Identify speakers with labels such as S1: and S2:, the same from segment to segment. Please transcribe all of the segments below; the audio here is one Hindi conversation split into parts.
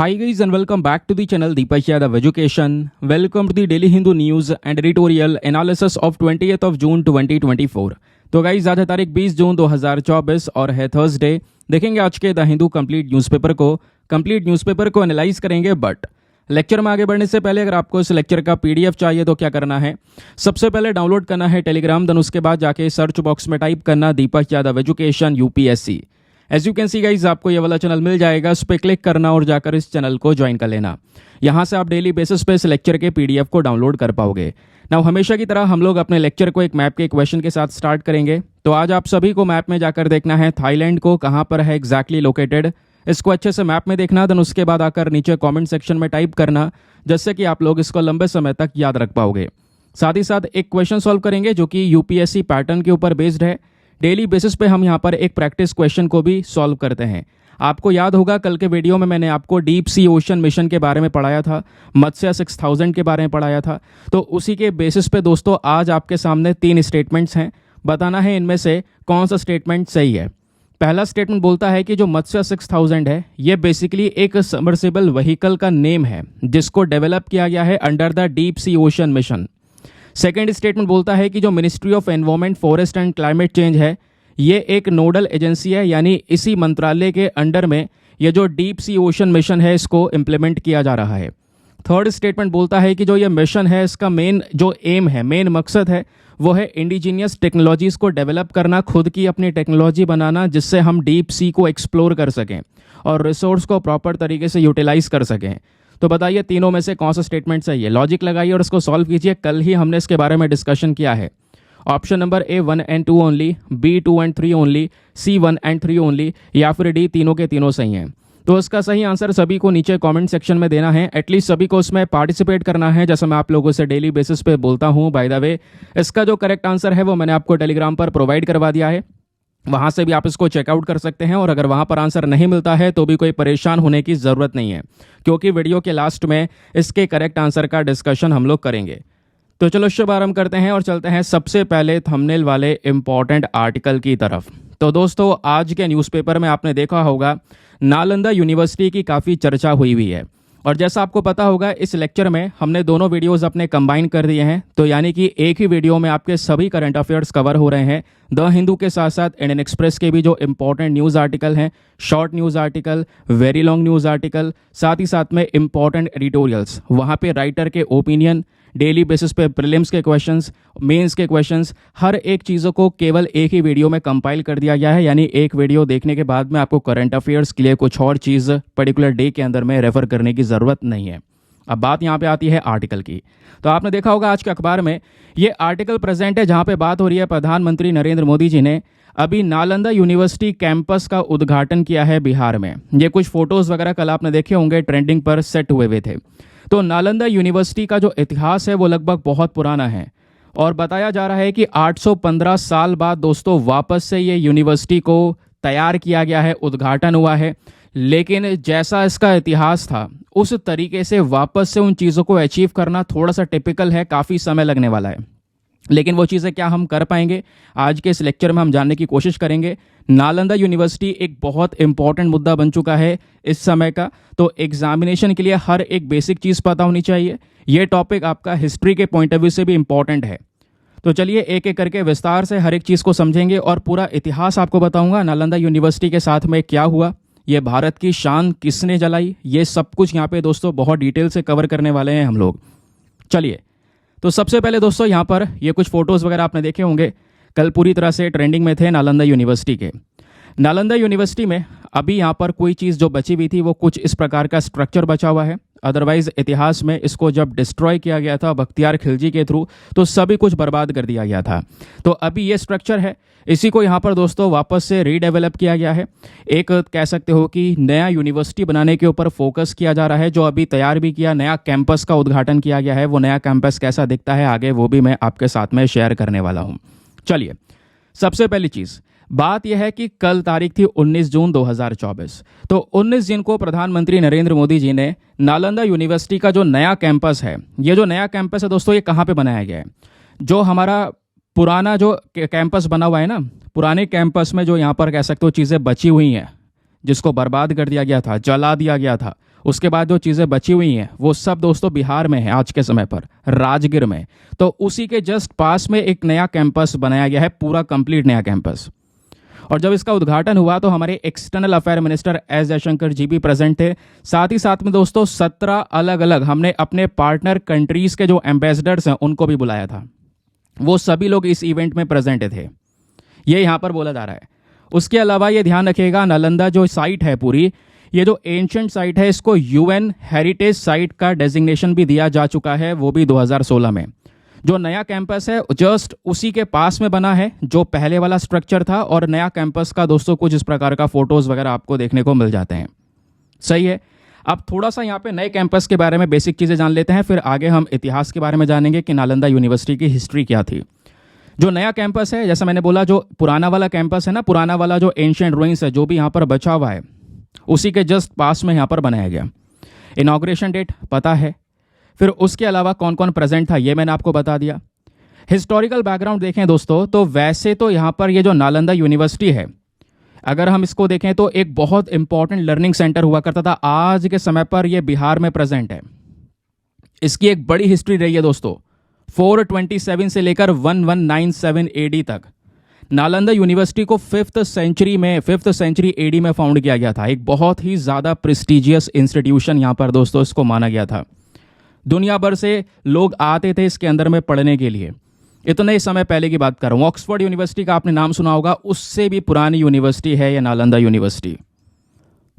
S1: Hi guys and welcome back to the channel Deepak Yadav Education. Welcome to the Daily Hindu News and Editorial Analysis of 20th of June 2024. तो गाइज आज है तारीख 20 जून 2024 और है थर्सडे। देखेंगे आज के द हिंदू कंप्लीट न्यूज़पेपर को एनालाइज करेंगे। बट लेक्चर में आगे बढ़ने से पहले अगर आपको इस लेक्चर का पीडीएफ चाहिए तो क्या करना है, सबसे पहले डाउनलोड करना है टेलीग्राम, देन उसके बाद जाके सर्च बॉक्स में टाइप करना Deepak Yadav education UPSC. As you can see guys आपको ये वाला चैनल मिल जाएगा, उस पर क्लिक करना और जाकर इस चैनल को ज्वाइन कर लेना। यहाँ से आप डेली बेसिस पे इस लेक्चर के पीडीएफ को डाउनलोड कर पाओगे। नाउ हमेशा की तरह हम लोग अपने लेक्चर को एक मैप के क्वेश्चन के साथ स्टार्ट करेंगे। तो आज आप सभी को मैप में जाकर देखना है थाईलैंड को कहाँ पर है एग्जैक्टली लोकेटेड, इसको अच्छे से मैप में देखना, देन उसके बाद आकर नीचे कमेंट सेक्शन में टाइप करना, जिससे कि आप लोग इसको लंबे समय तक याद रख पाओगे। साथ ही साथ एक क्वेश्चन सॉल्व करेंगे जो कि यूपीएससी पैटर्न के ऊपर बेस्ड है। डेली बेसिस पे हम यहाँ पर एक प्रैक्टिस क्वेश्चन को भी सॉल्व करते हैं। आपको याद होगा कल के वीडियो में मैंने आपको डीप सी ओशन मिशन के बारे में पढ़ाया था, मत्स्य 6000 के बारे में पढ़ाया था। तो उसी के बेसिस पे दोस्तों आज आपके सामने 3 स्टेटमेंट्स हैं, बताना है इनमें से कौन सा स्टेटमेंट सही है। पहला स्टेटमेंट बोलता है कि जो मत्स्य 6000 है ये बेसिकली एक सबमर्सिबल व्हीकल का नेम है जिसको डेवलप किया गया है under the deep sea ocean mission. Second statement बोलता है कि जो ministry of environment, forest and climate change है ये एक नोडल एजेंसी है, यानी इसी मंत्रालय के अंडर में ये जो डीप सी ओशन मिशन है इसको इम्प्लीमेंट किया जा रहा है। थर्ड स्टेटमेंट बोलता है कि जो ये मिशन है इसका मेन जो एम है, मेन मकसद है वो है इंडिजीनियस टेक्नोलॉजीज़ को डेवलप करना, खुद की अपनी टेक्नोलॉजी बनाना जिससे हम डीप सी को एक्सप्लोर कर सकें और रिसोर्स को प्रॉपर तरीके से यूटिलाइज कर सकें। तो बताइए तीनों में से कौन सा स्टेटमेंट सही है। लॉजिक लगाइए और इसको सॉल्व कीजिए। कल ही हमने इसके बारे में डिस्कशन किया है। Option number A 1 and 2 only, B 2 and 3 only, C 1 and 3 only, या फिर डी तीनों के तीनों सही हैं। तो इसका सही आंसर सभी को नीचे कमेंट सेक्शन में देना है, एटलीस्ट सभी को उसमें पार्टिसिपेट करना है, जैसा मैं आप लोगों से डेली बेसिस पे बोलता हूँ। बाय द वे इसका जो करेक्ट आंसर है वो मैंने आपको टेलीग्राम पर प्रोवाइड करवा दिया है, वहाँ से भी आप इसको चेकआउट कर सकते हैं। और अगर वहाँ पर आंसर नहीं मिलता है तो भी कोई परेशान होने की ज़रूरत नहीं है, क्योंकि वीडियो के लास्ट में इसके करेक्ट आंसर का डिस्कशन हम लोग करेंगे। तो चलो शुभारंभ करते हैं और चलते हैं सबसे पहले थंबनेल वाले इंपॉर्टेंट आर्टिकल की तरफ। तो दोस्तों आज के न्यूज़पेपर में आपने देखा होगा नालंदा यूनिवर्सिटी की काफ़ी चर्चा हुई है, और जैसा आपको पता होगा इस लेक्चर में हमने दोनों वीडियोस अपने कंबाइन कर दिए हैं। तो यानी कि एक ही वीडियो में आपके सभी करंट अफेयर्स कवर हो रहे हैं। द हिंदू के साथ साथ इंडियन एक्सप्रेस के भी जो इंपॉर्टेंट न्यूज़ आर्टिकल हैं, short news article, very long news article, साथ ही साथ में इंपॉर्टेंट एडिटोरियल्स, वहाँ पे राइटर के ओपिनियन, डेली बेसिस पे प्रीलिम्स के क्वेश्चंस, मेंस के क्वेश्चंस, हर एक चीज़ों को केवल एक ही वीडियो में कंपाइल कर दिया गया है। यानी एक वीडियो देखने के बाद में आपको करंट अफेयर्स के लिए कुछ और चीज़ पर्टिकुलर डे के अंदर में रेफर करने की ज़रूरत नहीं है। अब बात यहाँ पे आती है आर्टिकल की। तो आपने देखा होगा आज के अखबार में ये आर्टिकल प्रेजेंट है जहाँ पे बात हो रही है प्रधानमंत्री नरेंद्र मोदी जी ने अभी नालंदा यूनिवर्सिटी कैंपस का उद्घाटन किया है बिहार में। ये कुछ फोटोज़ वगैरह कल आपने देखे होंगे ट्रेंडिंग पर सेट हुए थे। तो नालंदा यूनिवर्सिटी का जो इतिहास है वो लगभग बहुत पुराना है, और बताया जा रहा है कि 815 साल बाद दोस्तों वापस से ये यूनिवर्सिटी को तैयार किया गया है, उद्घाटन हुआ है। लेकिन जैसा इसका इतिहास था उस तरीके से वापस से उन चीज़ों को अचीव करना थोड़ा सा टिपिकल है, काफ़ी समय लगने वाला है। लेकिन वो चीज़ें क्या हम कर पाएंगे, आज के इस लेक्चर में हम जानने की कोशिश करेंगे। नालंदा यूनिवर्सिटी एक बहुत इंपॉर्टेंट मुद्दा बन चुका है इस समय का, तो एग्जामिनेशन के लिए हर एक बेसिक चीज़ पता होनी चाहिए। ये टॉपिक आपका हिस्ट्री के पॉइंट ऑफ व्यू से भी इंपॉर्टेंट है। तो चलिए एक एक करके विस्तार से हर एक चीज़ को समझेंगे और पूरा इतिहास आपको बताऊंगा। नालंदा यूनिवर्सिटी के साथ में क्या हुआ, ये भारत की शान किसने जलाई, ये सब कुछ यहाँ पे दोस्तों बहुत डिटेल से कवर करने वाले हैं हम लोग। चलिए तो सबसे पहले दोस्तों यहाँ पर ये कुछ फोटोज़ वगैरह आपने देखे होंगे, कल पूरी तरह से ट्रेंडिंग में थे नालंदा यूनिवर्सिटी के। नालंदा यूनिवर्सिटी में अभी यहाँ पर कोई चीज़ जो बची हुई थी वो कुछ इस प्रकार का स्ट्रक्चर बचा हुआ है। अदरवाइज इतिहास में इसको जब डिस्ट्रॉय किया गया था बख्तियार खिलजी के थ्रू तो सभी कुछ बर्बाद कर दिया गया था। तो अभी ये स्ट्रक्चर है, इसी को यहाँ पर दोस्तों वापस से रीडेवलप किया गया है। एक कह सकते हो कि नया यूनिवर्सिटी बनाने के ऊपर फोकस किया जा रहा है, जो अभी तैयार भी किया, नया कैंपस का उद्घाटन किया गया है। वो नया कैंपस कैसा दिखता है आगे वो भी मैं आपके साथ में शेयर करने वाला हूँ। चलिए सबसे पहली चीज़ बात यह है कि कल तारीख थी 19 जून 2024। तो 19 जून को प्रधानमंत्री नरेंद्र मोदी जी ने नालंदा यूनिवर्सिटी का जो नया कैंपस है, ये जो नया कैंपस है दोस्तों ये कहाँ पे बनाया गया है। जो हमारा पुराना जो कैंपस बना हुआ है ना, पुराने कैंपस में जो यहाँ पर कह सकते हो चीज़ें बची हुई हैं जिसको बर्बाद कर दिया गया था, जला दिया गया था, उसके बाद जो चीज़ें बची हुई हैं वो सब दोस्तों बिहार में है आज के समय पर, राजगीर में। तो उसी के जस्ट पास में एक नया कैंपस बनाया गया है, पूरा कंप्लीट नया कैंपस। और जब इसका उद्घाटन हुआ तो हमारे external affair minister S Jaishankar ji भी प्रेजेंट थे। साथ ही साथ में दोस्तों 17 अलग अलग हमने अपने पार्टनर कंट्रीज़ के जो एम्बेसडर्स हैं उनको भी बुलाया था, वो सभी लोग इस इवेंट में प्रेजेंट थे, ये यहाँ पर बोला जा रहा है। उसके अलावा ये ध्यान रखिएगा, नालंदा जो साइट है पूरी, ये जो एंशंट साइट है, इसको यूएन हेरिटेज साइट का डेजिग्नेशन भी दिया जा चुका है, वो भी 2016 में। जो नया कैंपस है जस्ट उसी के पास में बना है जो पहले वाला स्ट्रक्चर था। और नया कैंपस का दोस्तों कुछ इस प्रकार का फोटोज वगैरह आपको देखने को मिल जाते हैं। सही है, अब थोड़ा सा यहाँ पे नए कैंपस के बारे में बेसिक चीज़ें जान लेते हैं, फिर आगे हम इतिहास के बारे में जानेंगे कि नालंदा यूनिवर्सिटी की हिस्ट्री क्या थी। जो नया कैंपस है, जैसा मैंने बोला, जो पुराना वाला कैंपस है ना, पुराना वाला जो एंशिएंट रूइंस है जो भी यहाँ पर बचा हुआ है, उसी के जस्ट पास में यहाँ पर बनाया गया। इनॉग्रेशन डेट पता है, फिर उसके अलावा कौन कौन प्रेजेंट था ये मैंने आपको बता दिया। हिस्टोरिकल बैकग्राउंड देखें दोस्तों तो वैसे तो यहाँ पर ये जो नालंदा यूनिवर्सिटी है, अगर हम इसको देखें तो एक बहुत इंपॉर्टेंट लर्निंग सेंटर हुआ करता था। आज के समय पर यह बिहार में प्रेजेंट है। इसकी एक बड़ी हिस्ट्री रही है दोस्तों, 427 से लेकर 1197 एडी तक। नालंदा यूनिवर्सिटी को 5th सेंचुरी एडी में फाउंड किया गया था। एक बहुत ही ज़्यादा प्रेस्टिजियस इंस्टीट्यूशन यहाँ पर दोस्तों इसको माना गया था। दुनिया भर से लोग आते थे इसके अंदर में पढ़ने के लिए। इतने समय पहले की बात कर रहा हूँ। ऑक्सफोर्ड यूनिवर्सिटी का आपने नाम सुना होगा, उससे भी पुरानी यूनिवर्सिटी है ये नालंदा यूनिवर्सिटी।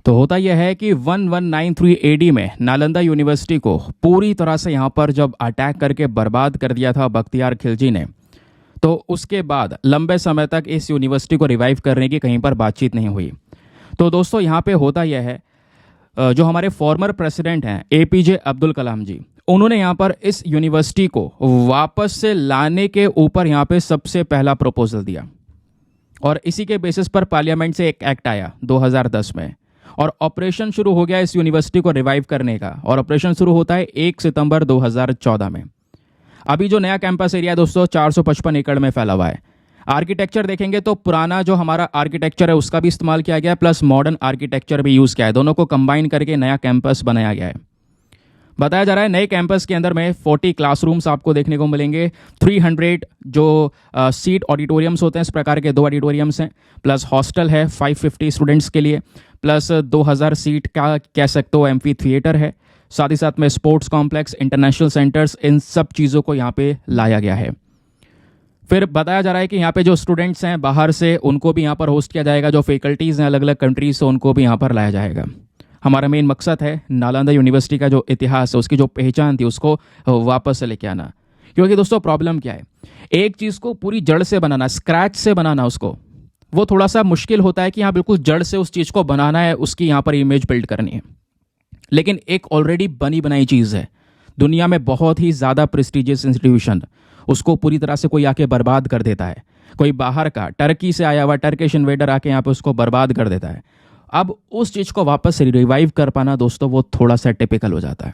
S1: तो होता यह है कि 1193 एडी में नालंदा यूनिवर्सिटी को पूरी तरह से यहाँ पर जब अटैक करके बर्बाद कर दिया था बख्तियार खिलजी ने, तो उसके बाद लंबे समय तक इस यूनिवर्सिटी को रिवाइव करने की कहीं पर बातचीत नहीं हुई। तो दोस्तों यहाँ पे होता यह है, जो हमारे फॉर्मर प्रेसिडेंट हैं एपीजे अब्दुल कलाम जी, उन्होंने यहाँ पर इस यूनिवर्सिटी को वापस से लाने के ऊपर यहाँ पे सबसे पहला प्रपोजल दिया। और इसी के बेसिस पर पार्लियामेंट से एक एक्ट आया 2010 में, और ऑपरेशन शुरू हो गया इस यूनिवर्सिटी को रिवाइव करने का। और ऑपरेशन शुरू होता है 1 सितंबर 2014 में। अभी जो नया कैंपस एरिया दोस्तों 455 एकड़ में फैला हुआ है। आर्किटेक्चर देखेंगे तो पुराना जो हमारा आर्किटेक्चर है उसका भी इस्तेमाल किया गया है, प्लस मॉडर्न आर्किटेक्चर भी यूज़ किया है। दोनों को कंबाइन करके नया कैंपस बनाया गया है। बताया जा रहा है नए कैंपस के अंदर में 40 क्लासरूम्स आपको देखने को मिलेंगे। 300 जो सीट ऑडिटोरियम्स होते हैं, इस प्रकार के 2 ऑडिटोरियम्स हैं, प्लस हॉस्टल है 550 स्टूडेंट्स के लिए, प्लस 2000 सीट का कह सकते हो एम्फी थिएटर है। साथ ही साथ में स्पोर्ट्स कॉम्प्लेक्स, इंटरनेशनल सेंटर्स, इन सब चीज़ों को यहाँ पे लाया गया है। फिर बताया जा रहा है कि यहाँ पे जो स्टूडेंट्स हैं बाहर से, उनको भी यहाँ पर होस्ट किया जाएगा। जो फैकल्टीज़ हैं अलग अलग कंट्रीज से, उनको भी यहाँ पर लाया जाएगा। हमारा मेन मकसद है नालंदा यूनिवर्सिटी का जो इतिहास है, उसकी जो पहचान थी, उसको वापस से लेके आना। क्योंकि दोस्तों प्रॉब्लम क्या है, एक चीज़ को पूरी जड़ से बनाना, स्क्रैच से बनाना उसको, वो थोड़ा सा मुश्किल होता है कि हाँ बिल्कुल जड़ से उस चीज़ को बनाना है, उसकी यहाँ पर इमेज बिल्ड करनी है। लेकिन एक ऑलरेडी बनी बनाई चीज़ है, दुनिया में बहुत ही ज़्यादा प्रेस्टिजियस इंस्टीट्यूशन, उसको पूरी तरह से कोई आके बर्बाद कर देता है। कोई बाहर का टर्की से आया हुआ टर्किश इन्वेडर आके यहाँ पे उसको बर्बाद कर देता है। अब उस चीज़ को वापस से रिवाइव कर पाना दोस्तों वो थोड़ा सा टिपिकल हो जाता है।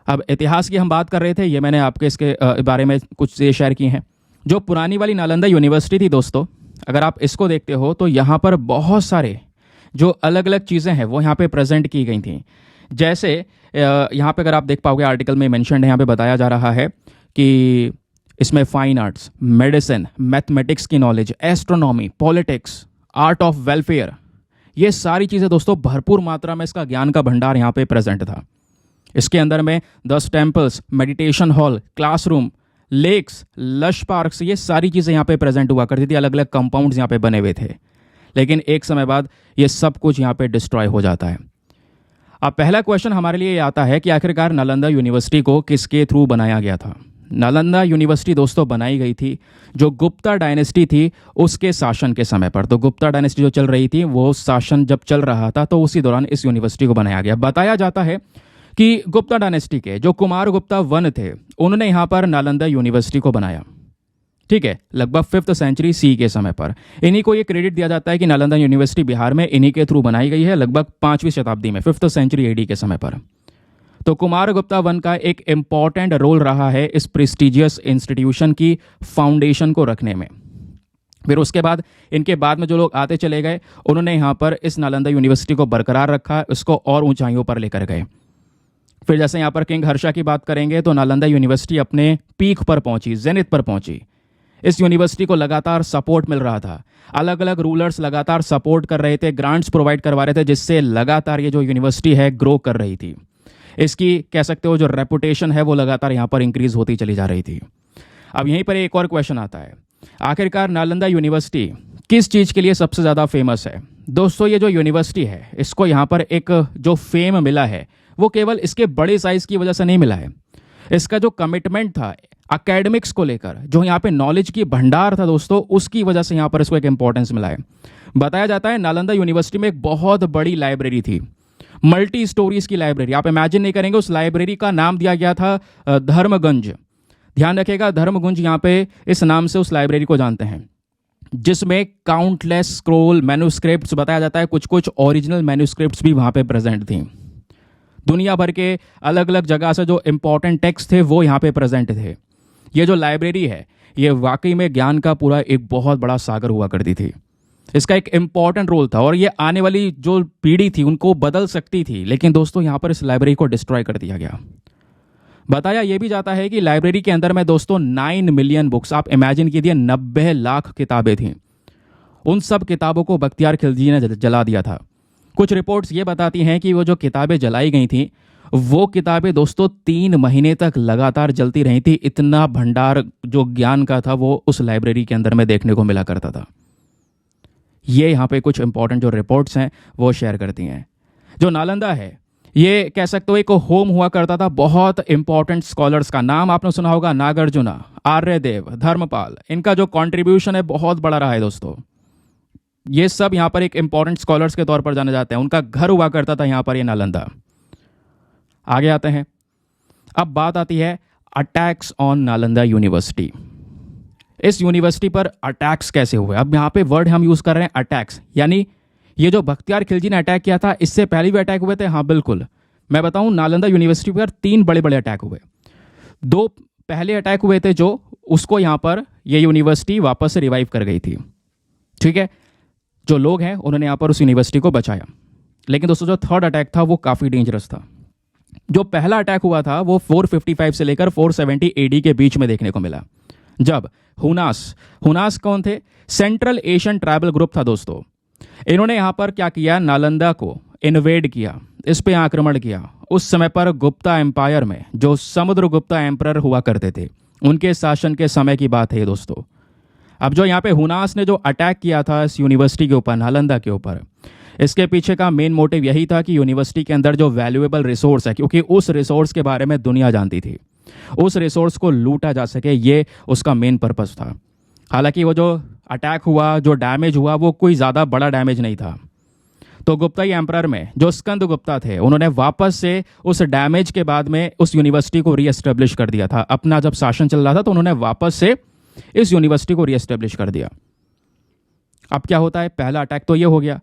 S1: अब इतिहास की हम बात कर रहे थे, ये मैंने आपके इसके बारे में कुछ चीज़ें शेयर की हैं। जो पुरानी वाली नालंदा यूनिवर्सिटी थी दोस्तों, अगर आप इसको देखते हो तो यहाँ पर बहुत सारे जो अलग अलग चीज़ें हैं वो यहाँ पे प्रेजेंट की गई थी। जैसे यहाँ पे अगर आप देख पाओगे आर्टिकल में मेंशन है, यहाँ पे बताया जा रहा है कि इसमें फाइन आर्ट्स, मेडिसिन, मैथमेटिक्स की knowledge, astronomy, politics, art of welfare, ये सारी चीज़ें दोस्तों भरपूर मात्रा में इसका ज्ञान का भंडार यहाँ पे प्रेजेंट था। इसके अंदर में 10 temples, meditation hall, classroom, lakes, lush parks, ये सारी चीज़ें यहाँ पे प्रेजेंट हुआ करती थी। अलग अलग कंपाउंड्स यहाँ पे बने हुए थे। लेकिन एक समय बाद ये सब कुछ यहाँ पे डिस्ट्रॉय हो जाता है। अब पहला क्वेश्चन हमारे लिए आता है कि आखिरकार नालंदा यूनिवर्सिटी को किसके थ्रू बनाया गया था। नालंदा यूनिवर्सिटी दोस्तों बनाई गई थी जो गुप्ता डायनेस्टी थी उसके शासन के समय पर। तो गुप्ता डायनेस्टी जो चल रही थी, वो शासन जब चल रहा था तो उसी दौरान इस यूनिवर्सिटी को बनाया गया। बताया जाता है कि गुप्ता डायनेस्टी के जो कुमार गुप्ता वन थे, उन्होंने यहाँ पर नालंदा यूनिवर्सिटी को बनाया। ठीक है, लगभग 5th सेंचुरी सी के समय पर। इन्हीं को ये क्रेडिट दिया जाता है कि नालंदा यूनिवर्सिटी बिहार में इन्हीं के थ्रू बनाई गई है, लगभग 5वीं शताब्दी में, 5th सेंचुरी एडी के समय पर। तो कुमार गुप्ता वन का एक इम्पॉर्टेंट रोल रहा है इस प्रेस्टिजियस इंस्टीट्यूशन की फाउंडेशन को रखने में। फिर उसके बाद इनके बाद में जो लोग आते चले गए, उन्होंने यहाँ पर इस नालंदा यूनिवर्सिटी को बरकरार रखा, इसको और ऊंचाइयों पर लेकर गए। फिर जैसे यहाँ पर किंग हर्षा की बात करेंगे तो नालंदा यूनिवर्सिटी अपने पीक पर पहुंची, जेनिथ पर पहुंची। इस यूनिवर्सिटी को लगातार सपोर्ट मिल रहा था, अलग अलग रूलर्स लगातार सपोर्ट कर रहे थे, ग्रांट्स प्रोवाइड करवा रहे थे, जिससे लगातार ये जो यूनिवर्सिटी है ग्रो कर रही थी। इसकी कह सकते हो जो रेपुटेशन है वो लगातार यहाँ पर इंक्रीज होती चली जा रही थी। अब यहीं पर एक और क्वेश्चन आता है, आखिरकार नालंदा यूनिवर्सिटी किस चीज़ के लिए सबसे ज़्यादा फेमस है? दोस्तों, ये जो यूनिवर्सिटी है इसको यहाँ पर एक जो फेम मिला है वो केवल इसके बड़े साइज़ की वजह से नहीं मिला है। इसका जो कमिटमेंट था एकेडमिक्स को लेकर, जो यहाँ पे नॉलेज की भंडार था दोस्तों, उसकी वजह से यहाँ पर इसको एक इंपॉर्टेंस मिला है। बताया जाता है नालंदा यूनिवर्सिटी में एक बहुत बड़ी लाइब्रेरी थी, मल्टी स्टोरीज की लाइब्रेरी। आप इमेजिन नहीं करेंगे, उस लाइब्रेरी का नाम दिया गया था धर्मगंज। ध्यान रखिएगा, धर्मगंज यहाँ पे इस नाम से उस लाइब्रेरी को जानते हैं, जिसमें काउंटलेस स्क्रोल मैन्यूस्क्रिप्ट्स, बताया जाता है कुछ कुछ ओरिजिनल मैन्यूस्क्रिप्ट्स भी वहाँ पे प्रेजेंट थी। दुनिया भर के अलग अलग जगह से जो इंपॉर्टेंट टेक्स्ट थे वो यहाँ पे प्रेजेंट थे। ये जो लाइब्रेरी है ये वाकई में ज्ञान का पूरा एक बहुत बड़ा सागर हुआ करती थी। इसका एक इंपॉर्टेंट रोल था और ये आने वाली जो पीढ़ी थी उनको बदल सकती थी, लेकिन दोस्तों यहाँ पर इस लाइब्रेरी को डिस्ट्रॉय कर दिया गया। बताया यह भी जाता है कि लाइब्रेरी के अंदर में दोस्तों 9 मिलियन बुक्स, आप इमेजिन कीजिए 90 लाख किताबें थीं। उन सब किताबों को बख्तियार खिलजी ने जला दिया था। कुछ रिपोर्ट्स ये बताती हैं कि वो जो किताबें जलाई गई थीं वो किताबें दोस्तों 3 महीने तक लगातार जलती रही थी। इतना भंडार जो ज्ञान का था वो उस लाइब्रेरी के अंदर में देखने को मिला करता था। ये यहाँ पे कुछ इंपॉर्टेंट जो रिपोर्ट्स हैं वो शेयर करती हैं। जो नालंदा है ये कह सकते हो एक होम हुआ करता था बहुत इंपॉर्टेंट स्कॉलर्स का। नाम आपने सुना होगा, नागार्जुना, आर्यदेव, धर्मपाल। इनका जो कंट्रीब्यूशन है बहुत बड़ा रहा है दोस्तों। ये सब यहाँ पर एक इंपॉर्टेंट स्कॉलर्स के तौर पर जाने जाते हैं। उनका घर हुआ करता था यहाँ पर ये नालंदा। आगे आते हैं, अब बात आती है अटैक्स ऑन नालंदा यूनिवर्सिटी। इस यूनिवर्सिटी पर अटैक्स कैसे हुए? अब यहाँ पे वर्ड हम यूज कर रहे हैं अटैक्स, यानी ये जो बख्तियार खिलजी ने अटैक किया था इससे पहले भी अटैक हुए थे। हाँ बिल्कुल, मैं बताऊं नालंदा यूनिवर्सिटी पर 3 बड़े बड़े अटैक हुए। 2 पहले अटैक हुए थे जो उसको यहाँ पर ये यूनिवर्सिटी वापस से रिवाइव कर गई थी। ठीक है, जो लोग हैं उन्होंने यहाँ पर उस यूनिवर्सिटी को बचाया। लेकिन दोस्तों जो थर्ड अटैक था वो काफ़ी डेंजरस था। जो पहला अटैक हुआ था वो 455 से लेकर 470 एडी के बीच में देखने को मिला, जब हुनास कौन थे? सेंट्रल एशियन ट्राइबल ग्रुप था दोस्तों। इन्होंने यहाँ पर क्या किया, नालंदा को इन्वेड किया, इस पे आक्रमण किया। उस समय पर गुप्ता एम्पायर में जो समुद्रगुप्ता एम्परर हुआ करते थे उनके शासन के समय की बात है ये दोस्तों। अब जो यहाँ पे हुनास ने जो अटैक किया था इस यूनिवर्सिटी के ऊपर, नालंदा के ऊपर, इसके पीछे का मेन मोटिव यही था कि यूनिवर्सिटी के अंदर जो वैल्यूएबल रिसोर्स है, क्योंकि उस रिसोर्स के बारे में दुनिया जानती थी, उस रिसोर्स को लूटा जा सके, ये उसका मेन पर्पस था। हालांकि वो जो अटैक हुआ, जो डैमेज हुआ, वो कोई ज़्यादा बड़ा डैमेज नहीं था। तो गुप्ता एम्परर में जो स्कंद गुप्ता थे उन्होंने वापस से उस डैमेज के बाद में उस यूनिवर्सिटी को रीएस्टेब्लिश कर दिया था। अपना जब शासन चल रहा था तो उन्होंने वापस से इस यूनिवर्सिटी को रीएस्टेब्लिश कर दिया। अब क्या होता है, पहला अटैक तो ये हो गया।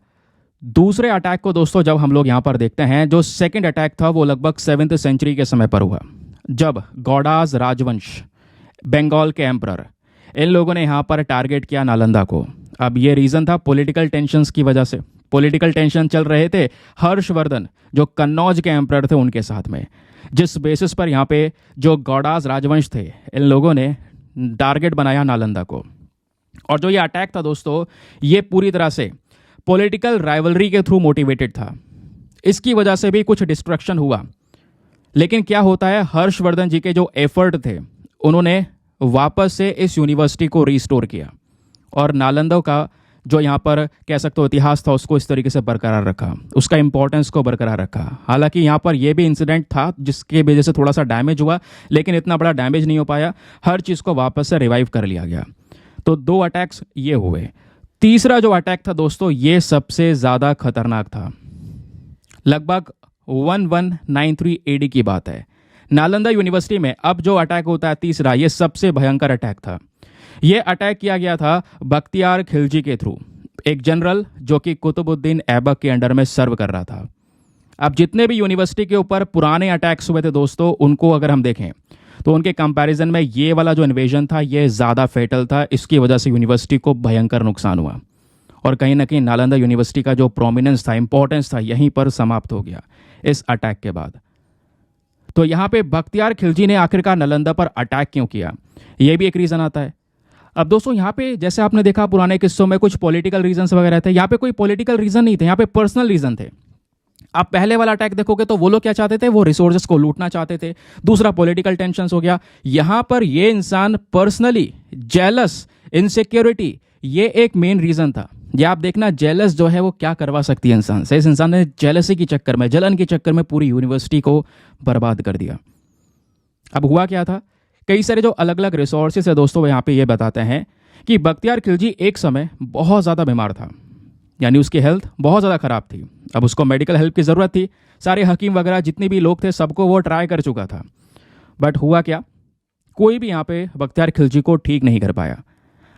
S1: दूसरे अटैक को दोस्तों जब हम लोग यहाँ पर देखते हैं, जो सेकंड अटैक था वो लगभग 7th सेंचुरी के समय पर हुआ, जब गौड़ाज राजवंश, बंगाल के एम्परर, इन लोगों ने यहाँ पर टारगेट किया नालंदा को। अब ये रीज़न था पॉलिटिकल टेंशन्स की वजह से। पॉलिटिकल टेंशन चल रहे थे हर्षवर्धन जो कन्नौज के एम्परर थे उनके साथ में, जिस बेसिस पर यहाँ पे जो गौड़ाज राजवंश थे इन लोगों ने टारगेट बनाया नालंदा को। और जो ये अटैक था दोस्तों ये पूरी तरह से पॉलिटिकल राइवलरी के थ्रू मोटिवेटेड था। इसकी वजह से भी कुछ डिस्ट्रक्शन हुआ। लेकिन क्या होता है, हर्षवर्धन जी के जो एफर्ट थे उन्होंने वापस से इस यूनिवर्सिटी को रिस्टोर किया और नालंदा का जो यहाँ पर कह सकते हो इतिहास था उसको इस तरीके से बरकरार रखा, उसका इंपॉर्टेंस को बरकरार रखा। हालांकि यहाँ पर यह भी इंसिडेंट था जिसके वजह से थोड़ा सा डैमेज हुआ, लेकिन इतना बड़ा डैमेज नहीं हो पाया, हर चीज़ को वापस से रिवाइव कर लिया गया। तो 2 अटैक्स ये हुए। तीसरा जो अटैक था दोस्तों ये सबसे ज़्यादा खतरनाक था। लगभग 1193 एडी की बात है। नालंदा यूनिवर्सिटी में अब जो अटैक होता है तीसरा, ये सबसे भयंकर अटैक था। ये अटैक किया गया था बख्तियार खिलजी के थ्रू, एक जनरल जो कि कुतुबुद्दीन ऐबक के अंडर में सर्व कर रहा था। अब जितने भी यूनिवर्सिटी के ऊपर पुराने अटैक्स हुए थे दोस्तों उनको अगर हम देखें तो उनके कंपैरिजन में ये वाला जो इन्वेजन था ये ज़्यादा फेटल था, इसकी वजह से यूनिवर्सिटी को भयंकर नुकसान हुआ और कहीं ना कहीं नालंदा यूनिवर्सिटी का जो प्रोमिनेंस था, इंपॉर्टेंस था, यहीं पर समाप्त हो गया इस अटैक के बाद। तो यहाँ पे बख्तियार खिलजी ने आखिरकार नालंदा पर अटैक क्यों किया, ये भी एक रीज़न आता है। अब दोस्तों यहाँ पे जैसे आपने देखा पुराने किस्सों में कुछ पॉलिटिकल रीजंस वगैरह थे, यहाँ पे कोई पॉलिटिकल रीजन नहीं थे, यहाँ पे पर्सनल रीजन थे। आप पहले वाला अटैक देखोगे तो वो लोग क्या चाहते थे, वो रिसोर्सेज को लूटना चाहते थे। दूसरा पॉलिटिकल टेंशन हो गया। यहाँ पर ये इंसान पर्सनली जेलस, इनसिक्योरिटी, ये एक मेन रीजन था। ये आप देखना जेलस जो है वो क्या करवा सकती है इंसान से। इस इंसान ने जेलसी के चक्कर में, जलन के चक्कर में पूरी यूनिवर्सिटी को बर्बाद कर दिया। अब हुआ क्या था, कई सारे जो अलग अलग रिसोर्सेज है दोस्तों यहाँ पे ये बताते हैं कि बख्तियार खिलजी एक समय बहुत ज़्यादा बीमार था, यानी उसकी हेल्थ बहुत ज़्यादा ख़राब थी। अब उसको मेडिकल हेल्प की ज़रूरत थी। सारे हकीम वगैरह जितने भी लोग थे सबको वो ट्राई कर चुका था, बट हुआ क्या, कोई भी यहाँ पे बख्तियार खिलजी को ठीक नहीं कर पाया।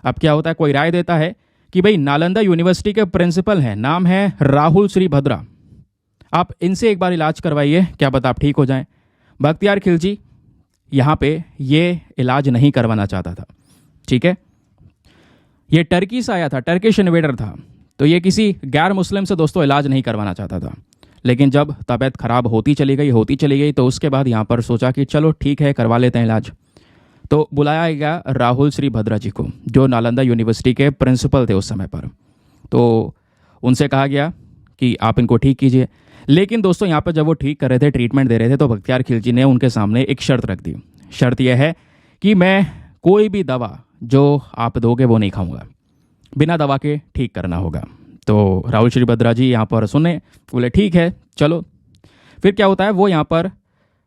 S1: अब क्या होता है, कोई राय देता है कि भाई नालंदा यूनिवर्सिटी के प्रिंसिपल हैं, नाम है राहुल श्री भद्रा, आप इनसे एक बार इलाज करवाइए, क्या पता आप ठीक हो जाएं। बख्तियार खिलजी यहाँ पे ये इलाज नहीं करवाना चाहता था, ठीक है। ये टर्की से आया था, टर्किश इन्वेडर था, तो ये किसी गैर मुस्लिम से दोस्तों इलाज नहीं करवाना चाहता था। लेकिन जब तबीयत खराब होती चली गई तो उसके बाद यहाँ पर सोचा कि चलो ठीक है करवा लेते हैं इलाज। तो बुलाया गया राहुल श्री भद्रा जी को, जो नालंदा यूनिवर्सिटी के प्रिंसिपल थे उस समय पर। तो उनसे कहा गया कि आप इनको ठीक कीजिए। लेकिन दोस्तों यहाँ पर जब वो ठीक कर रहे थे, ट्रीटमेंट दे रहे थे, तो बख्तियार खिलजी ने उनके सामने एक शर्त रख दी। शर्त यह है कि मैं कोई भी दवा जो आप दोगे वो नहीं खाऊंगा, बिना दवा के ठीक करना होगा। तो राहुल श्री भद्रा जी यहाँ पर सुने, बोले ठीक है चलो। फिर क्या होता है, वो यहाँ पर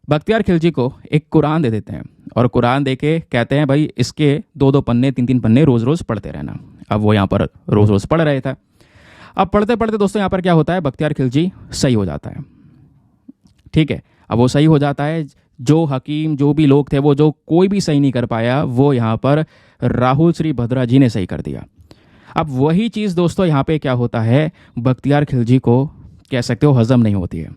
S1: बख्तियार खिलजी को एक कुरान दे देते हैं और कुरान दे के कहते हैं भाई इसके 2-2 पन्ने 3-3 पन्ने रोज़ रोज़ पढ़ते रहना। अब वो यहाँ पर रोज़ रोज़ पढ़ रहे थे। अब पढ़ते पढ़ते दोस्तों यहाँ पर क्या होता है, बख्तियार खिलजी सही हो जाता है, ठीक है। अब वो सही हो जाता है, जो हकीम जो भी लोग थे वो जो कोई भी सही नहीं कर पाया, वो यहाँ पर राहुल श्री भद्रा जी ने सही कर दिया। अब वही चीज़ दोस्तों यहाँ पे क्या होता है, बख्तियार खिलजी को कह सकते हो हजम नहीं होती है।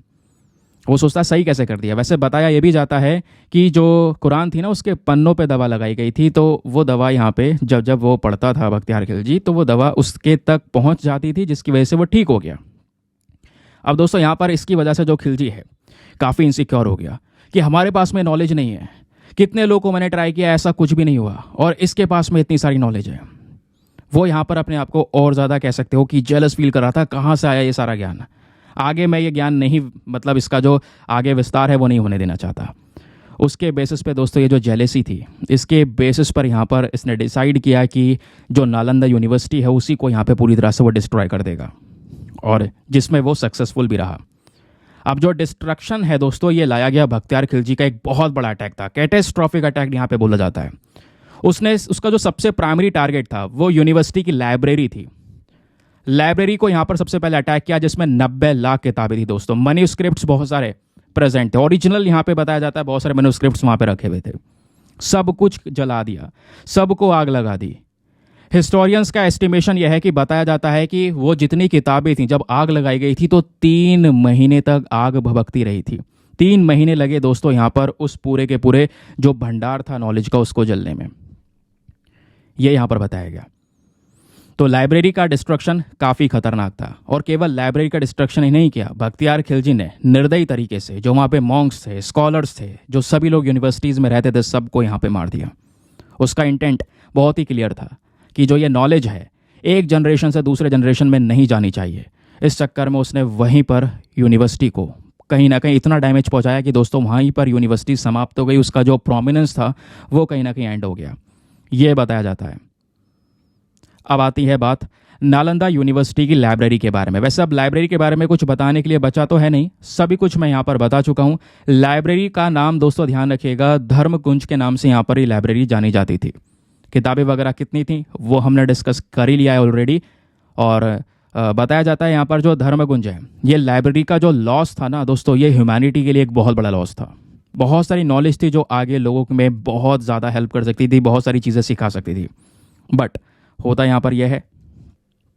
S1: वो सोचता सही कैसे कर दिया। वैसे बताया ये भी जाता है कि जो कुरान थी ना उसके पन्नों पे दवा लगाई गई थी, तो वो दवा यहाँ पे जब जब वो पढ़ता था बख्तियार खिलजी, तो वो दवा उसके तक पहुँच जाती थी, जिसकी वजह से वो ठीक हो गया। अब दोस्तों यहाँ पर इसकी वजह से जो खिलजी है काफ़ी इनसिक्योर हो गया कि हमारे पास में नॉलेज नहीं है, कितने लोगों को मैंने ट्राई किया ऐसा कुछ भी नहीं हुआ, और इसके पास में इतनी सारी नॉलेज है। वो यहाँ पर अपने आप को और ज़्यादा कह सकते हो कि जेलस फील कर रहा था, कहाँ से आया ये सारा ज्ञान, आगे मैं ये ज्ञान नहीं, मतलब इसका जो आगे विस्तार है वो नहीं होने देना चाहता। उसके बेसिस पे दोस्तों ये जो जेलेसी थी, इसके बेसिस पर यहाँ पर इसने डिसाइड किया कि जो नालंदा यूनिवर्सिटी है उसी को यहाँ पे पूरी तरह से वो डिस्ट्रॉय कर देगा, और जिसमें वो सक्सेसफुल भी रहा। अब जो डिस्ट्रक्शन है दोस्तों, ये लाया गया बख्तियार खिलजी का एक बहुत बड़ा अटैक था, कैटेस्ट्रॉफिक अटैक यहाँ पे बोला जाता है। उसका जो सबसे प्राइमरी टारगेट था वो यूनिवर्सिटी की लाइब्रेरी थी। लाइब्रेरी को यहाँ पर सबसे पहले अटैक किया, जिसमें 90 लाख किताबें थी दोस्तों। मैन्युस्क्रिप्ट्स बहुत सारे प्रेजेंट थे, ओरिजिनल यहाँ पे बताया जाता है बहुत सारे मैन्युस्क्रिप्ट्स वहाँ पे रखे हुए थे। सब कुछ जला दिया, सबको आग लगा दी। हिस्टोरियंस का एस्टिमेशन यह है कि बताया जाता है कि वो जितनी किताबें थीं जब आग लगाई गई थी तो 3 महीने तक आग भभकती रही थी। 3 महीने लगे दोस्तों यहाँ पर उस पूरे के पूरे जो भंडार था नॉलेज का उसको जलने में, ये यहाँ पर बताया गया। तो लाइब्रेरी का डिस्ट्रक्शन काफ़ी खतरनाक था, और केवल लाइब्रेरी का डिस्ट्रक्शन ही नहीं किया, बख्तियार खिलजी ने निर्दयी तरीके से जो वहाँ पे मॉन्क्स थे, स्कॉलर्स थे, जो सभी लोग यूनिवर्सिटीज़ में रहते थे, सबको यहाँ पे मार दिया। उसका इंटेंट बहुत ही क्लियर था कि जो ये नॉलेज है एक जनरेशन से दूसरे जनरेशन में नहीं जानी चाहिए। इस चक्कर में उसने वहीं पर यूनिवर्सिटी को कहीं ना कहीं इतना डैमेज पहुँचाया कि दोस्तों वहीं पर यूनिवर्सिटी समाप्त हो गई, उसका जो प्रोमिनेंस था वो कहीं ना कहीं एंड हो गया, ये बताया जाता है। अब आती है बात नालंदा यूनिवर्सिटी की लाइब्रेरी के बारे में। वैसे अब लाइब्रेरी के बारे में कुछ बताने के लिए बचा तो है नहीं, सभी कुछ मैं यहाँ पर बता चुका हूँ। लाइब्रेरी का नाम दोस्तों ध्यान रखिएगा, धर्मकुंज के नाम से यहाँ पर ये लाइब्रेरी जानी जाती थी। किताबें वगैरह कितनी थी वो हमने डिस्कस कर ही लिया है ऑलरेडी। और बताया जाता है यहाँ पर जो धर्मकुंज है, ये लाइब्रेरी का जो लॉस था ना दोस्तों, ये ह्यूमैनिटी के लिए एक बहुत बड़ा लॉस था। बहुत सारी नॉलेज थी जो आगे लोगों में बहुत ज़्यादा हेल्प कर सकती थी, बहुत सारी चीज़ें सिखा सकती थी। बट होता यहाँ पर यह है,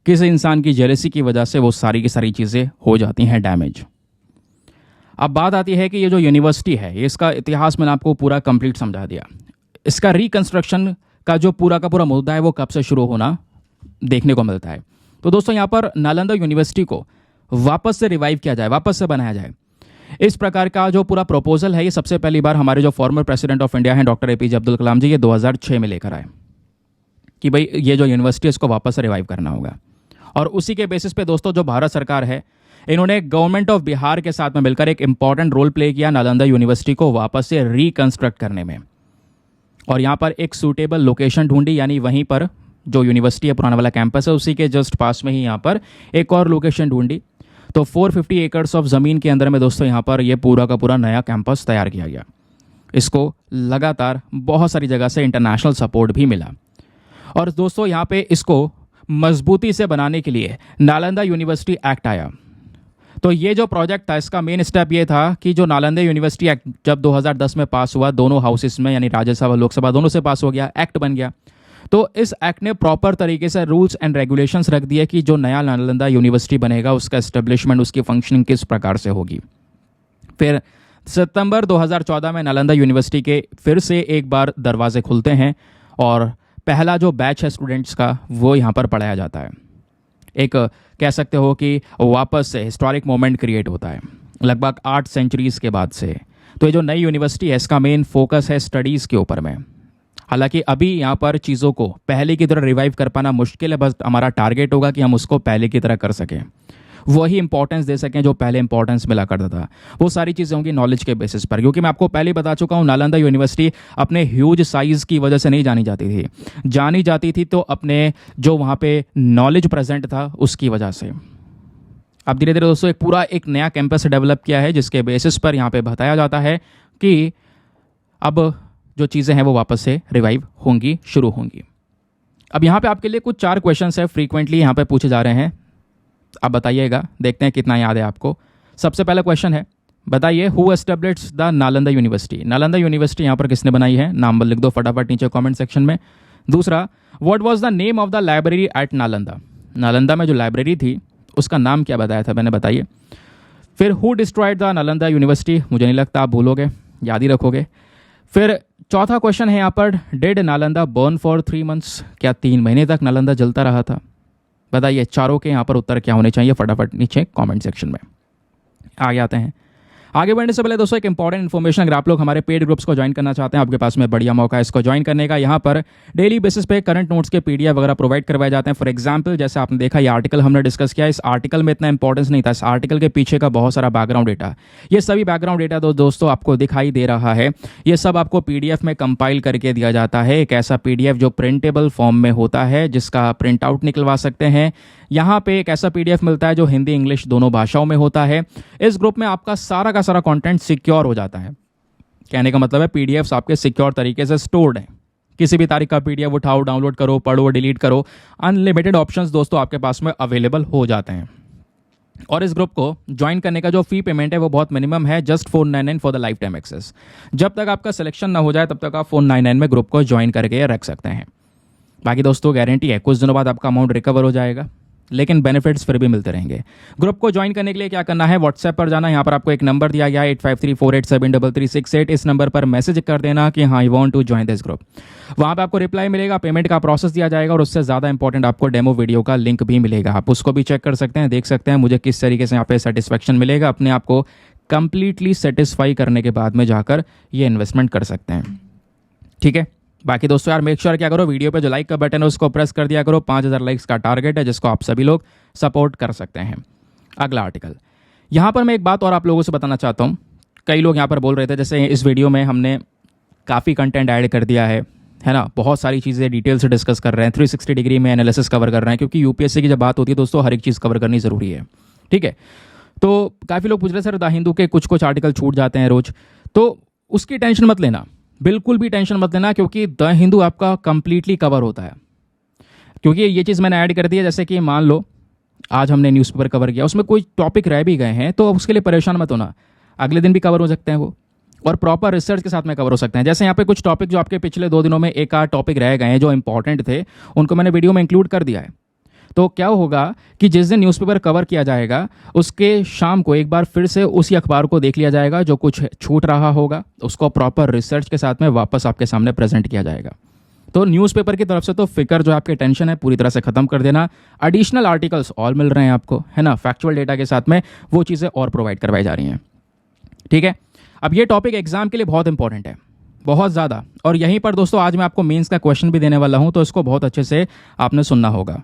S1: किसी इंसान की जेलसी की वजह से वो सारी की सारी चीज़ें हो जाती हैं डैमेज। अब बात आती है कि ये जो यूनिवर्सिटी है, ये इसका इतिहास मैंने आपको पूरा कंप्लीट समझा दिया। इसका रिकंस्ट्रक्शन का जो पूरा का पूरा मुद्दा है वो कब से शुरू होना देखने को मिलता है। तो दोस्तों यहाँ पर नालंदा यूनिवर्सिटी को वापस से रिवाइव किया जाए, वापस से बनाया जाए, इस प्रकार का जो पूरा प्रपोजल है ये सबसे पहली बार हमारे जो फॉर्मर प्रेसिडेंट ऑफ इंडिया हैं डॉक्टर एपीजे अब्दुल कलाम जी, ये 2006 में लेकर आए कि भाई ये जो यूनिवर्सिटी है इसको वापस से रिवाइव करना होगा। और उसी के बेसिस पे दोस्तों जो भारत सरकार है, इन्होंने गवर्नमेंट ऑफ बिहार के साथ में मिलकर एक इंपॉर्टेंट रोल प्ले किया नालंदा यूनिवर्सिटी को वापस से रिकंस्ट्रक्ट करने में। और यहाँ पर एक सूटेबल लोकेशन ढूंढी, यानी वहीं पर जो यूनिवर्सिटी है पुराना वाला कैंपस है उसी के जस्ट पास में ही यहाँ पर एक और लोकेशन ढूंढी। तो 450 एकड़्स ऑफ ज़मीन के अंदर में दोस्तों यहाँ पर ये पूरा का पूरा नया कैंपस तैयार किया गया। इसको लगातार बहुत सारी जगह से इंटरनेशनल सपोर्ट भी मिला। और दोस्तों यहाँ पे इसको मजबूती से बनाने के लिए नालंदा यूनिवर्सिटी एक्ट आया। तो ये जो प्रोजेक्ट था इसका मेन स्टेप ये था कि जो नालंदा यूनिवर्सिटी एक्ट जब 2010 में पास हुआ, दोनों हाउसेस में यानी राज्यसभा लोकसभा दोनों से पास हो गया, एक्ट बन गया। तो इस एक्ट ने प्रॉपर तरीके से रूल्स एंड रेगुलेशंस रख दिए कि जो नया नालंदा यूनिवर्सिटी बनेगा उसका एस्टेब्लिशमेंट, उसकी फंक्शनिंग किस प्रकार से होगी। फिर सितंबर 2014 में नालंदा यूनिवर्सिटी के फिर से एक बार दरवाजे खुलते हैं और पहला जो बैच है स्टूडेंट्स का वो यहाँ पर पढ़ाया जाता है। एक कह सकते हो कि वापस से हिस्टोरिक मोमेंट क्रिएट होता है लगभग 8 सेंचुरीज़ के बाद से। तो ये जो नई यूनिवर्सिटी है इसका मेन फोकस है स्टडीज़ के ऊपर में। हालांकि अभी यहाँ पर चीज़ों को पहले की तरह रिवाइव कर पाना मुश्किल है, बस हमारा टारगेट होगा कि हम उसको पहले की तरह कर सकें, वही इंपॉर्टेंस दे सकें जो पहले इंपॉर्टेंस मिला करता था। वो सारी चीज़ें होंगी नॉलेज के बेसिस पर, क्योंकि मैं आपको पहले ही बता चुका हूँ नालंदा यूनिवर्सिटी अपने ह्यूज साइज़ की वजह से नहीं जानी जाती थी तो अपने जो वहाँ पे नॉलेज प्रेजेंट था उसकी वजह से। अब धीरे धीरे दोस्तों एक नया कैंपस डेवलप किया है जिसके बेसिस पर यहाँ पे बताया जाता है कि अब जो चीज़ें हैं वो वापस से रिवाइव होंगी, शुरू होंगी। अब यहाँ पे आपके लिए कुछ 4 क्वेश्चंस है फ्रीक्वेंटली यहाँ पे पूछे जा रहे हैं। आप बताइएगा, देखते हैं कितना याद है आपको। सबसे पहला क्वेश्चन है, बताइए who established the Nalanda university. Nalanda university यहाँ पर किसने बनाई है, नाम लिख दो फटाफट नीचे कमेंट सेक्शन में। दूसरा, what was the name of the library at Nalanda. Nalanda में जो लाइब्रेरी थी उसका नाम क्या बताया था मैंने, बताइए। फिर who destroyed the Nalanda university, मुझे नहीं लगता आप भूलोगे, याद ही रखोगे। फिर चौथा क्वेश्चन है यहाँ पर, did Nalanda burn for 3 months, क्या 3 महीने तक नालंदा जलता रहा था। बताइए चारों के यहाँ पर उत्तर क्या होने चाहिए फटाफट नीचे कमेंट सेक्शन में। आगे आते हैं। आगे बढ़ने से पहले दोस्तों एक इंपॉर्टेंट इन्फॉर्मेशन, अगर आप लोग हमारे पेड ग्रुप्स को ज्वाइन करना चाहते हैं आपके पास में बढ़िया मौका है इसको ज्वाइन करने का। यहाँ पर डेली बेसिस पे करंट नोट्स के पीडीएफ वगैरह प्रोवाइड करवाए जाते हैं। फॉर एग्जांपल जैसे आपने देखा ये आर्टिकल हमने डिस्कस किया, इस आर्टिकल में इतना इंपॉर्टेंस नहीं था, इस आर्टिकल के पीछे का बहुत सारा बैकग्राउंड डेटा, ये सभी बैकग्राउंड डेटा दोस्तों आपको दिखाई दे रहा है। ये सब आपको पीडीएफ में कंपाइल करके दिया जाता है, एक ऐसा पीडीएफ जो प्रिंटेबल फॉर्म में होता है जिसका प्रिंट आउट निकलवा सकते हैं। यहाँ पे एक ऐसा पीडीएफ मिलता है जो हिंदी इंग्लिश दोनों भाषाओं में होता है। इस ग्रुप में आपका सारा का सारा कंटेंट सिक्योर हो जाता है। कहने का मतलब है पीडीएफ्स आपके सिक्योर तरीके से स्टोर्ड हैं। किसी भी तारीख का पीडीएफ उठाओ, डाउनलोड करो, पढ़ो, डिलीट करो, अनलिमिटेड ऑप्शंस दोस्तों आपके पास में अवेलेबल हो जाते हैं। और इस ग्रुप को ज्वाइन करने का जो फी पेमेंट है वो बहुत मिनिमम है, just 499 for the lifetime access. जब तक आपका सिलेक्शन ना हो जाए तब तक आप 499 में ग्रुप को ज्वाइन करके रख सकते हैं। बाकी दोस्तों गारंटी है कुछ दिनों बाद आपका अमाउंट रिकवर हो जाएगा, लेकिन बेनिफिट्स फिर भी मिलते रहेंगे। ग्रुप को ज्वाइन करने के लिए क्या करना है, व्हाट्सएप पर जाना, यहाँ पर आपको एक नंबर दिया गया है 8534873368। इस नंबर पर मैसेज कर देना कि हाँ I want to join this group. वहाँ पे आपको रिप्लाई मिलेगा, पेमेंट का प्रोसेस दिया जाएगा और उससे ज़्यादा इंपॉर्टेंट आपको डेमो वीडियो का लिंक भी मिलेगा। आप उसको भी चेक कर सकते हैं, देख सकते हैं मुझे किस तरीके से यहाँ पे सेटिस्फेक्शन मिलेगा। अपने आप को कंप्लीटली सेटिस्फाई करने के बाद में जाकर ये इन्वेस्टमेंट कर सकते हैं। ठीक है, बाकी दोस्तों यार मेक श्योर क्या करो, वीडियो पे जो लाइक का बटन है उसको प्रेस कर दिया करो। 5000 लाइक्स का टारगेट है जिसको आप सभी लोग सपोर्ट कर सकते हैं। अगला आर्टिकल, यहाँ पर मैं एक बात और आप लोगों से बताना चाहता हूँ। कई लोग यहाँ पर बोल रहे थे जैसे इस वीडियो में हमने काफ़ी कंटेंट ऐड कर दिया है ना, बहुत सारी चीज़ें डिटेल से डिस्कस कर रहे हैं, 360 डिग्री में एनालिसिस कवर कर रहे हैं, क्योंकि यूपीएससी की जब बात होती है दोस्तों हर एक चीज़ कवर करनी ज़रूरी है। ठीक है, तो काफ़ी लोग पूछ रहे सर द हिंदू के कुछ आर्टिकल छूट जाते हैं रोज़, तो उसकी टेंशन मत लेना, बिल्कुल भी टेंशन मत लेना, क्योंकि द हिंदू आपका कंप्लीटली कवर होता है। क्योंकि ये चीज़ मैंने ऐड कर दी है, जैसे कि मान लो आज हमने न्यूज़पेपर कवर किया, उसमें कोई टॉपिक रह भी गए हैं तो उसके लिए परेशान मत होना, अगले दिन भी कवर हो सकते हैं वो, और प्रॉपर रिसर्च के साथ में कवर हो सकते हैं। जैसे यहाँ पे कुछ टॉपिक जो आपके पिछले 2 दिनों में एक आध टॉपिक रह गए हैं जो इंपॉर्टेंट थे, उनको मैंने वीडियो में इंक्लूड कर दिया है। तो क्या होगा कि जिस दिन न्यूज़पेपर कवर किया जाएगा उसके शाम को एक बार फिर से उसी अखबार को देख लिया जाएगा, जो कुछ छूट रहा होगा उसको प्रॉपर रिसर्च के साथ में वापस आपके सामने प्रेजेंट किया जाएगा। तो न्यूज़पेपर की तरफ से तो फिक्र जो आपकी टेंशन है पूरी तरह से ख़त्म कर देना। एडिशनल आर्टिकल्स और मिल रहे हैं आपको, है ना, फैक्चुअल डेटा के साथ में वो चीज़ें और प्रोवाइड करवाई जा रही हैं। ठीक है, अब ये टॉपिक एग्जाम के लिए बहुत इंपॉर्टेंट है, बहुत ज़्यादा। और यहीं पर दोस्तों आज मैं आपको मेंस का क्वेश्चन भी देने वाला हूं, तो इसको बहुत अच्छे से आपने सुनना होगा।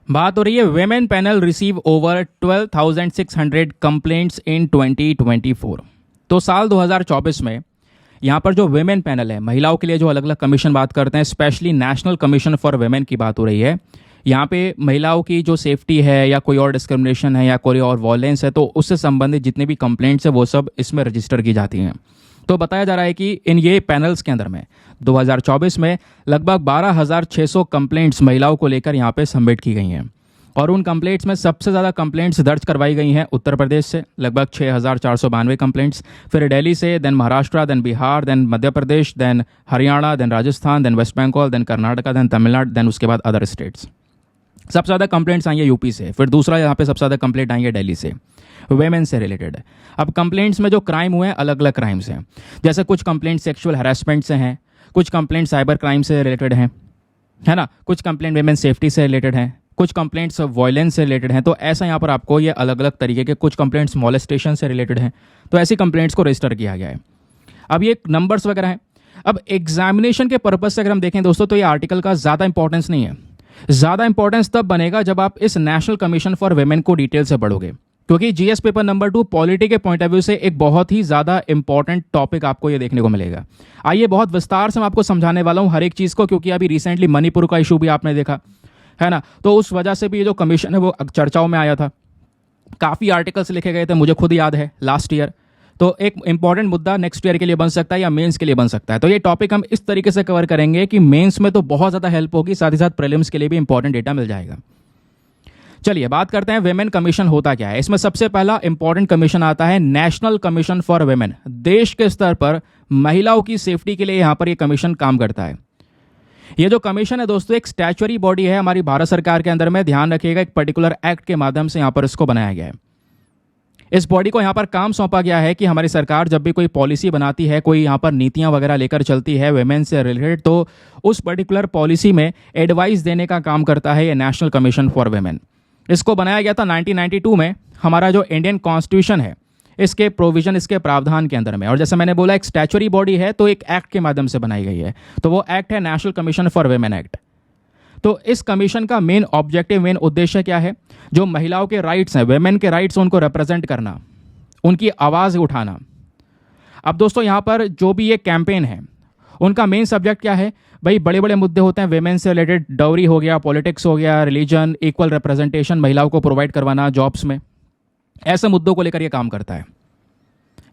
S1: बात हो रही है women panel receive over 12,600 complaints in 2024। तो साल 2024 में यहाँ पर जो वेमेन पैनल है, महिलाओं के लिए जो अलग अलग कमीशन बात करते हैं, specially national commission for women की बात हो रही है। यहाँ पे महिलाओं की जो सेफ्टी है या कोई और डिस्क्रिमिनेशन है या कोई और वॉयलेंस है, तो उससे संबंधित जितने भी कंप्लेंट्स है वो सब इसमें रजिस्टर की जाती हैं। तो बताया जा रहा है कि इन ये पैनल्स के अंदर में 2024 में लगभग 12,600 कंप्लेंट्स महिलाओं को लेकर यहाँ पे सबमिट की गई हैं। और उन कंप्लेंट्स में सबसे ज़्यादा कंप्लेंट्स दर्ज करवाई गई हैं उत्तर प्रदेश से, लगभग 6,492 कंप्लेंट्स, फिर दिल्ली से, then Maharashtra, then Bihar, then Madhya Pradesh, then Haryana, then Rajasthan, then West Bengal, then Karnataka, then Tamil Nadu, then उसके बाद अदर स्टेट्स। सबसे ज़्यादा कंप्लेंट्स आई है यूपी से, फिर दूसरा यहाँ पे सबसे ज़्यादा कंप्लेंट आई है दिल्ली से, वेमेन से रिलेटेड। अब कंप्लेंट्स में जो क्राइम हुए हैं अलग अलग क्राइम्स हैं, जैसे कुछ कंप्लेंट सेक्सुअल हैरेसमेंट से हैं, कुछ कंप्लेंट साइबर क्राइम से रिलेटेड हैं, है ना, कुछ कंप्लेंट वेमेन सेफ्टी से रिलेटेड हैं, कुछ कंप्लेंट्स वायलेंस से रिलेटेड हैं। तो ऐसा यहाँ पर आपको ये अलग अलग तरीके के कुछ कंप्लेंट्स मॉलेस्टेशन से रिलेटेड हैं, तो ऐसी कंप्लेंट्स को रजिस्टर किया गया है। अब ये नंबर्स वगैरह हैं। अब एग्जामिनेशन के पर्पज से अगर हम देखें दोस्तों, तो ये आर्टिकल का ज़्यादा इंपॉर्टेंस नहीं है। ज़्यादा इंपॉर्टेंस तब बनेगा जब आप इस नेशनल कमीशन फॉर वेमेन को डिटेल से पढ़ोगे, क्योंकि जीएस पेपर नंबर 2 पॉलिटी के पॉइंट ऑफ व्यू से एक बहुत ही ज़्यादा इंपॉर्टेंट टॉपिक आपको ये देखने को मिलेगा। आइए बहुत विस्तार से मैं आपको समझाने वाला हूँ हर एक चीज़ को, क्योंकि अभी रिसेंटली मणिपुर का इशू भी आपने देखा है ना, तो उस वजह से भी ये जो कमीशन है वो चर्चाओं में आया था। काफ़ी आर्टिकल्स लिखे गए थे, मुझे खुद याद है लास्ट ईयर। तो एक इंपॉर्टेंट मुद्दा नेक्स्ट ईयर के लिए बन सकता है या मेंस के लिए बन सकता है। तो ये टॉपिक हम इस तरीके से कवर करेंगे कि मेंस में तो बहुत ज़्यादा हेल्प होगी, साथ ही साथ प्रीलिम्स के लिए भी इंपॉर्टेंट डेटा मिल जाएगा। चलिए बात करते हैं वेमेन कमीशन होता क्या है। इसमें सबसे पहला इंपॉर्टेंट कमीशन आता है नेशनल कमीशन फॉर वेमेन। देश के स्तर पर महिलाओं की सेफ्टी के लिए यहाँ पर यह कमीशन काम करता है। ये जो कमीशन है दोस्तों एक स्टैच्यूटरी बॉडी है हमारी भारत सरकार के अंदर में, ध्यान रखिएगा, एक पर्टिकुलर एक्ट के माध्यम से यहाँ पर इसको बनाया गया है। इस बॉडी को यहाँ पर काम सौंपा गया है कि हमारी सरकार जब भी कोई पॉलिसी बनाती है, कोई यहाँ पर नीतियाँ वगैरह लेकर चलती है वेमेन से रिलेटेड, तो उस पर्टिकुलर पॉलिसी में एडवाइस देने का काम करता है ये नेशनल कमीशन फॉर वेमेन। इसको बनाया गया था 1992 में, हमारा जो इंडियन कॉन्स्टिट्यूशन है इसके प्रोविजन, इसके प्रावधान के अंदर में। और जैसे मैंने बोला एक स्टैच्यूटरी बॉडी है, तो एक एक्ट के माध्यम से बनाई गई है, तो वो एक्ट है national commission for women act. तो इस कमीशन का मेन ऑब्जेक्टिव, मेन उद्देश्य क्या है? जो महिलाओं के राइट्स हैं, वेमेन के राइट्स, उनको रिप्रेजेंट करना, उनकी आवाज़ उठाना। अब दोस्तों यहाँ पर जो भी ये कैंपेन है उनका मेन सब्जेक्ट क्या है? भाई बड़े बड़े मुद्दे होते हैं वेमेन से रिलेटेड, डाउरी हो गया, पॉलिटिक्स हो गया, रिलीजन, इक्वल रिप्रेजेंटेशन महिलाओं को प्रोवाइड करवाना जॉब्स में, ऐसे मुद्दों को लेकर ये काम करता है।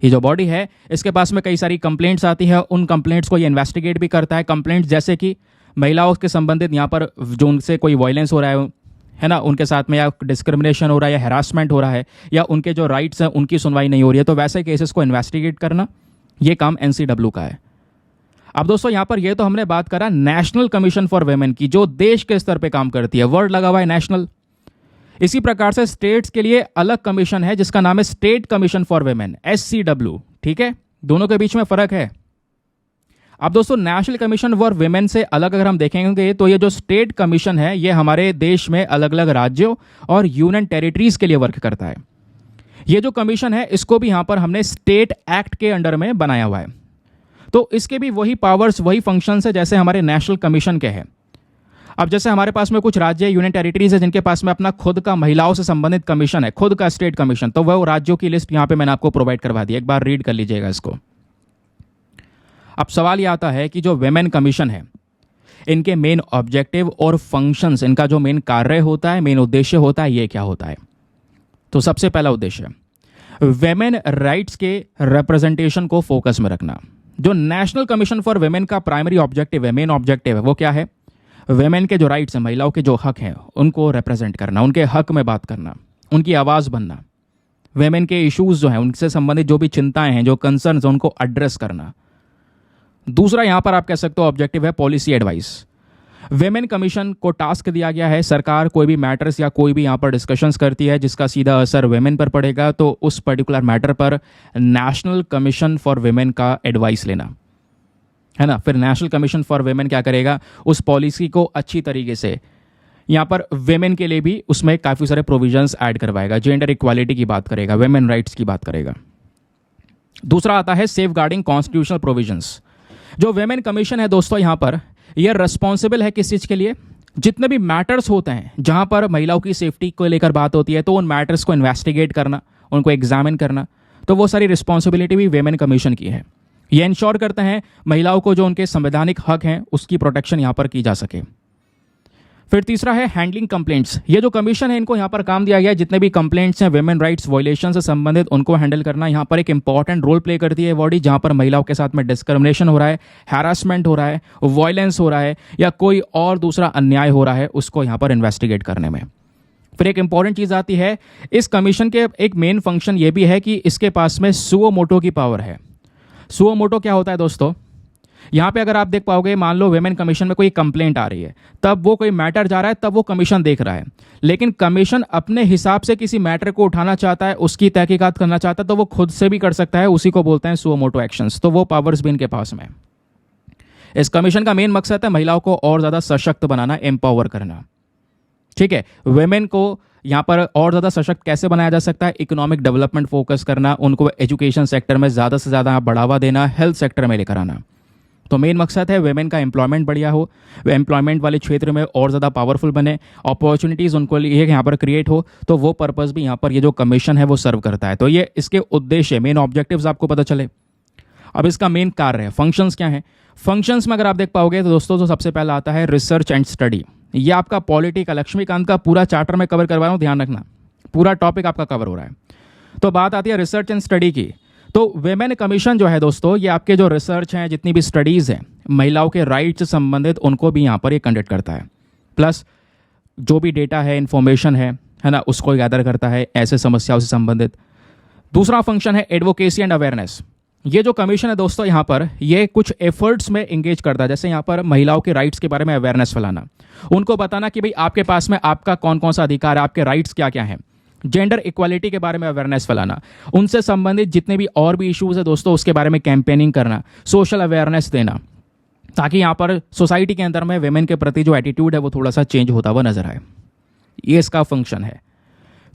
S1: ये जो बॉडी है इसके पास में कई सारी कंप्लेंट्स आती है, उन कंप्लेंट्स को ये इन्वेस्टिगेट भी करता है। कंप्लेंट्स जैसे कि महिलाओं के संबंधित यहाँ पर जो उनसे कोई वायलेंस हो रहा है ना, उनके साथ में या डिस्क्रिमिनेशन हो रहा है या हैरासमेंट हो रहा है या उनके जो राइट्स हैं उनकी सुनवाई नहीं हो रही है, तो वैसे केसेस को इन्वेस्टिगेट करना ये काम एनसीडब्ल्यू का है। अब दोस्तों यहाँ पर ये तो हमने बात करा नेशनल कमीशन फॉर वेमेन की, जो देश के स्तर पे काम करती है, वर्ड लगा हुआ है नेशनल। इसी प्रकार से स्टेट्स के लिए अलग कमीशन है जिसका नाम है स्टेट कमीशन फॉर वेमेन, एससीडब्ल्यू। ठीक है, दोनों के बीच में फर्क है। अब दोस्तों नेशनल कमीशन फॉर वेमेन से अलग अगर हम देखेंगे तो ये जो स्टेट कमीशन है ये हमारे देश में अलग अलग राज्यों और यूनियन टेरिटरीज के लिए वर्क करता है। ये जो कमीशन है इसको भी यहाँ पर हमने स्टेट एक्ट के अंडर में बनाया हुआ है, तो इसके भी वही पावर्स, वही फंक्शंस है जैसे हमारे नेशनल कमीशन के हैं। अब जैसे हमारे पास में कुछ राज्य, यूनियन टेरिटरीज है जिनके पास में अपना खुद का महिलाओं से संबंधित कमीशन है, खुद का स्टेट कमीशन, तो वह राज्यों की लिस्ट यहाँ पे मैंने आपको प्रोवाइड करवा दी, एक बार रीड कर लीजिएगा इसको। अब सवाल यह आता है कि जो वेमेन कमीशन है इनके मेन ऑब्जेक्टिव और फंक्शंस, इनका जो मेन कार्य होता है, मेन उद्देश्य होता है, ये क्या होता है? तो सबसे पहला उद्देश्य वेमेन राइट्स के रिप्रेजेंटेशन को फोकस में रखना। जो नेशनल कमीशन फॉर वेमेन का प्राइमरी ऑब्जेक्टिव है, मेन ऑब्जेक्टिव है, वो क्या है? वेमेन के जो राइट्स हैं, महिलाओं के जो हक हैं, उनको रिप्रेजेंट करना, उनके हक में बात करना, उनकी आवाज़ बनना, वेमेन के इश्यूज जो हैं, उनसे संबंधित जो भी चिंताएं हैं, जो कंसर्न्स हैं, उनको एड्रेस करना। दूसरा यहाँ पर आप कह सकते हो ऑब्जेक्टिव है पॉलिसी एडवाइस। वेमेन कमीशन को टास्क दिया गया है, सरकार कोई भी मैटर्स या कोई भी यहाँ पर डिस्कशंस करती है जिसका सीधा असर वेमेन पर पड़ेगा, तो उस पर्टिकुलर मैटर पर नेशनल कमीशन फॉर वेमेन का एडवाइस लेना है ना। फिर नेशनल कमीशन फॉर वेमेन क्या करेगा, उस पॉलिसी को अच्छी तरीके से यहाँ पर वेमेन के लिए भी उसमें काफ़ी सारे प्रोविजंस ऐड करवाएगा, जेंडर इक्वालिटी की बात करेगा, वेमेन राइट्स की बात करेगा। दूसरा आता है सेफ गार्डिंग कॉन्स्टिट्यूशनल प्रोविजंस। जो वेमेन कमीशन है दोस्तों, यहाँ पर यह रिस्पॉन्सिबल है किस चीज़ के लिए, जितने भी मैटर्स होते हैं जहाँ पर महिलाओं की सेफ्टी को लेकर बात होती है, तो उन मैटर्स को इन्वेस्टिगेट करना, उनको एग्जामिन करना, तो वो सारी रिस्पॉन्सिबिलिटी भी वेमेन कमीशन की है। ये इंश्योर करते हैं महिलाओं को जो उनके संवैधानिक हक हैं उसकी प्रोटेक्शन यहाँ पर की जा सके। फिर तीसरा है हैंडलिंग कंप्लेंट्स। ये जो कमीशन है इनको यहाँ पर काम दिया गया है, जितने भी कंप्लेंट्स हैं वेमेन राइट्स वायलेशन से संबंधित उनको हैंडल करना यहाँ पर एक इंपॉर्टेंट रोल प्ले करती है बॉडी, जहाँ पर महिलाओं के साथ में डिस्क्रिमिनेशन हो रहा है, हैरासमेंट हो रहा है, वायलेंस हो रहा है या कोई और दूसरा अन्याय हो रहा है, उसको यहाँ पर इन्वेस्टिगेट करने में। फिर एक इंपॉर्टेंट चीज़ आती है, इस कमीशन के एक मेन फंक्शन ये भी है कि इसके पास में सुओ मोटो की पावर है। सुओ मोटो क्या होता है दोस्तों, यहाँ पे अगर आप देख पाओगे, मान लो वेमेन कमीशन में कोई कंप्लेंट आ रही है, तब वो कोई मैटर जा रहा है, तब वो कमीशन देख रहा है, लेकिन कमीशन अपने हिसाब से किसी मैटर को उठाना चाहता है, उसकी तहकीकात करना चाहता है, तो वो खुद से भी कर सकता है, उसी को बोलते हैं सुओ मोटो एक्शंस। तो वो पावर्स भी इनके पास में। इस कमीशन का मेन मकसद है महिलाओं को और ज़्यादा सशक्त बनाना, एम्पावर करना। ठीक है, वेमेन को यहाँ पर और ज़्यादा सशक्त कैसे बनाया जा सकता है, इकोनॉमिक डेवलपमेंट फोकस करना, उनको एजुकेशन सेक्टर में ज़्यादा से ज़्यादा बढ़ावा देना, हेल्थ सेक्टर में लेकर आना। तो मेन मकसद है वेमेन का एम्प्लॉयमेंट बढ़िया हो, वे एम्प्लॉयमेंट वाले क्षेत्र में और ज़्यादा पावरफुल बने, अपॉर्चुनिटीज़ उनको लिए यहाँ पर क्रिएट हो, तो वो पर्पस भी यहाँ पर ये जो कमीशन है वो सर्व करता है। तो ये इसके उद्देश्य, मेन ऑब्जेक्टिव्स आपको पता चले। अब इसका मेन कार्य है, फंक्शंस क्या है। फंक्शंस में अगर आप देख पाओगे तो दोस्तों, तो सबसे पहला आता है रिसर्च एंड स्टडी। ये आपका पॉलिटी का लक्ष्मीकांत का पूरा चार्टर में कवर करवा रहा हूँ, ध्यान रखना, पूरा टॉपिक आपका कवर हो रहा है। तो बात आती है रिसर्च एंड स्टडी की। तो वेमेन कमीशन जो है दोस्तों, ये आपके जो रिसर्च हैं, जितनी भी स्टडीज़ हैं महिलाओं के राइट से संबंधित, उनको भी यहाँ पर ये कंडक्ट करता है। प्लस जो भी डेटा है, इन्फॉर्मेशन है ना, उसको गैदर करता है ऐसे समस्याओं से संबंधित। दूसरा फंक्शन है एडवोकेसी एंड अवेयरनेस। ये जो कमीशन है दोस्तों, यहाँ पर ये कुछ एफर्ट्स में इंगेज करता है, जैसे यहाँ पर महिलाओं के राइट्स के बारे में अवेयरनेस फैलाना, उनको बताना कि भाई आपके पास में आपका कौन कौन सा अधिकार है, आपके राइट्स क्या क्या हैं, जेंडर इक्वालिटी के बारे में अवेयरनेस फैलाना, उनसे संबंधित जितने भी और भी इश्यूज़ है दोस्तों उसके बारे में कैंपेनिंग करना, सोशल अवेयरनेस देना, ताकि यहाँ पर सोसाइटी के अंदर में वेमेन के प्रति जो एटीट्यूड है वो थोड़ा सा चेंज होता हुआ नजर आए। ये इसका फंक्शन है।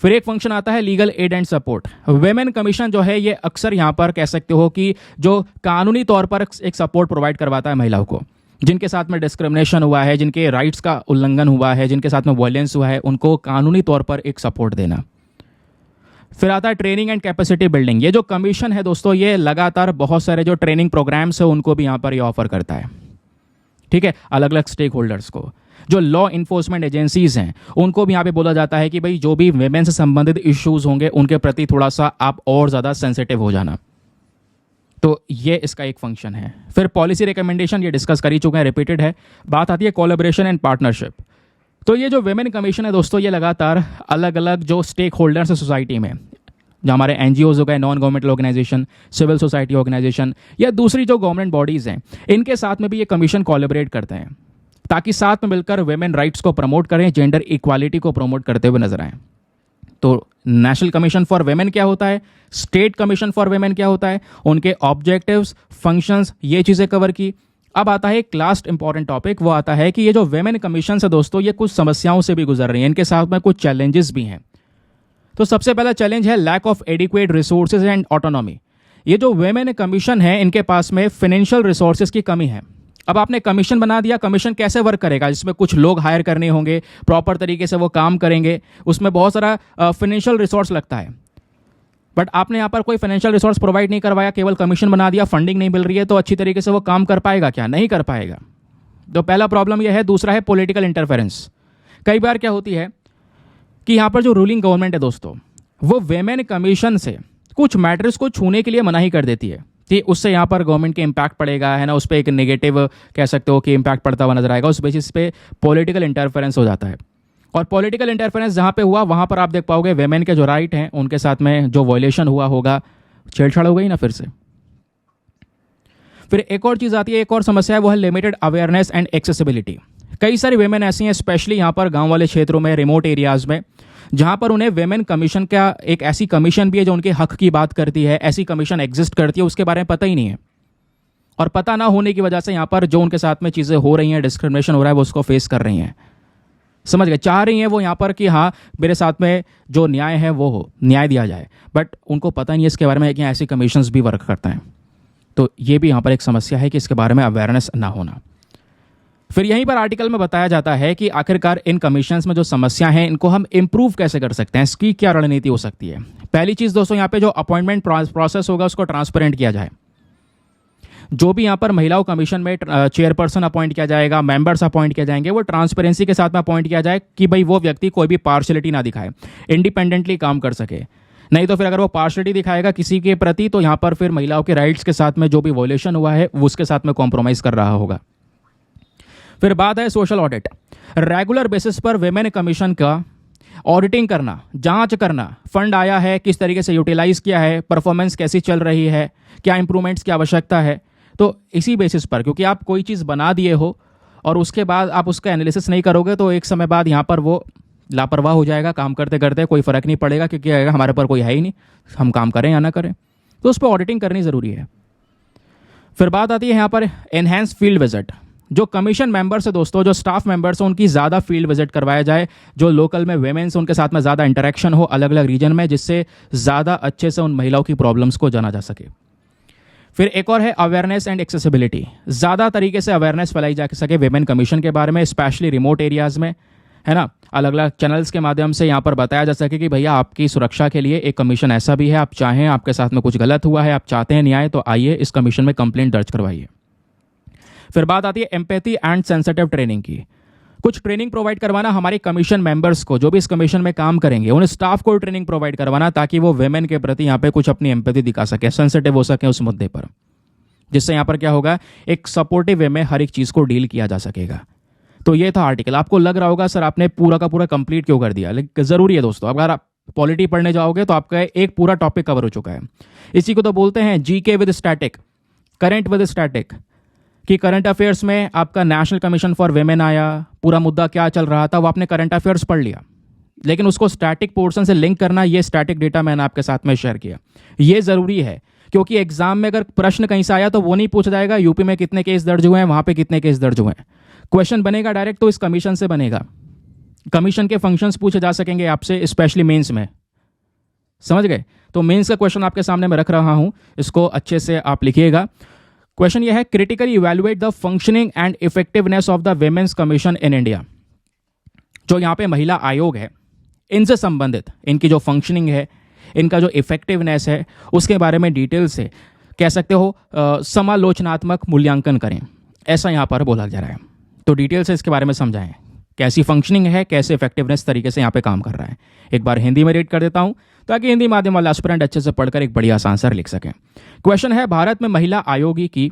S1: फिर एक फंक्शन आता है legal aid and support. Women commission जो है ये अक्सर यहाँ पर कह सकते हो कि जो कानूनी तौर पर एक सपोर्ट प्रोवाइड करवाता है महिलाओं को, जिनके साथ में डिस्क्रिमिनेशन हुआ है, जिनके राइट्स का उल्लंघन हुआ है, जिनके साथ में वायलेंस हुआ है, उनको कानूनी तौर पर एक सपोर्ट देना। फिर आता है ट्रेनिंग एंड कैपेसिटी बिल्डिंग। ये जो कमीशन है दोस्तों, ये लगातार बहुत सारे जो ट्रेनिंग प्रोग्राम्स है उनको भी यहाँ पर ये ऑफर करता है। ठीक है, अलग अलग स्टेक होल्डर्स को, जो लॉ इन्फोर्समेंट एजेंसीज हैं उनको भी यहाँ पे बोला जाता है कि भाई जो भी वेमेन से संबंधित इश्यूज होंगे उनके प्रति थोड़ा सा आप और ज़्यादा सेंसिटिव हो जाना। तो ये इसका एक फंक्शन है। फिर पॉलिसी रिकमेंडेशन, ये डिस्कस कर ही चुके हैं, रिपीटेड है। बात आती है कोलैबोरेशन एंड पार्टनरशिप। तो ये जो वेमेन कमीशन है दोस्तों, ये लगातार अलग अलग जो स्टेक होल्डर्स है सोसाइटी में, जो हमारे एनजीओज हो गए, non governmental organisation, civil society organisation या दूसरी जो गवर्नमेंट बॉडीज़ हैं, इनके साथ में भी ये कमीशन कोलैबोरेट करते हैं ताकि साथ में मिलकर वेमेन राइट्स को प्रमोट करें, जेंडर इक्वालिटी को प्रमोट करते हुए नजर आएँ। तो नेशनल कमीशन फॉर वेमेन क्या होता है, स्टेट कमीशन फॉर वेमेन क्या होता है, उनके ऑब्जेक्टिव्स, फंक्शंस, ये चीज़ें कवर की। अब आता है एक लास्ट इंपॉर्टेंट टॉपिक, वो आता है कि ये जो वेमेन कमीशन है दोस्तों, ये कुछ समस्याओं से भी गुजर रही हैं, इनके साथ में कुछ चैलेंजेस भी हैं। तो सबसे पहला चैलेंज है lack of adequate resources and autonomy. ये जो वेमेन कमीशन है इनके पास में फाइनेंशियल रिसोर्सेज की कमी है। अब आपने कमीशन बना दिया, कमीशन कैसे वर्क करेगा, जिसमें कुछ लोग हायर करने होंगे, प्रॉपर तरीके से वो काम करेंगे, उसमें बहुत सारा फाइनेंशियल रिसोर्स लगता है, बट आपने यहाँ पर कोई फाइनेंशियल रिसोर्स प्रोवाइड नहीं करवाया, केवल कमीशन बना दिया, फंडिंग नहीं मिल रही है, तो अच्छी तरीके से वो काम कर पाएगा क्या, नहीं कर पाएगा। तो पहला प्रॉब्लम यह है। दूसरा है पॉलिटिकल इंटरफेरेंस। कई बार क्या होती है कि यहाँ पर जो रूलिंग गवर्नमेंट है दोस्तों, वो वेमेन कमीशन से कुछ मैटर्स को छूने के लिए मनाही कर देती है कि उससे यहाँ पर गवर्नमेंट के इम्पैक्ट पड़ेगा, है ना, उस पर एक नेगेटिव कह सकते हो कि इम्पैक्ट पड़ता हुआ नजर आएगा, उस बेसिस पे पॉलिटिकल इंटरफेरेंस हो जाता है। और पॉलिटिकल इंटरफेरेंस जहाँ पे हुआ वहाँ पर आप देख पाओगे वेमेन के जो राइट हैं उनके साथ में जो वायलेशन हुआ होगा, छेड़छाड़ हो गई ना फिर से। फिर एक और चीज़ आती है, एक और समस्या है, वो है लिमिटेड अवेयरनेस एंड एक्सेसिबिलिटी। कई सारी वेमेन ऐसी हैं, स्पेशली यहाँ पर गांव वाले क्षेत्रों में, रिमोट एरियाज़ में, जहाँ पर उन्हें वेमेन कमीशन का एक ऐसी कमीशन भी है जो उनके हक की बात करती है, ऐसी कमीशन एग्जिस्ट करती है, उसके बारे में पता ही नहीं है। और पता ना होने की वजह से यहाँ पर जो उनके साथ में चीज़ें हो रही हैं, डिस्क्रिमिनेशन हो रहा है, वो उसको फेस कर रही हैं। समझ गए? चाह रही हैं वो यहाँ पर कि हाँ मेरे साथ में जो न्याय है वो हो, न्याय दिया जाए, बट उनको पता नहीं है इसके बारे में कि ऐसी कमीशंस भी वर्क करते हैं। तो ये भी यहाँ पर एक समस्या है कि इसके बारे में अवेयरनेस ना होना। फिर यहीं पर आर्टिकल में बताया जाता है कि आखिरकार इन कमीशंस में जो समस्या है इनको हम इम्प्रूव कैसे कर सकते हैं, इसकी क्या रणनीति हो सकती है। पहली चीज़ दोस्तों, यहाँ पे जो अपॉइंटमेंट प्रोसेस होगा उसको ट्रांसपेरेंट किया जाए। जो भी यहाँ पर महिलाओं कमीशन में चेयरपर्सन अपॉइंट किया जाएगा, मेंबर्स अपॉइंट किए जाएंगे, वो ट्रांसपेरेंसी के साथ में अपॉइंट किया जाए कि भाई वो व्यक्ति कोई भी पार्शलिटी ना दिखाए, इंडिपेंडेंटली काम कर सके। नहीं तो फिर अगर वो पार्शलिटी दिखाएगा किसी के प्रति, तो यहाँ पर फिर महिलाओं के राइट्स के साथ में जो भी वॉयलेशन हुआ है वो उसके साथ में कॉम्प्रोमाइज कर रहा होगा। फिर बात है सोशल ऑडिट। रेगुलर बेसिस पर विमेन कमीशन का ऑडिटिंग करना, जांच करना, फंड आया है, किस तरीके से यूटिलाइज किया है, परफॉर्मेंस कैसी चल रही है, क्या इंप्रूवमेंट्स की आवश्यकता है। तो इसी बेसिस पर, क्योंकि आप कोई चीज़ बना दिए हो और उसके बाद आप उसका एनालिसिस नहीं करोगे तो एक समय बाद यहाँ पर वो लापरवाह हो जाएगा, काम करते करते कोई फ़र्क नहीं पड़ेगा, क्योंकि हमारे पर कोई है ही नहीं, हम काम करें या ना करें। तो उस पर ऑडिटिंग करनी ज़रूरी है। फिर बात आती है यहाँ पर एनहेंस फील्ड विजिट। जो कमीशन मेंबर्स है दोस्तों, जो स्टाफ मेंबर्स हैं, उनकी ज़्यादा फील्ड विजिट करवाया जाए। जो लोकल में वेमेन्स, उनके साथ में ज़्यादा इंटरेक्शन हो अलग अलग रीजन में, जिससे ज़्यादा अच्छे से उन महिलाओं की प्रॉब्लम्स को जाना जा सके। फिर एक और है अवेयरनेस एंड एक्सेसिबिलिटी। ज़्यादा तरीके से अवेयरनेस फैलाई जा सके वेमेन कमीशन के बारे में, स्पेशली रिमोट एरियाज़ में, है ना। अलग अलग चैनल्स के माध्यम से यहाँ पर बताया जा सके कि भैया आपकी सुरक्षा के लिए एक कमीशन ऐसा भी है, आप चाहें आपके साथ में कुछ गलत हुआ है, आप चाहते हैं न्याय, तो आइए इस कमीशन में कंप्लेंट दर्ज करवाइए। फिर बात आती है एम्पैथी एंड सेंसिटिव ट्रेनिंग की। कुछ ट्रेनिंग प्रोवाइड करवाना हमारे कमीशन मेंबर्स को, जो भी इस कमीशन में काम करेंगे, उन स्टाफ को ट्रेनिंग प्रोवाइड करवाना, ताकि वो वेमेन के प्रति यहाँ पे कुछ अपनी एम्पैथी दिखा सके, सेंसिटिव हो सके उस मुद्दे पर, जिससे यहाँ पर क्या होगा, एक सपोर्टिव वे में हर एक चीज़ को डील किया जा सकेगा। तो ये था आर्टिकल। आपको लग रहा होगा सर आपने पूरा का पूरा कंप्लीट क्यों कर दिया, लेकिन ज़रूरी है दोस्तों। अगर आप पॉलिटी पढ़ने जाओगे तो आपका एक पूरा टॉपिक कवर हो चुका है। इसी को तो बोलते हैं GK with static, current with static, कि करंट अफेयर्स में आपका नेशनल कमीशन फॉर वेमेन आया, पूरा मुद्दा क्या चल रहा था वो आपने करंट अफेयर्स पढ़ लिया, लेकिन उसको स्टैटिक पोर्शन से लिंक करना, ये स्टैटिक डेटा मैंने आपके साथ में शेयर किया। ये ज़रूरी है, क्योंकि एग्जाम में अगर प्रश्न कहीं से आया तो वो नहीं पूछा जाएगा यूपी में कितने केस दर्ज हुए हैं, वहाँ पे कितने केस दर्ज हुए हैं। क्वेश्चन बनेगा डायरेक्ट तो इस कमीशन से बनेगा। कमीशन के फंक्शंस पूछे जा सकेंगे आपसे, स्पेशली मेंस में। समझ गए? तो मेंस का क्वेश्चन आपके सामने मैं रख रहा हूँ, इसको अच्छे से आप लिखिएगा। क्वेश्चन यह है, critically evaluate the functioning and effectiveness of the women's commission in India. जो यहाँ पे महिला आयोग है, इनसे संबंधित इनकी जो फंक्शनिंग है, इनका जो इफेक्टिवनेस है, उसके बारे में डिटेल से कह सकते हो समालोचनात्मक मूल्यांकन करें, ऐसा यहाँ पर बोला जा रहा है। तो डिटेल से इसके बारे में समझाएं, कैसी फंक्शनिंग है, कैसे इफेक्टिवनेस तरीके से यहाँ पे काम कर रहा है। एक बार हिंदी में रीड कर देता हूँ ताकि हिंदी माध्यम वाला एस्पिरेंट अच्छे से पढ़कर एक बढ़िया आंसर लिख सकें। क्वेश्चन है, भारत में महिला आयोगी की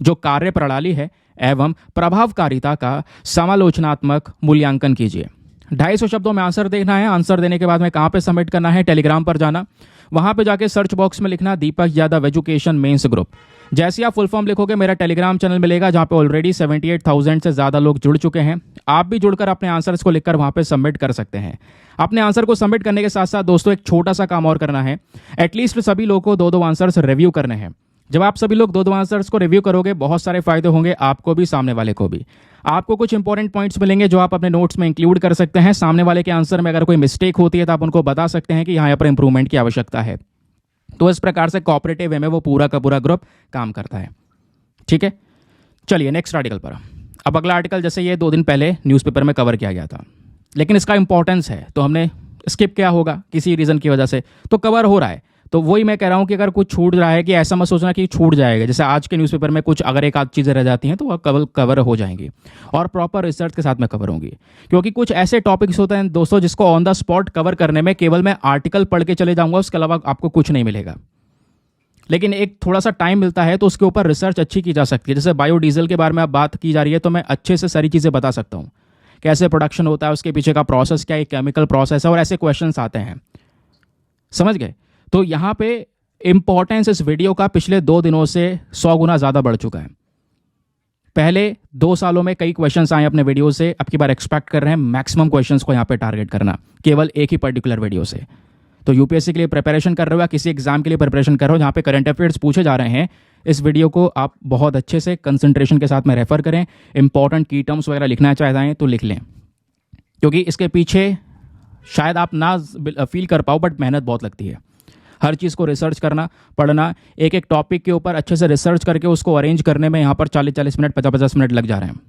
S1: जो कार्य प्रणाली है एवं प्रभावकारिता का समालोचनात्मक मूल्यांकन कीजिए। 250 शब्दों में आंसर देना है। आंसर देने के बाद में कहाँ पे सबमिट करना है, टेलीग्राम पर जाना, वहाँ पे जाके सर्च बॉक्स में लिखना दीपक यादव एजुकेशन मेंस ग्रुप। जैसे आप फुल फॉर्म लिखोगे मेरा टेलीग्राम चैनल मिलेगा, जहाँ पे ऑलरेडी 78,000 से ज़्यादा लोग जुड़ चुके हैं। आप भी जुड़कर अपने आंसर्स को लिखकर वहाँ पे सबमिट कर सकते हैं। अपने आंसर को सबमिट करने के साथ साथ दोस्तों एक छोटा सा काम और करना है, एटलीस्ट सभी लोगों को 2-2 आंसर्स रिव्यू करने हैं। जब आप सभी लोग 2-2 आंसर्स को रिव्यू करोगे, बहुत सारे फायदे होंगे, आपको भी सामने वाले को भी। आपको कुछ इंपॉर्टेंट पॉइंट्स मिलेंगे जो आप अपने नोट्स में इंक्लूड कर सकते हैं। सामने वाले के आंसर में अगर कोई मिस्टेक होती है तो आप उनको बता सकते हैं कि यहाँ पर इंप्रूवमेंट की आवश्यकता है। तो इस प्रकार से कोऑपरेटिव वे में वो पूरा का पूरा ग्रुप काम करता है। ठीक है, चलिए नेक्स्ट आर्टिकल पर। अब अगला आर्टिकल, जैसे ये 2 दिन पहले न्यूज़पेपर में कवर किया गया था, लेकिन इसका इंपॉर्टेंस है तो हमने स्किप किया होगा किसी रीज़न की वजह से, तो कवर हो रहा है। तो वही मैं कह रहा हूँ कि अगर कुछ छूट रहा है कि ऐसा मत सोचना कि छूट जाएगा। जैसे आज के न्यूज़पेपर में कुछ अगर एक आध चीज़ें रह जाती हैं तो वह कवर हो जाएंगी और प्रॉपर रिसर्च के साथ में कवर होंगी। क्योंकि कुछ ऐसे टॉपिक्स होते हैं दोस्तों जिसको ऑन द स्पॉट कवर करने में केवल मैं आर्टिकल पढ़ के चले जाऊँगा, उसके अलावा आपको कुछ नहीं मिलेगा। लेकिन एक थोड़ा सा टाइम मिलता है तो उसके ऊपर रिसर्च अच्छी की जा सकती है। जैसे बायोडीजल के बारे में अब बात की जा रही है तो मैं अच्छे से सारी चीज़ें बता सकता हूँ, कैसे प्रोडक्शन होता है, उसके पीछे का प्रोसेस क्या है, केमिकल प्रोसेस है, और ऐसे क्वेश्चंस आते हैं। समझ गए? तो यहाँ पे इंपॉर्टेंस इस वीडियो का पिछले 2 दिनों से 100 गुना ज़्यादा बढ़ चुका है। पहले 2 सालों में कई क्वेश्चंस आए अपने वीडियो से, अब की बार एक्सपेक्ट कर रहे हैं मैक्सिमम क्वेश्चंस को यहाँ पे टारगेट करना केवल एक ही पर्टिकुलर वीडियो से। तो यूपीएससी के लिए प्रिपरेशन कर रहे हो या किसी एग्जाम के लिए प्रिपरेशन कर रहे हो जहाँ पे करंट अफेयर्स पूछे जा रहे हैं, इस वीडियो को आप बहुत अच्छे से कंसंट्रेशन के साथ में रेफर करें। इंपॉर्टेंट की टर्म्स वगैरह लिखना चाहते हैं तो लिख लें, क्योंकि इसके पीछे शायद आप ना फील कर पाओ बट मेहनत बहुत लगती है। हर चीज़ को रिसर्च करना, पढ़ना, एक एक टॉपिक के ऊपर अच्छे से रिसर्च करके उसको अरेंज करने में यहाँ पर 40-40 मिनट 50-50 मिनट लग जा रहे हैं।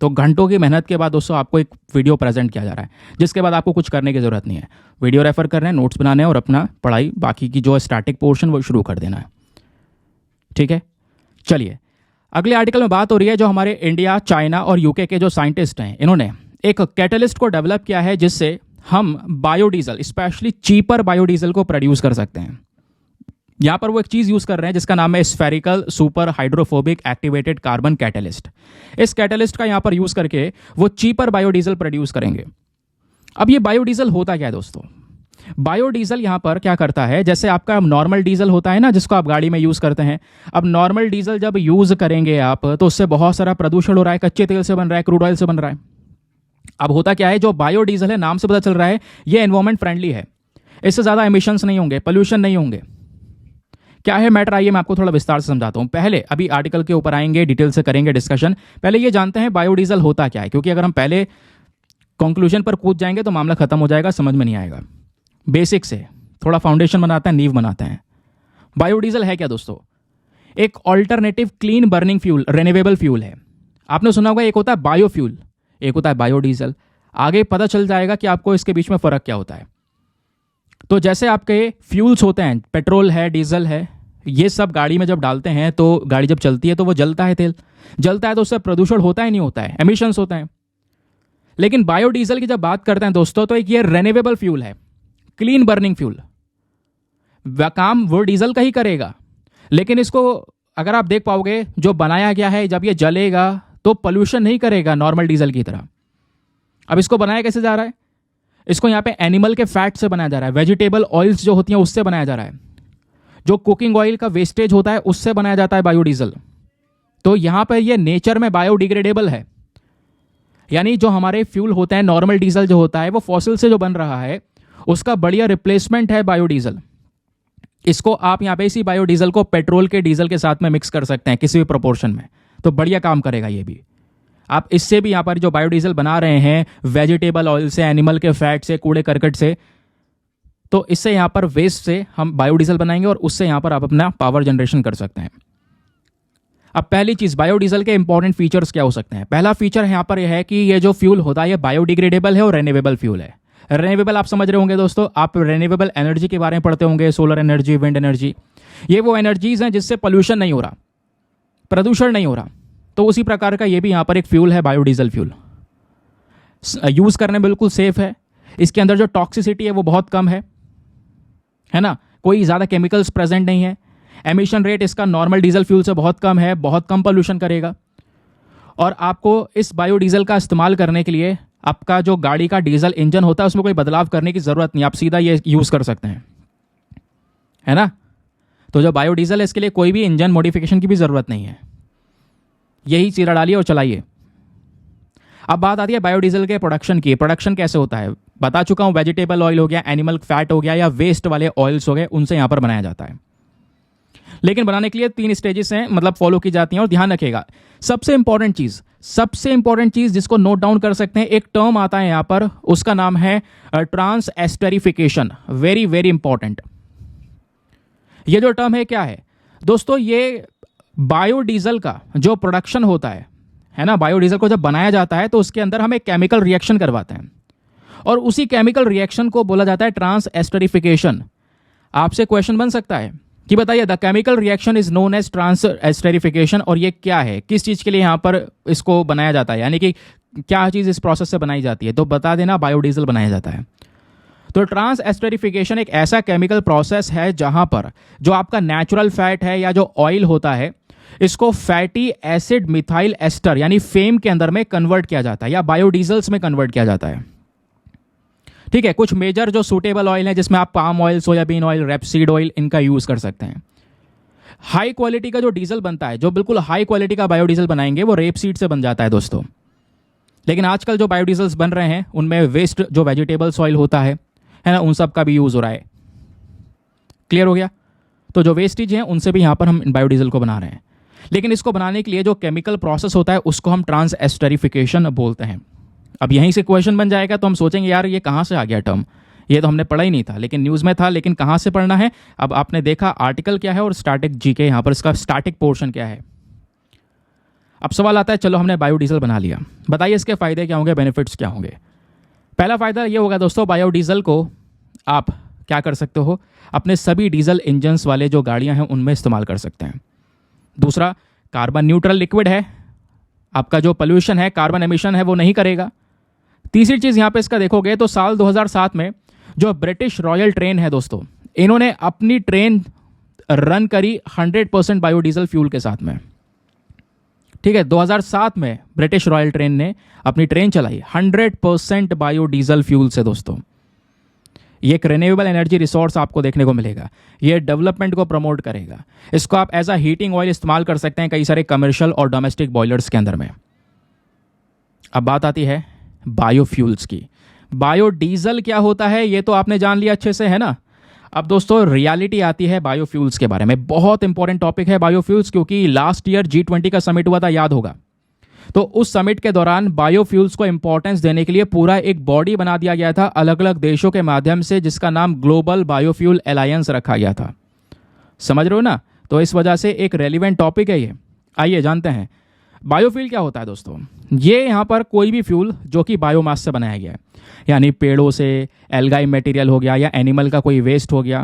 S1: तो घंटों की मेहनत के बाद दोस्तों आपको एक वीडियो प्रेजेंट किया जा रहा है, जिसके बाद आपको कुछ करने की ज़रूरत नहीं है। वीडियो रेफर कर रहे हैं, नोट्स बनाने हैं और अपना पढ़ाई बाकी की जो स्टैटिक पोर्शन वो शुरू कर देना है। ठीक है, चलिए अगले आर्टिकल में बात हो रही है जो हमारे इंडिया, चाइना और यूके के जो साइंटिस्ट हैं, इन्होंने एक कैटलिस्ट को डेवलप किया है जिससे हम बायोडीजल, स्पेशली चीपर बायोडीजल को प्रोड्यूस कर सकते हैं। यहां पर वो एक चीज यूज कर रहे हैं जिसका नाम है spherical super hydrophobic activated carbon catalyst. इस कैटलिस्ट का यहां पर यूज करके वो चीपर बायोडीजल प्रोड्यूस करेंगे। अब ये बायोडीजल होता क्या है दोस्तों? बायोडीजल यहां पर क्या करता है, जैसे आपका नॉर्मल डीजल होता है ना जिसको आप गाड़ी में यूज करते हैं। अब नॉर्मल डीजल जब यूज करेंगे आप तो उससे बहुत सारा प्रदूषण हो रहा है, कच्चे तेल से बन रहा है, क्रूड ऑयल से बन रहा है। अब होता क्या है, जो बायोडीजल है नाम से पता चल रहा है ये एनवायरमेंट फ्रेंडली है, इससे ज्यादा एमिशंस नहीं होंगे, पोल्यूशन नहीं होंगे। क्या है मैटर, आइए मैं आपको थोड़ा विस्तार से समझाता हूं। पहले अभी आर्टिकल के ऊपर आएंगे, डिटेल से करेंगे डिस्कशन। पहले ये जानते हैं बायोडीजल होता क्या है, क्योंकि अगर हम पहले कंक्लूजन पर कूद जाएंगे तो मामला खत्म हो जाएगा, समझ में नहीं आएगा। बेसिक से थोड़ा फाउंडेशन बनाते हैं, नींव बनाते हैं। बायोडीजल है क्या दोस्तों? एक alternative clean burning fuel, renewable fuel है। आपने सुना होगा एक होता है बायोफ्यूल, एक होता है बायोडीजल। आगे पता चल जाएगा कि आपको इसके बीच में फर्क क्या होता है। तो जैसे आपके फ्यूल्स होते हैं, पेट्रोल है, डीजल है, ये सब गाड़ी में जब डालते हैं तो गाड़ी जब चलती है तो वो जलता है, तेल जलता है तो उससे प्रदूषण होता है नहीं होता है, एमिशंस होता है। लेकिन बायोडीजल की जब बात करते हैं दोस्तों तो एक ये रिन्यूएबल फ्यूल है, क्लीन बर्निंग फ्यूल। काम वो डीजल का ही करेगा, लेकिन इसको अगर आप देख पाओगे जो बनाया गया है, जब ये जलेगा तो पोल्यूशन नहीं करेगा नॉर्मल डीजल की तरह। अब इसको बनाया कैसे जा रहा है? इसको यहाँ पे एनिमल के फैट से बनाया जा रहा है, वेजिटेबल ऑयल्स जो होती हैं उससे बनाया जा रहा है, जो कुकिंग ऑयल का वेस्टेज होता है उससे बनाया जाता है बायोडीजल। तो यहाँ पर ये नेचर में बायोडिग्रेडेबल है, यानी जो हमारे फ्यूल होते हैं, नॉर्मल डीजल जो होता है वो फॉसिल से जो बन रहा है उसका बढ़िया रिप्लेसमेंट है बायोडीजल। इसको आप यहाँ पे इसी बायोडीजल को पेट्रोल के डीजल के साथ में मिक्स कर सकते हैं किसी भी प्रोपोर्शन में, तो बढ़िया काम करेगा ये भी। आप इससे भी यहाँ पर जो बायोडीजल बना रहे हैं वेजिटेबल ऑयल से, एनिमल के फैट से, कूड़े करकट से, तो इससे यहाँ पर वेस्ट से हम बायोडीजल बनाएंगे और उससे यहाँ पर आप अपना पावर जनरेशन कर सकते हैं। अब पहली चीज, बायोडीजल के इंपॉर्टेंट फीचर्स क्या हो सकते हैं? पहला फीचर यहाँ पर यह है कि ये जो फ्यूल होता है ये बायोडिग्रेडेबल है और रिन्यूएबल फ्यूल है। रिन्यूएबल आप समझ रहे होंगे दोस्तों, आप रिन्यूएबल एनर्जी के बारे में पढ़ते होंगे, सोलर एनर्जी, विंड एनर्जी। ये वो एनर्जीज हैं जिससे पोल्यूशन नहीं हो रहा, प्रदूषण नहीं हो रहा। तो उसी प्रकार का ये भी यहाँ पर एक फ्यूल है, बायोडीजल फ्यूल। यूज करने में बिल्कुल सेफ है, इसके अंदर जो टॉक्सिसिटी है वो बहुत कम है ना, कोई ज़्यादा केमिकल्स प्रेजेंट नहीं है। एमिशन रेट इसका नॉर्मल डीजल फ्यूल से बहुत कम है, बहुत कम पोल्यूशन करेगा। और आपको इस बायोडीजल का इस्तेमाल करने के लिए आपका जो गाड़ी का डीजल इंजन होता है उसमें कोई बदलाव करने की ज़रूरत नहीं, आप सीधा ये यूज़ कर सकते हैं, है ना। तो जो बायोडीजल है इसके लिए कोई भी इंजन मॉडिफिकेशन की भी ज़रूरत नहीं है, यही चीरा डालिए और चलाइए। अब बात आती है बायोडीजल के प्रोडक्शन की। प्रोडक्शन कैसे होता है बता चुका हूं, वेजिटेबल ऑयल हो गया, एनिमल फैट हो गया या वेस्ट वाले ऑयल्स हो गए, उनसे यहां पर बनाया जाता है। लेकिन बनाने के लिए 3 स्टेजेस हैं, मतलब फॉलो की जाती हैं। और ध्यान रखिएगा, सबसे इंपॉर्टेंट चीज जिसको नोट डाउन कर सकते हैं, एक टर्म आता है यहां पर, उसका नाम है transesterification. Very very important. ये जो टर्म है क्या है दोस्तों? ये बायोडीजल का जो प्रोडक्शन होता है ना, बायोडीजल को जब बनाया जाता है तो उसके अंदर हम एक केमिकल रिएक्शन करवाते हैं और उसी केमिकल रिएक्शन को बोला जाता है ट्रांस एस्टेरिफिकेशन। आपसे क्वेश्चन बन सकता है कि बताइए the chemical reaction is known as transesterification, और ये क्या है, किस चीज के लिए यहां पर इसको बनाया जाता है, यानी कि क्या चीज इस प्रोसेस से बनाई जाती है? तो बता देना, बायोडीजल बनाया जाता है। तो ट्रांस एस्टेरिफिकेशन एक ऐसा केमिकल प्रोसेस है जहां पर जो आपका नेचुरल फैट है या जो ऑयल होता है, इसको फैटी एसिड मिथाइल एस्टर यानी फेम के अंदर में कन्वर्ट किया जाता है या बायोडीजल्स में कन्वर्ट किया जाता है। ठीक है, कुछ मेजर जो सूटेबल ऑयल है जिसमें आप palm oil, soybean oil, rapeseed oil, इनका यूज कर सकते हैं। हाई क्वालिटी का जो डीजल बनता है, जो बिल्कुल हाई क्वालिटी का बायोडीजल बनाएंगे, वो रेपसीड से बन जाता है दोस्तों। लेकिन आजकल जो बायोडीजल्स बन रहे हैं उनमें वेस्ट जो वेजिटेबल सॉइल होता है ना, उन सब का भी यूज़ हो रहा है। क्लियर हो गया? तो जो वेस्टेज हैं उनसे भी यहाँ पर हम बायोडीजल को बना रहे हैं। लेकिन इसको बनाने के लिए जो केमिकल प्रोसेस होता है उसको हम ट्रांसएस्टरिफिकेशन बोलते हैं। अब यहीं से क्वेश्चन बन जाएगा, तो हम सोचेंगे यार ये कहाँ से आ गया टर्म, ये तो हमने पढ़ा ही नहीं था, लेकिन न्यूज़ में था, लेकिन कहाँ से पढ़ना है। अब आपने देखा आर्टिकल क्या है और स्टैटिक जीके यहाँ पर इसका स्टैटिक पोर्शन क्या है। अब सवाल आता है, चलो हमने बायोडीजल बना लिया, बताइए इसके फ़ायदे क्या होंगे, बेनिफिट्स क्या होंगे। पहला फ़ायदा ये होगा दोस्तों, बायोडीजल को आप क्या कर सकते हो, अपने सभी डीजल इंजन्स वाले जो गाड़ियाँ हैं उनमें इस्तेमाल कर सकते हैं। दूसरा, कार्बन न्यूट्रल लिक्विड है, आपका जो पोल्यूशन है, कार्बन एमिशन है, वो नहीं करेगा। तीसरी चीज़ यहाँ पे इसका देखोगे तो साल 2007 में जो ब्रिटिश रॉयल ट्रेन है दोस्तों, इन्होंने अपनी ट्रेन रन करी 100% बायोडीजल फ्यूल के साथ में। ठीक है, 2007 में ब्रिटिश रॉयल ट्रेन ने अपनी ट्रेन चलाई 100% बायोडीजल फ्यूल से दोस्तों। ये एक रिन्यूएबल एनर्जी रिसोर्स आपको देखने को मिलेगा, ये डेवलपमेंट को प्रमोट करेगा। इसको आप एज अ हीटिंग ऑयल इस्तेमाल कर सकते हैं कई सारे कमर्शियल और डोमेस्टिक बॉयलर्स के अंदर में। अब बात आती है बायोफ्यूल्स की। बायोडीजल क्या होता है ये तो आपने जान लिया अच्छे से, है ना। अब दोस्तों रियलिटी आती है बायोफ्यूल्स के बारे में। बहुत इंपॉर्टेंट टॉपिक है बायोफ्यूल्स, क्योंकि लास्ट ईयर G20 का समिट हुआ था, याद होगा। तो उस समिट के दौरान बायोफ्यूल्स को इंपॉर्टेंस देने के लिए पूरा एक बॉडी बना दिया गया था अलग अलग देशों के माध्यम से, जिसका नाम ग्लोबल बायोफ्यूल अलायंस रखा गया था। समझ रहे हो ना। तो इस वजह से एक रेलिवेंट टॉपिक है ये। आइए जानते हैं बायोफ्यूल क्या होता है दोस्तों। ये यहाँ पर कोई भी फ्यूल जो कि बायोमास से बनाया गया है, यानी पेड़ों से एल्गाई मटेरियल हो गया या एनिमल का कोई वेस्ट हो गया,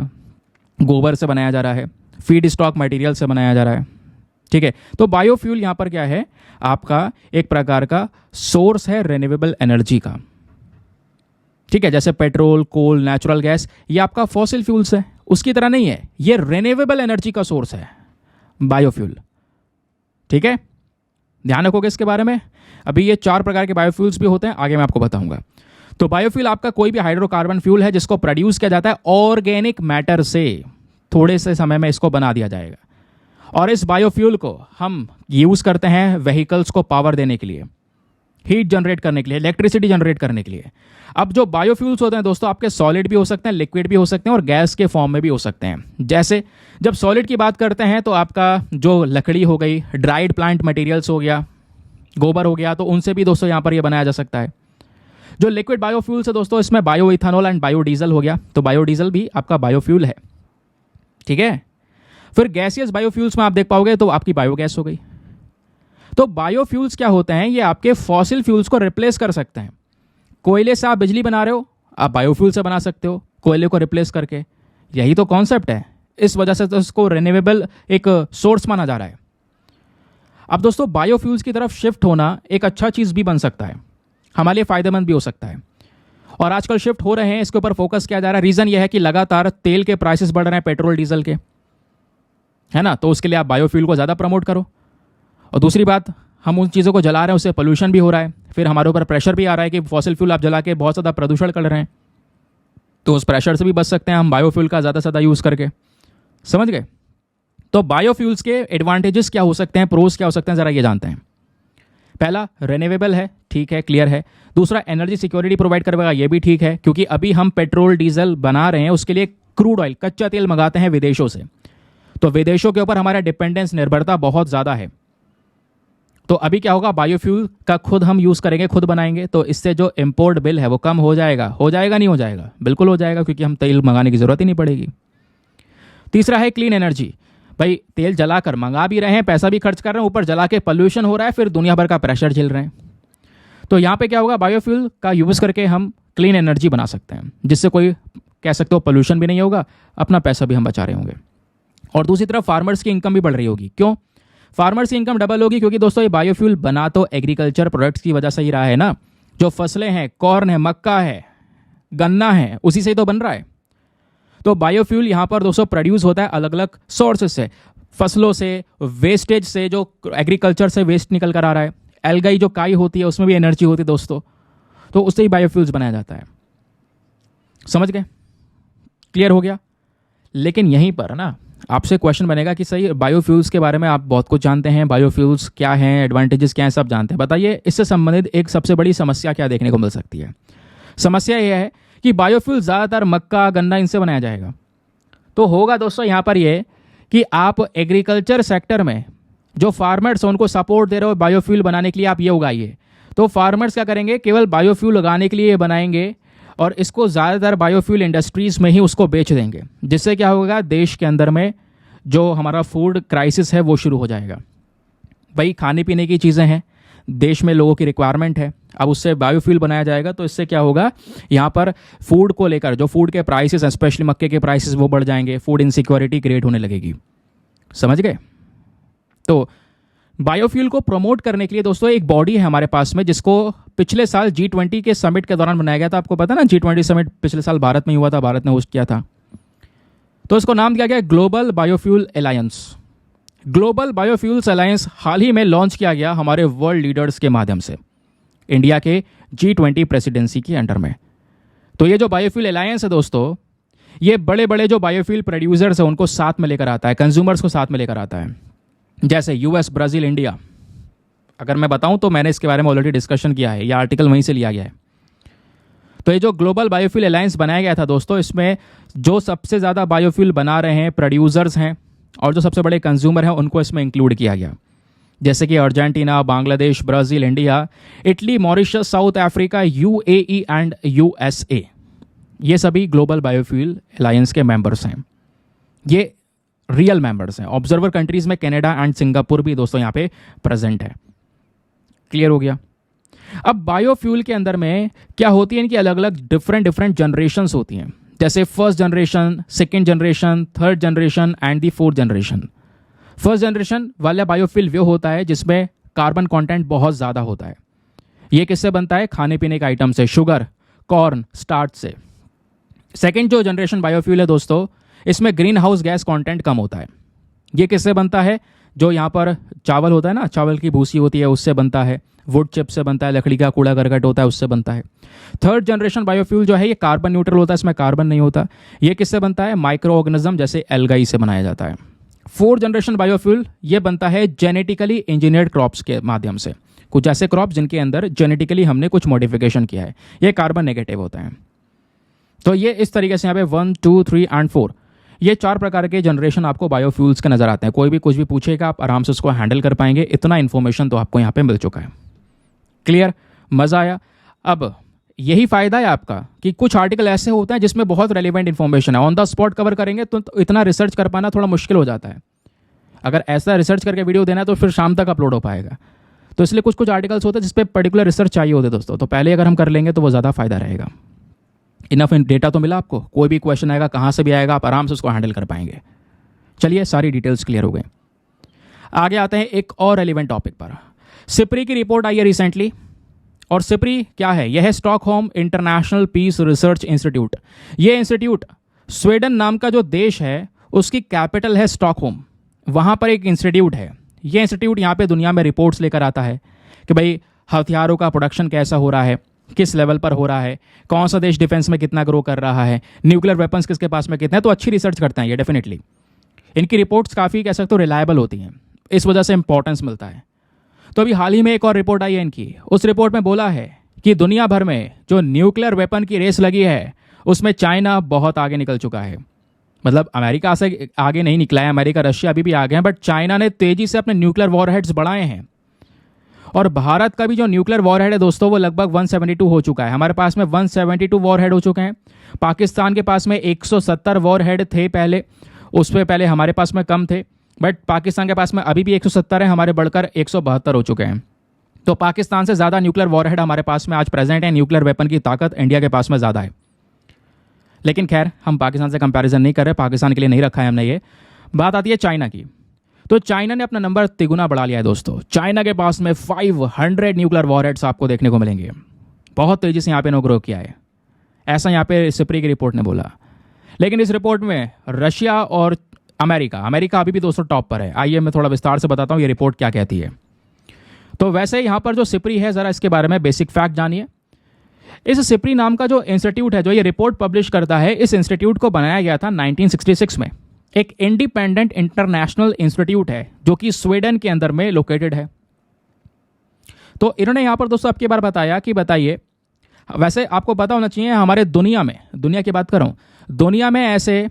S1: गोबर से बनाया जा रहा है, फीड स्टॉक मटेरियल से बनाया जा रहा है। ठीक है, तो बायोफ्यूल यहाँ पर क्या है, आपका एक प्रकार का सोर्स है रिन्यूएबल एनर्जी का। ठीक है, जैसे पेट्रोल, कोल, नेचुरल गैस, ये आपका फॉसिल फ्यूल्स है, उसकी तरह नहीं है, ये रिन्यूएबल एनर्जी का सोर्स है बायोफ्यूल। ठीक है, ध्यान रखोगे इसके बारे में। अभी ये 4 प्रकार के बायोफ्यूल्स भी होते हैं, आगे मैं आपको बताऊंगा। तो बायोफ्यूल आपका कोई भी हाइड्रोकार्बन फ्यूल है जिसको प्रोड्यूस किया जाता है ऑर्गेनिक मैटर से, थोड़े से समय में इसको बना दिया जाएगा। और इस बायोफ्यूल को हम यूज़ करते हैं व्हीकल्स को पावर देने के लिए, हीट जनरेट करने के लिए, इलेक्ट्रिसिटी जनरेट करने के लिए। अब जो बायोफ्यूल्स होते हैं दोस्तों, आपके सॉलिड भी हो सकते हैं, लिक्विड भी हो सकते हैं और गैस के फॉर्म में भी हो सकते हैं। जैसे जब सॉलिड की बात करते हैं तो आपका जो लकड़ी हो गई, ड्राइड प्लांट मटेरियल्स हो गया, गोबर हो गया, तो उनसे भी दोस्तों यहाँ पर ये बनाया जा सकता है। जो लिक्विड बायोफ्यूल्स है दोस्तों, इसमें बायो इथेनॉल एंड बायोडीजल हो गया, तो बायोडीजल भी आपका बायोफ्यूल है। ठीक है, फिर गैसियस बायोफ्यूल्स में आप देख पाओगे तो आपकी बायोगैस हो गई। तो बायोफ्यूल्स क्या होते हैं, ये आपके फॉसिल फ्यूल्स को रिप्लेस कर सकते हैं। कोयले से आप बिजली बना रहे हो, आप बायोफ्यूल से बना सकते हो कोयले को रिप्लेस करके। यही तो कॉन्सेप्ट है, इस वजह से तो इसको रिन्यूएबल एक सोर्स माना जा रहा है। अब दोस्तों बायोफ्यूल्स की तरफ शिफ्ट होना एक अच्छा चीज़ भी बन सकता है, हमारे लिए फ़ायदेमंद भी हो सकता है। और आजकल शिफ्ट हो रहे हैं, इसके ऊपर फोकस किया जा रहा है। रीज़न यह है कि लगातार तेल के प्राइसेस बढ़ रहे हैं, पेट्रोल डीजल के, है ना। तो उसके लिए आप बायोफ्यूल को ज़्यादा प्रमोट करो। और दूसरी बात, हम उन चीज़ों को जला रहे हैं, उससे पोल्यूशन भी हो रहा है, फिर हमारे ऊपर प्रेशर भी आ रहा है कि फॉसिल फ्यूल आप जला के बहुत ज़्यादा प्रदूषण कर रहे हैं। तो उस प्रेशर से भी बच सकते हैं हम बायोफ्यूल का ज़्यादा से ज़्यादा यूज़ करके। समझ गए। तो बायोफ्यूल्स के एडवांटेजेस क्या हो सकते हैं, प्रोज क्या हो सकते हैं, ज़रा ये जानते हैं। पहला, रिन्यूएबल है, ठीक है, क्लियर है। दूसरा, एनर्जी सिक्योरिटी प्रोवाइड करेगा, ये भी ठीक है, क्योंकि अभी हम पेट्रोल डीजल बना रहे हैं, उसके लिए क्रूड ऑयल, कच्चा तेल मंगाते हैं विदेशों से। तो विदेशों के ऊपर हमारा डिपेंडेंस, निर्भरता बहुत ज़्यादा है। तो अभी क्या होगा, बायोफ्यूल का खुद हम यूज़ करेंगे, खुद बनाएंगे, तो इससे जो इम्पोर्ट बिल है वो कम हो जाएगा। हो जाएगा नहीं हो जाएगा? बिल्कुल हो जाएगा, क्योंकि हम तेल मंगाने की ज़रूरत ही नहीं पड़ेगी। तीसरा है क्लीन एनर्जी। भाई तेल जलाकर मंगा भी रहे हैं, पैसा भी खर्च कर रहे हैं, ऊपर जला के पोल्यूशन हो रहा है, फिर दुनिया भर का प्रेशर झेल रहे हैं। तो यहाँ पे क्या होगा, बायोफ्यूल का यूज़ करके हम क्लीन एनर्जी बना सकते हैं, जिससे कोई कह सकते हो पोल्यूशन भी नहीं होगा, अपना पैसा भी हम बचा रहे होंगे। और दूसरी तरफ फार्मर्स की इनकम भी बढ़ रही होगी। क्यों? फार्मर्स की इनकम डबल होगी, क्योंकि दोस्तों ये बायोफ्यूल बना तो एग्रीकल्चर प्रोडक्ट्स की वजह से ही रहा है ना। जो फसलें हैं, कॉर्न है, मक्का है, गन्ना है, उसी से ही तो बन रहा है। तो बायोफ्यूल यहाँ पर दोस्तों प्रोड्यूस होता है अलग अलग सोर्सेज से, फसलों से, वेस्टेज से, जो एग्रीकल्चर से वेस्ट निकल कर आ रहा है, एल्गाई जो काई होती है उसमें भी एनर्जी होती है दोस्तों, तो उससे ही बायोफ्यूल्स बनाया जाता है। समझ गए? क्लियर हो गया? लेकिन यहीं पर ना आपसे क्वेश्चन बनेगा कि सही बायोफ्यूल्स के बारे में आप बहुत कुछ जानते हैं, बायोफ्यूल्स क्या हैं, एडवांटेजेस क्या हैं, सब जानते हैं, बताइए इससे संबंधित एक सबसे बड़ी समस्या क्या देखने को मिल सकती है। समस्या यह है कि बायोफ्यूल ज़्यादातर मक्का, गन्ना इनसे बनाया जाएगा। तो होगा दोस्तों यहाँ पर ये कि आप एग्रीकल्चर सेक्टर में जो फार्मर्स हैं उनको सपोर्ट दे रहे हो बायोफ्यूल बनाने के लिए, आप ये उगाइए। तो फार्मर्स क्या करेंगे, केवल बायोफ्यूल उगाने के लिए ये बनाएंगे और इसको ज़्यादातर बायोफ्यूल इंडस्ट्रीज़ में ही उसको बेच देंगे, जिससे क्या होगा, देश के अंदर में जो हमारा फूड क्राइसिस है वो शुरू हो जाएगा। भाई खाने पीने की चीज़ें हैं, देश में लोगों की रिक्वायरमेंट है, अब उससे बायोफ्यूल बनाया जाएगा तो इससे क्या होगा, यहाँ पर फूड को लेकर जो फूड के प्राइसेस हैं, स्पेशली मक्के के प्राइसेस, वो बढ़ जाएंगे, फूड इनसिक्योरिटी क्रिएट होने लगेगी। समझ गए? तो बायोफ्यूल को प्रमोट करने के लिए दोस्तों एक बॉडी है हमारे पास में, जिसको पिछले साल G20 के समिट के दौरान बनाया गया था। आपको पता ना, G20 समिट पिछले साल भारत में हुआ था, भारत ने होस्ट किया था। तो इसको नाम दिया गया global biofuel alliance. Global biofuels alliance हाल ही में लॉन्च किया गया हमारे वर्ल्ड लीडर्स के माध्यम से, इंडिया के G20 प्रेसिडेंसी के अंडर में। तो ये जो बायोफ्यूल अलायंस है दोस्तों, ये बड़े बड़े जो बायोफ्यूल प्रोड्यूसर्स हैं उनको साथ में लेकर आता है, कंज्यूमर्स को साथ में लेकर आता है, जैसे यूएस, ब्राज़ील, इंडिया। अगर मैं बताऊं तो मैंने इसके बारे में ऑलरेडी डिस्कशन किया है, यह आर्टिकल वहीं से लिया गया है। तो ये जो ग्लोबल बायोफ्यूल अलायंस बनाया गया था दोस्तों, इसमें जो सबसे ज़्यादा बायोफ्यूल बना रहे हैं प्रोड्यूसर्स हैं और जो सबसे बड़े कंज्यूमर हैं उनको इसमें इंक्लूड किया गया, जैसे कि Argentina, Bangladesh, Brazil, India, Italy, Mauritius, south Africa, UAE and USA। ये सभी ग्लोबल बायोफ्यूल अलायंस के मेंबर्स हैं, ये रियल मेंबर्स हैं। ऑब्जर्वर कंट्रीज में कनाडा एंड सिंगापुर भी दोस्तों यहाँ पे प्रेजेंट है। क्लियर हो गया? अब बायोफ्यूल के अंदर में क्या होती है, इनकी अलग अलग डिफरेंट जनरेशन्स होती हैं, जैसे first generation, second generation, third generation and the fourth generation. First generation वाला बायोफ्यूल वो होता है जिसमें कार्बन कंटेंट बहुत ज़्यादा होता है। ये किससे बनता है? खाने पीने का आइटम से, शुगर, कॉर्न, स्टार्च से। सेकेंड जो जनरेशन बायोफ्यूल है दोस्तों, इसमें ग्रीन हाउस गैस कंटेंट कम होता है। ये किससे बनता है? जो यहाँ पर चावल होता है ना, चावल की भूसी होती है, उससे बनता है। वुड चिप से बनता है, लकड़ी का कूड़ा करकट होता है, उससे बनता है। थर्ड जनरेशन बायोफ्यूल जो है ये कार्बन न्यूट्रल होता है, इसमें कार्बन नहीं होता। ये किससे बनता है? माइक्रो ऑर्गेनिज्म जैसे एल्गाई से बनाया जाता है। फोर्थ जनरेशन बायोफ्यूल ये बनता है जेनेटिकली इंजीनियर्ड क्रॉप्स के माध्यम से, कुछ ऐसे क्रॉप जिनके अंदर जेनेटिकली हमने कुछ मॉडिफिकेशन किया है, ये कार्बन नेगेटिव होता है। तो ये इस तरीके से यहाँ पे 1, 2, 3 एंड 4 ये 4 प्रकार के जनरेशन आपको बायोफ्यूल्स के नजर आते हैं। कोई भी कुछ भी पूछेगा आप आराम से उसको हैंडल कर पाएंगे, इतना इन्फॉर्मेशन तो आपको यहाँ पे मिल चुका है। क्लियर? मज़ा आया? अब यही फ़ायदा है आपका कि कुछ आर्टिकल ऐसे होते हैं जिसमें बहुत रेलिवेंट इन्फॉर्मेशन है, ऑन द स्पॉट कवर करेंगे तो इतना रिसर्च कर पाना थोड़ा मुश्किल हो जाता है। अगर ऐसा रिसर्च करके वीडियो देना है तो फिर शाम तक अपलोड हो पाएगा। तो इसलिए कुछ कुछ आर्टिकल्स होते हैं जिस पे पर्टिकुलर रिसर्च चाहिए होते दोस्तों, तो पहले अगर हम कर लेंगे तो वो ज़्यादा फ़ायदा रहेगा। इनफ डेटा तो मिला आपको, कोई भी क्वेश्चन आएगा कहाँ से भी आएगा आप आराम से उसको हैंडल कर पाएंगे। चलिए सारी डिटेल्स क्लियर हो गए। आगे आते हैं एक और रेलिवेंट टॉपिक पर। सिप्री की रिपोर्ट आई है रिसेंटली, और सिप्री क्या है? यह है Stockholm International Peace Research Institute. ये इंस्टीट्यूट स्वीडन नाम का जो देश है उसकी कैपिटल है स्टॉकहोम, वहाँ पर एक इंस्टीट्यूट है। ये इंस्टीट्यूट यहाँ पे दुनिया में रिपोर्ट्स लेकर आता है कि भाई हथियारों का प्रोडक्शन कैसा हो रहा है, किस लेवल पर हो रहा है, कौन सा देश डिफेंस में कितना ग्रो कर रहा है, न्यूक्लियर वेपन्स किसके पास में कितने हैं। तो अच्छी रिसर्च करते हैं ये डेफिनेटली। इनकी रिपोर्ट्स काफ़ी कह सकते हो रिलायबल होती हैं, इस वजह से इंपॉर्टेंस मिलता है। तो अभी हाल ही में एक और रिपोर्ट आई है इनकी, उस रिपोर्ट में बोला है कि दुनिया भर में जो न्यूक्लियर वेपन की रेस लगी है उसमें चाइना बहुत आगे निकल चुका है। मतलब अमेरिका से आगे नहीं निकला है, अमेरिका रशिया अभी भी आगे हैं, बट चाइना ने तेजी से अपने न्यूक्लियर वॉरहेड्स बढ़ाए हैं। और भारत का भी जो न्यूक्लियर वॉरहेड है दोस्तों वो लगभग 172 हो चुका है। हमारे पास में 172 वॉरहेड हो चुके हैं। पाकिस्तान के पास में 170 वॉरहेड थे पहले, उस पर पहले हमारे पास में कम थे, बट पाकिस्तान के पास में अभी भी 170 है, हमारे बढ़कर 172 हो चुके हैं। तो पाकिस्तान से ज़्यादा न्यूक्लियर वॉरहेड हमारे पास में आज प्रेजेंट है। न्यूक्लियर वेपन की ताकत इंडिया के पास में ज़्यादा है। लेकिन खैर हम पाकिस्तान से कंपैरिजन नहीं कर रहे, पाकिस्तान के लिए नहीं रखा है हमने ये। बात आती है चाइना की, तो चाइना ने अपना नंबर तिगुना बढ़ा लिया है दोस्तों। चाइना के पास में 500 न्यूक्लियर वॉरहेड्स आपको देखने को मिलेंगे। बहुत तेज़ी से यहाँ पे ग्रो किया है, ऐसा यहाँ पे सिप्री की रिपोर्ट ने बोला। लेकिन इस रिपोर्ट में रशिया और अमेरिका अभी भी दोस्तों टॉप पर है। आइए मैं थोड़ा विस्तार से बताता हूँ ये रिपोर्ट क्या कहती है। तो वैसे यहाँ पर जो सिप्री है, ज़रा इसके बारे में बेसिक फैक्ट जानिए। इस सिप्री नाम का जो इंस्टीट्यूट है जो ये रिपोर्ट पब्लिश करता है, इस इंस्टीट्यूट को बनाया गया था 1966 में। एक इंडिपेंडेंट इंटरनेशनल इंस्टीट्यूट है जो कि स्वीडन के अंदर में लोकेटेड है। तो इन्होंने यहां पर दोस्तों आपकी बार बताया कि बताइए, वैसे आपको पता होना चाहिए हमारे दुनिया की बात करूं, दुनिया में ऐसे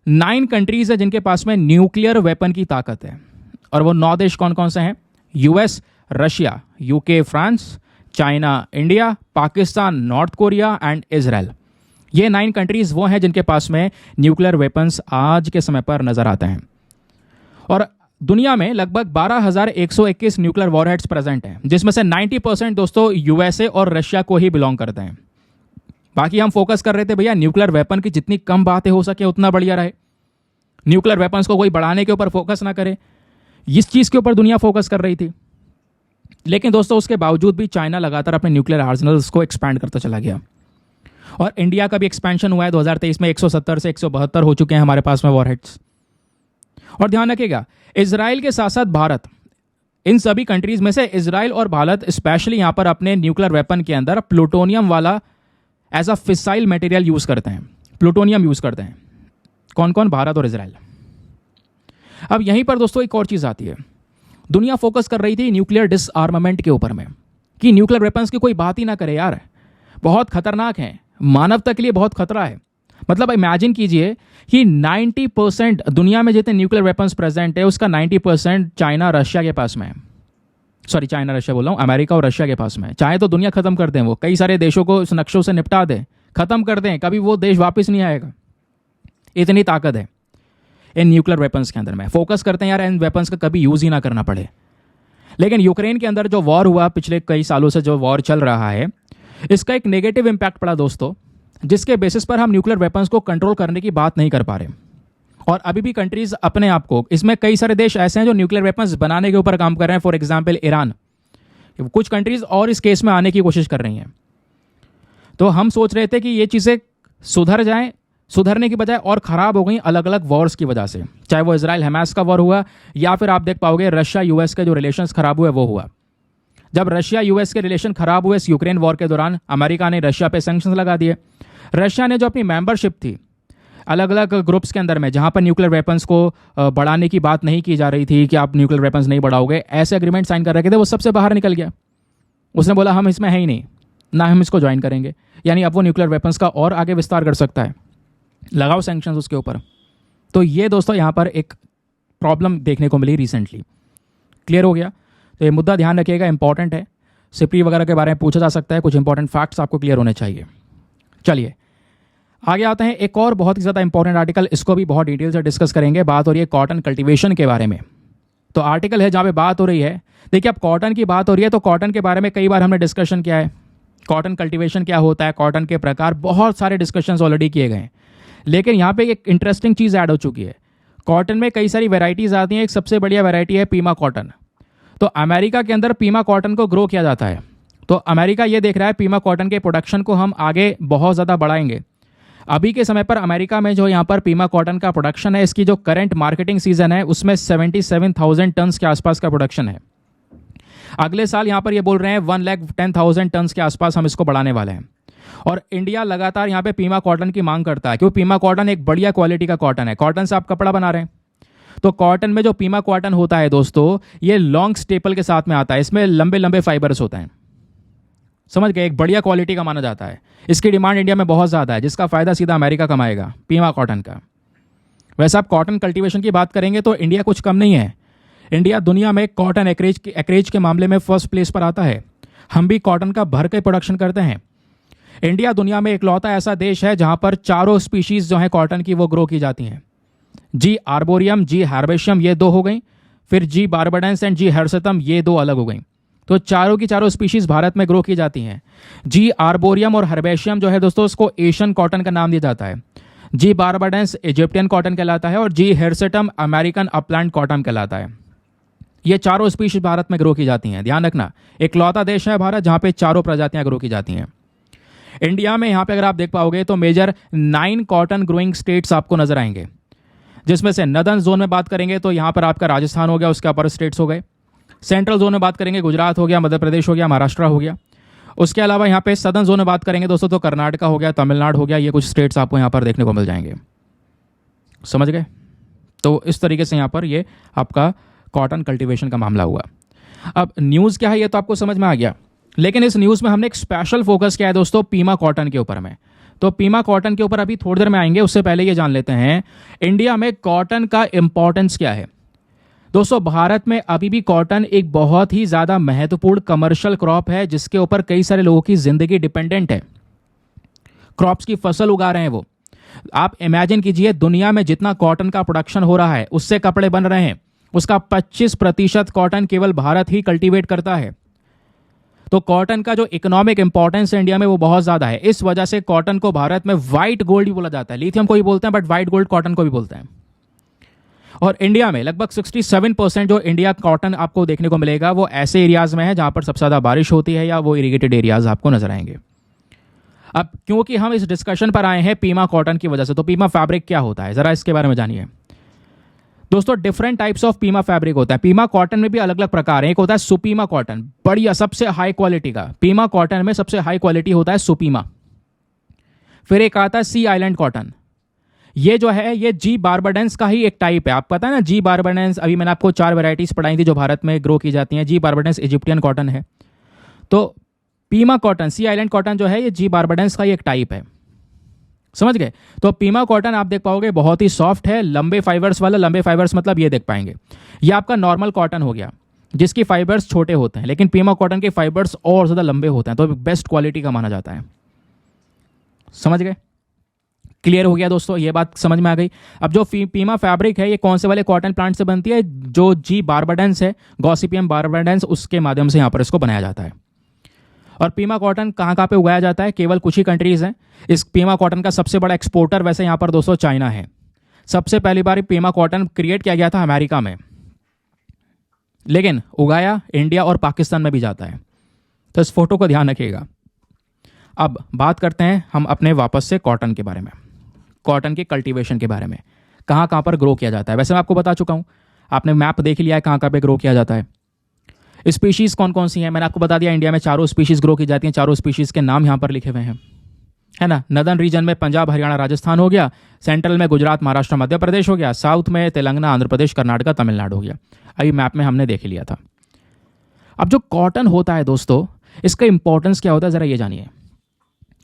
S1: 9 कंट्रीज है जिनके पास में न्यूक्लियर वेपन की ताकत है। और वो 9 देश कौन कौन से हैं? US, Russia, UK, France, China, India, Pakistan, north Korea and Israel. ये 9 कंट्रीज वो हैं जिनके पास में न्यूक्लियर वेपन्स आज के समय पर नजर आते हैं। और दुनिया में लगभग 12,121 न्यूक्लियर वॉरहेड्स प्रेजेंट हैं, जिसमें से 90% दोस्तों यूएसए और रशिया को ही बिलोंग करते हैं। बाकी हम फोकस कर रहे थे भैया न्यूक्लियर वेपन की जितनी कम बातें हो सके उतना बढ़िया रहे, न्यूक्लियर वेपन्स को कोई बढ़ाने के ऊपर फोकस ना करे, इस चीज के ऊपर दुनिया फोकस कर रही थी। लेकिन दोस्तों उसके बावजूद भी चाइना लगातार अपने न्यूक्लियर आर्सेनल्स को एक्सपैंड करता चला गया। और इंडिया का भी एक्सपेंशन हुआ है। 2023 में 170 से 172 हो चुके हैं हमारे पास में वॉरहेड्स। और ध्यान रखिएगा, इजराइल के साथ साथ भारत, इन सभी कंट्रीज में से इजराइल और भारत स्पेशली यहां पर अपने न्यूक्लियर वेपन के अंदर प्लूटोनियम वाला as a fissile material use करते हैं, प्लूटोनियम यूज करते हैं। कौन कौन? भारत और इजराइल। अब यहीं पर दोस्तों एक और चीज आती है, दुनिया फोकस कर रही थी न्यूक्लियर डिसआर्मामेंट के ऊपर में, कि न्यूक्लियर वेपन्स की कोई बात ही ना करे यार, बहुत खतरनाक है, मानवता के लिए बहुत खतरा है। मतलब इमेजिन कीजिए कि 90% दुनिया में जितने न्यूक्लियर वेपन्स प्रेजेंट है उसका 90% चाइना रशिया के पास में है। सॉरी, चाइना रशिया बोल रहा हूं, अमेरिका और रशिया के पास में है। चाहे तो दुनिया खत्म कर दें, वो कई सारे देशों को इस नक्शों से निपटा दें, खत्म कर दें, कभी वो देश वापस नहीं आएगा, इतनी ताकत है इन न्यूक्लियर वेपन्स के अंदर में। फोकस करते हैं यार इन वेपन्स का कभी यूज ही ना करना पड़े। लेकिन यूक्रेन के अंदर जो वॉर हुआ, पिछले कई सालों से जो वॉर चल रहा है, इसका एक नेगेटिव इंपैक्ट पड़ा दोस्तों, जिसके बेसिस पर हम न्यूक्लियर वेपन्स को कंट्रोल करने की बात नहीं कर पा रहे। और अभी भी कंट्रीज अपने आप को, इसमें कई सारे देश ऐसे हैं जो न्यूक्लियर वेपन्स बनाने के ऊपर काम कर रहे हैं। फॉर एग्जांपल ईरान, कुछ कंट्रीज और इस केस में आने की कोशिश कर रही हैं। तो हम सोच रहे थे कि ये चीज़ें सुधर जाएं, सुधरने की बजाय और खराब हो गई अलग अलग वॉर्स की वजह से, चाहे वो इजराइल हमास का वॉर हुआ या फिर आप देख पाओगे रशिया यूएस के जो रिलेशंस खराब हुए वो हुआ। जब रशिया यूएस के रिलेशन खराब हुए इस यूक्रेन वॉर के दौरान, अमेरिका ने रशिया पे सैंक्शंस लगा दिए। रशिया ने जो अपनी मेंबरशिप थी अलग अलग ग्रुप्स के अंदर में, जहां पर न्यूक्लियर वेपन्स को बढ़ाने की बात नहीं की जा रही थी कि आप न्यूक्लियर वेपन्स नहीं बढ़ाओगे, ऐसे एग्रीमेंट साइन कर रखे थे, वो सबसे बाहर निकल गया। उसने बोला हम इसमें है ही नहीं, ना हम इसको ज्वाइन करेंगे। यानी अब वो न्यूक्लियर वेपन्स का और आगे विस्तार कर सकता है, लगाओ सैंक्शंस उसके ऊपर। तो ये दोस्तों यहाँ पर एक प्रॉब्लम देखने को मिली रिसेंटली। क्लियर हो गया? तो ये मुद्दा ध्यान रखिएगा, इंपॉर्टेंट है। सिप्री वगैरह के बारे में पूछा जा सकता है, कुछ इंपॉर्टेंट फैक्ट्स आपको क्लियर होने चाहिए। चलिए आगे आते हैं, एक और बहुत ही ज़्यादा इंपॉर्टेंट आर्टिकल, इसको भी बहुत डिटेल से डिस्कस करेंगे। बात हो रही है कॉटन कल्टीवेशन के बारे में। तो आर्टिकल है जहाँ पे बात हो रही है, देखिए अब कॉटन की बात हो रही है तो कॉटन के बारे में कई बार हमने डिस्कशन किया है। कॉटन कल्टीवेशन क्या होता है, कॉटन के प्रकार, बहुत सारे डिस्कशंस ऑलरेडी किए गए हैं। लेकिन यहाँ पे एक इंटरेस्टिंग चीज़ ऐड हो चुकी है। कॉटन में कई सारी वेराइटीज़ आती हैं, एक सबसे बढ़िया वेराइटी है पीमा कॉटन। तो अमेरिका के अंदर पीमा कॉटन को ग्रो किया जाता है। तो अमेरिका ये देख रहा है पीमा कॉटन के प्रोडक्शन को हम आगे बहुत ज़्यादा बढ़ाएंगे। अभी के समय पर अमेरिका में जो यहाँ पर पीमा कॉटन का प्रोडक्शन है, इसकी जो करंट मार्केटिंग सीजन है उसमें 77,000 टन्स के आसपास का प्रोडक्शन है। अगले साल यहाँ पर ये बोल रहे हैं 1,10,000 टन्स के आसपास हम इसको बढ़ाने वाले हैं। और इंडिया लगातार यहाँ पे पीमा कॉटन की मांग करता है, क्योंकि पीमा कॉटन एक बढ़िया क्वालिटी का कॉटन है। कॉटन से आप कपड़ा बना रहे हैं, तो कॉटन में जो पीमा कॉटन होता है दोस्तों, ये लॉन्ग स्टेपल के साथ में आता है। इसमें लंबे लंबे फाइबर्स होते हैं, समझ गए, एक बढ़िया क्वालिटी का माना जाता है। इसकी डिमांड इंडिया में बहुत ज़्यादा है, जिसका फायदा सीधा अमेरिका कमाएगा पीमा कॉटन का। वैसे आप कॉटन कल्टीवेशन की बात करेंगे तो इंडिया कुछ कम नहीं है। इंडिया दुनिया में कॉटन एकरेज के मामले में फर्स्ट प्लेस पर आता है। हम भी कॉटन का भर के प्रोडक्शन करते हैं। इंडिया दुनिया में इकलौता ऐसा देश है जहां पर चारों स्पीशीज जो है कॉटन की वो ग्रो की जाती हैं। जी आर्बोरियम, जी हार्बेशियम, ये 2 हो गई, फिर जी बारबडेंस एंड जी हेर्सेटम, ये 2 अलग हो गई। तो चारों की चारों स्पीशीज भारत में ग्रो की जाती हैं। जी आर्बोरियम और हर्बेशियम जो है दोस्तों, उसको एशियन कॉटन का नाम दिया जाता है। जी बारबडेंस इजिप्टियन कॉटन कहलाता है और जी हेर्सेटम अमेरिकन अपलैंड कॉटन कहलाता है। ये चारों स्पीशीज भारत में ग्रो की जाती हैं। ध्यान रखना, इकलौता देश है भारत जहां पे चारों प्रजातियां ग्रो की जाती हैं। इंडिया में यहाँ पे अगर आप देख पाओगे तो मेजर 9 कॉटन ग्रोइंग स्टेट्स आपको नजर आएंगे, जिसमें से नदर्न जोन में बात करेंगे तो यहाँ पर आपका राजस्थान हो गया, उसके अपर स्टेट्स हो गए। सेंट्रल जोन में बात करेंगे गुजरात हो गया, मध्य प्रदेश हो गया, महाराष्ट्र हो गया। उसके अलावा यहाँ पे सदर्न जोन में बात करेंगे दोस्तों तो कर्नाटका हो गया, तमिलनाडु हो गया। ये कुछ स्टेट्स आपको यहाँ पर देखने को मिल जाएंगे, समझ गए? तो इस तरीके से यहाँ पर ये आपका कॉटन कल्टीवेशन का मामला हुआ। अब न्यूज़ क्या है ये तो आपको समझ में आ गया, लेकिन इस न्यूज़ में हमने एक स्पेशल फोकस किया है दोस्तों पीमा कॉटन के ऊपर में। तो पीमा कॉटन के ऊपर अभी थोड़ी देर में आएंगे, उससे पहले ये जान लेते हैं इंडिया में कॉटन का इंपॉर्टेंस क्या है। दोस्तों भारत में अभी भी कॉटन एक बहुत ही ज़्यादा महत्वपूर्ण कमर्शियल क्रॉप है जिसके ऊपर कई सारे लोगों की ज़िंदगी डिपेंडेंट है। क्रॉप्स की फसल उगा रहे हैं वो। आप इमेजिन कीजिए दुनिया में जितना कॉटन का प्रोडक्शन हो रहा है, उससे कपड़े बन रहे हैं, उसका 25% कॉटन केवल भारत ही कल्टीवेट करता है। तो कॉटन का जो इकोनॉमिक इंपॉर्टेंस है इंडिया में वो बहुत ज़्यादा है। इस वजह से कॉटन को भारत में व्हाइट गोल्ड भी बोला जाता है। लिथियम को भी बोलते हैं बट व्हाइट गोल्ड कॉटन को भी बोलते हैं। और इंडिया में लगभग 67% जो इंडिया कॉटन आपको देखने को मिलेगा वो ऐसे एरियाज में है जहाँ पर सबसे ज़्यादा बारिश होती है या वो इरीगेटेड एरियाज आपको नजर आएंगे। अब क्योंकि हम इस डिस्कशन पर आए हैं पीमा कॉटन की वजह से, तो पीमा फैब्रिक क्या होता है ज़रा इसके बारे में जानिए। दोस्तों different types of Pima fabric होता है। पीमा कॉटन में भी अलग अलग प्रकार हैं। एक होता है सुपीमा कॉटन, बढ़िया सबसे हाई क्वालिटी का। पीमा कॉटन में सबसे हाई क्वालिटी होता है सुपीमा। फिर एक आता है सी आइलैंड कॉटन। ये जो है ये जी बारबाडेंस का ही एक टाइप है। आप पता है ना जी बारबाडेंस, अभी मैंने आपको 4 वैरायटीज पढ़ाई थी जो भारत में ग्रो की जाती हैं। जी बारबाडेंस इजिप्टियन कॉटन है। तो पीमा कॉटन, सी आइलैंड कॉटन जो है ये जी बारबाडेंस का ही एक टाइप है, समझ गए। तो पीमा कॉटन आप देख पाओगे बहुत ही सॉफ्ट है, लंबे फाइबर्स वाला। लंबे फाइबर्स मतलब ये देख पाएंगे, ये आपका नॉर्मल कॉटन हो गया जिसकी फाइबर्स छोटे होते हैं, लेकिन पीमा कॉटन के फाइबर्स और ज़्यादा लंबे होते हैं, तो बेस्ट क्वालिटी का माना जाता है। समझ गए, क्लियर हो गया दोस्तों, ये बात समझ में आ गई। अब जो पीमा फैब्रिक है ये कौन से वाले कॉटन प्लांट से बनती है, जो जी बारबाडेंस है, गॉसिपियम बारबाडेंस, उसके माध्यम से यहाँ पर इसको बनाया जाता है। और पीमा कॉटन कहाँ कहाँ पे उगाया जाता है, केवल कुछ ही कंट्रीज हैं। इस पीमा कॉटन का सबसे बड़ा एक्सपोर्टर वैसे यहाँ पर दोस्तों चाइना है। सबसे पहली बार पीमा कॉटन क्रिएट किया गया था अमेरिका में, लेकिन उगाया इंडिया और पाकिस्तान में भी जाता है। तो इस फोटो को ध्यान रखिएगा। अब बात करते हैं हम अपने वापस से कॉटन के बारे में, कॉटन के कल्टीवेशन के बारे में, कहाँ कहाँ पर ग्रो किया जाता है। वैसे मैं आपको बता चुका हूँ, आपने मैप देख लिया है कहाँ कहाँ पे ग्रो किया जाता है। स्पीशीज़ कौन कौन सी हैं मैंने आपको बता दिया। इंडिया में 4 स्पीशीज़ ग्रो की जाती हैं। 4 स्पीशीज़ के नाम यहाँ पर लिखे हुए हैं, है ना। नदर्न रीजन में पंजाब हरियाणा राजस्थान हो गया, सेंट्रल में गुजरात महाराष्ट्र मध्य प्रदेश हो गया, साउथ में तेलंगाना आंध्र प्रदेश कर्नाटका तमिलनाडु हो गया। अभी मैप में हमने देख लिया था। अब जो कॉटन होता है दोस्तों, इसका इंपॉर्टेंस क्या होता है ज़रा ये जानिए।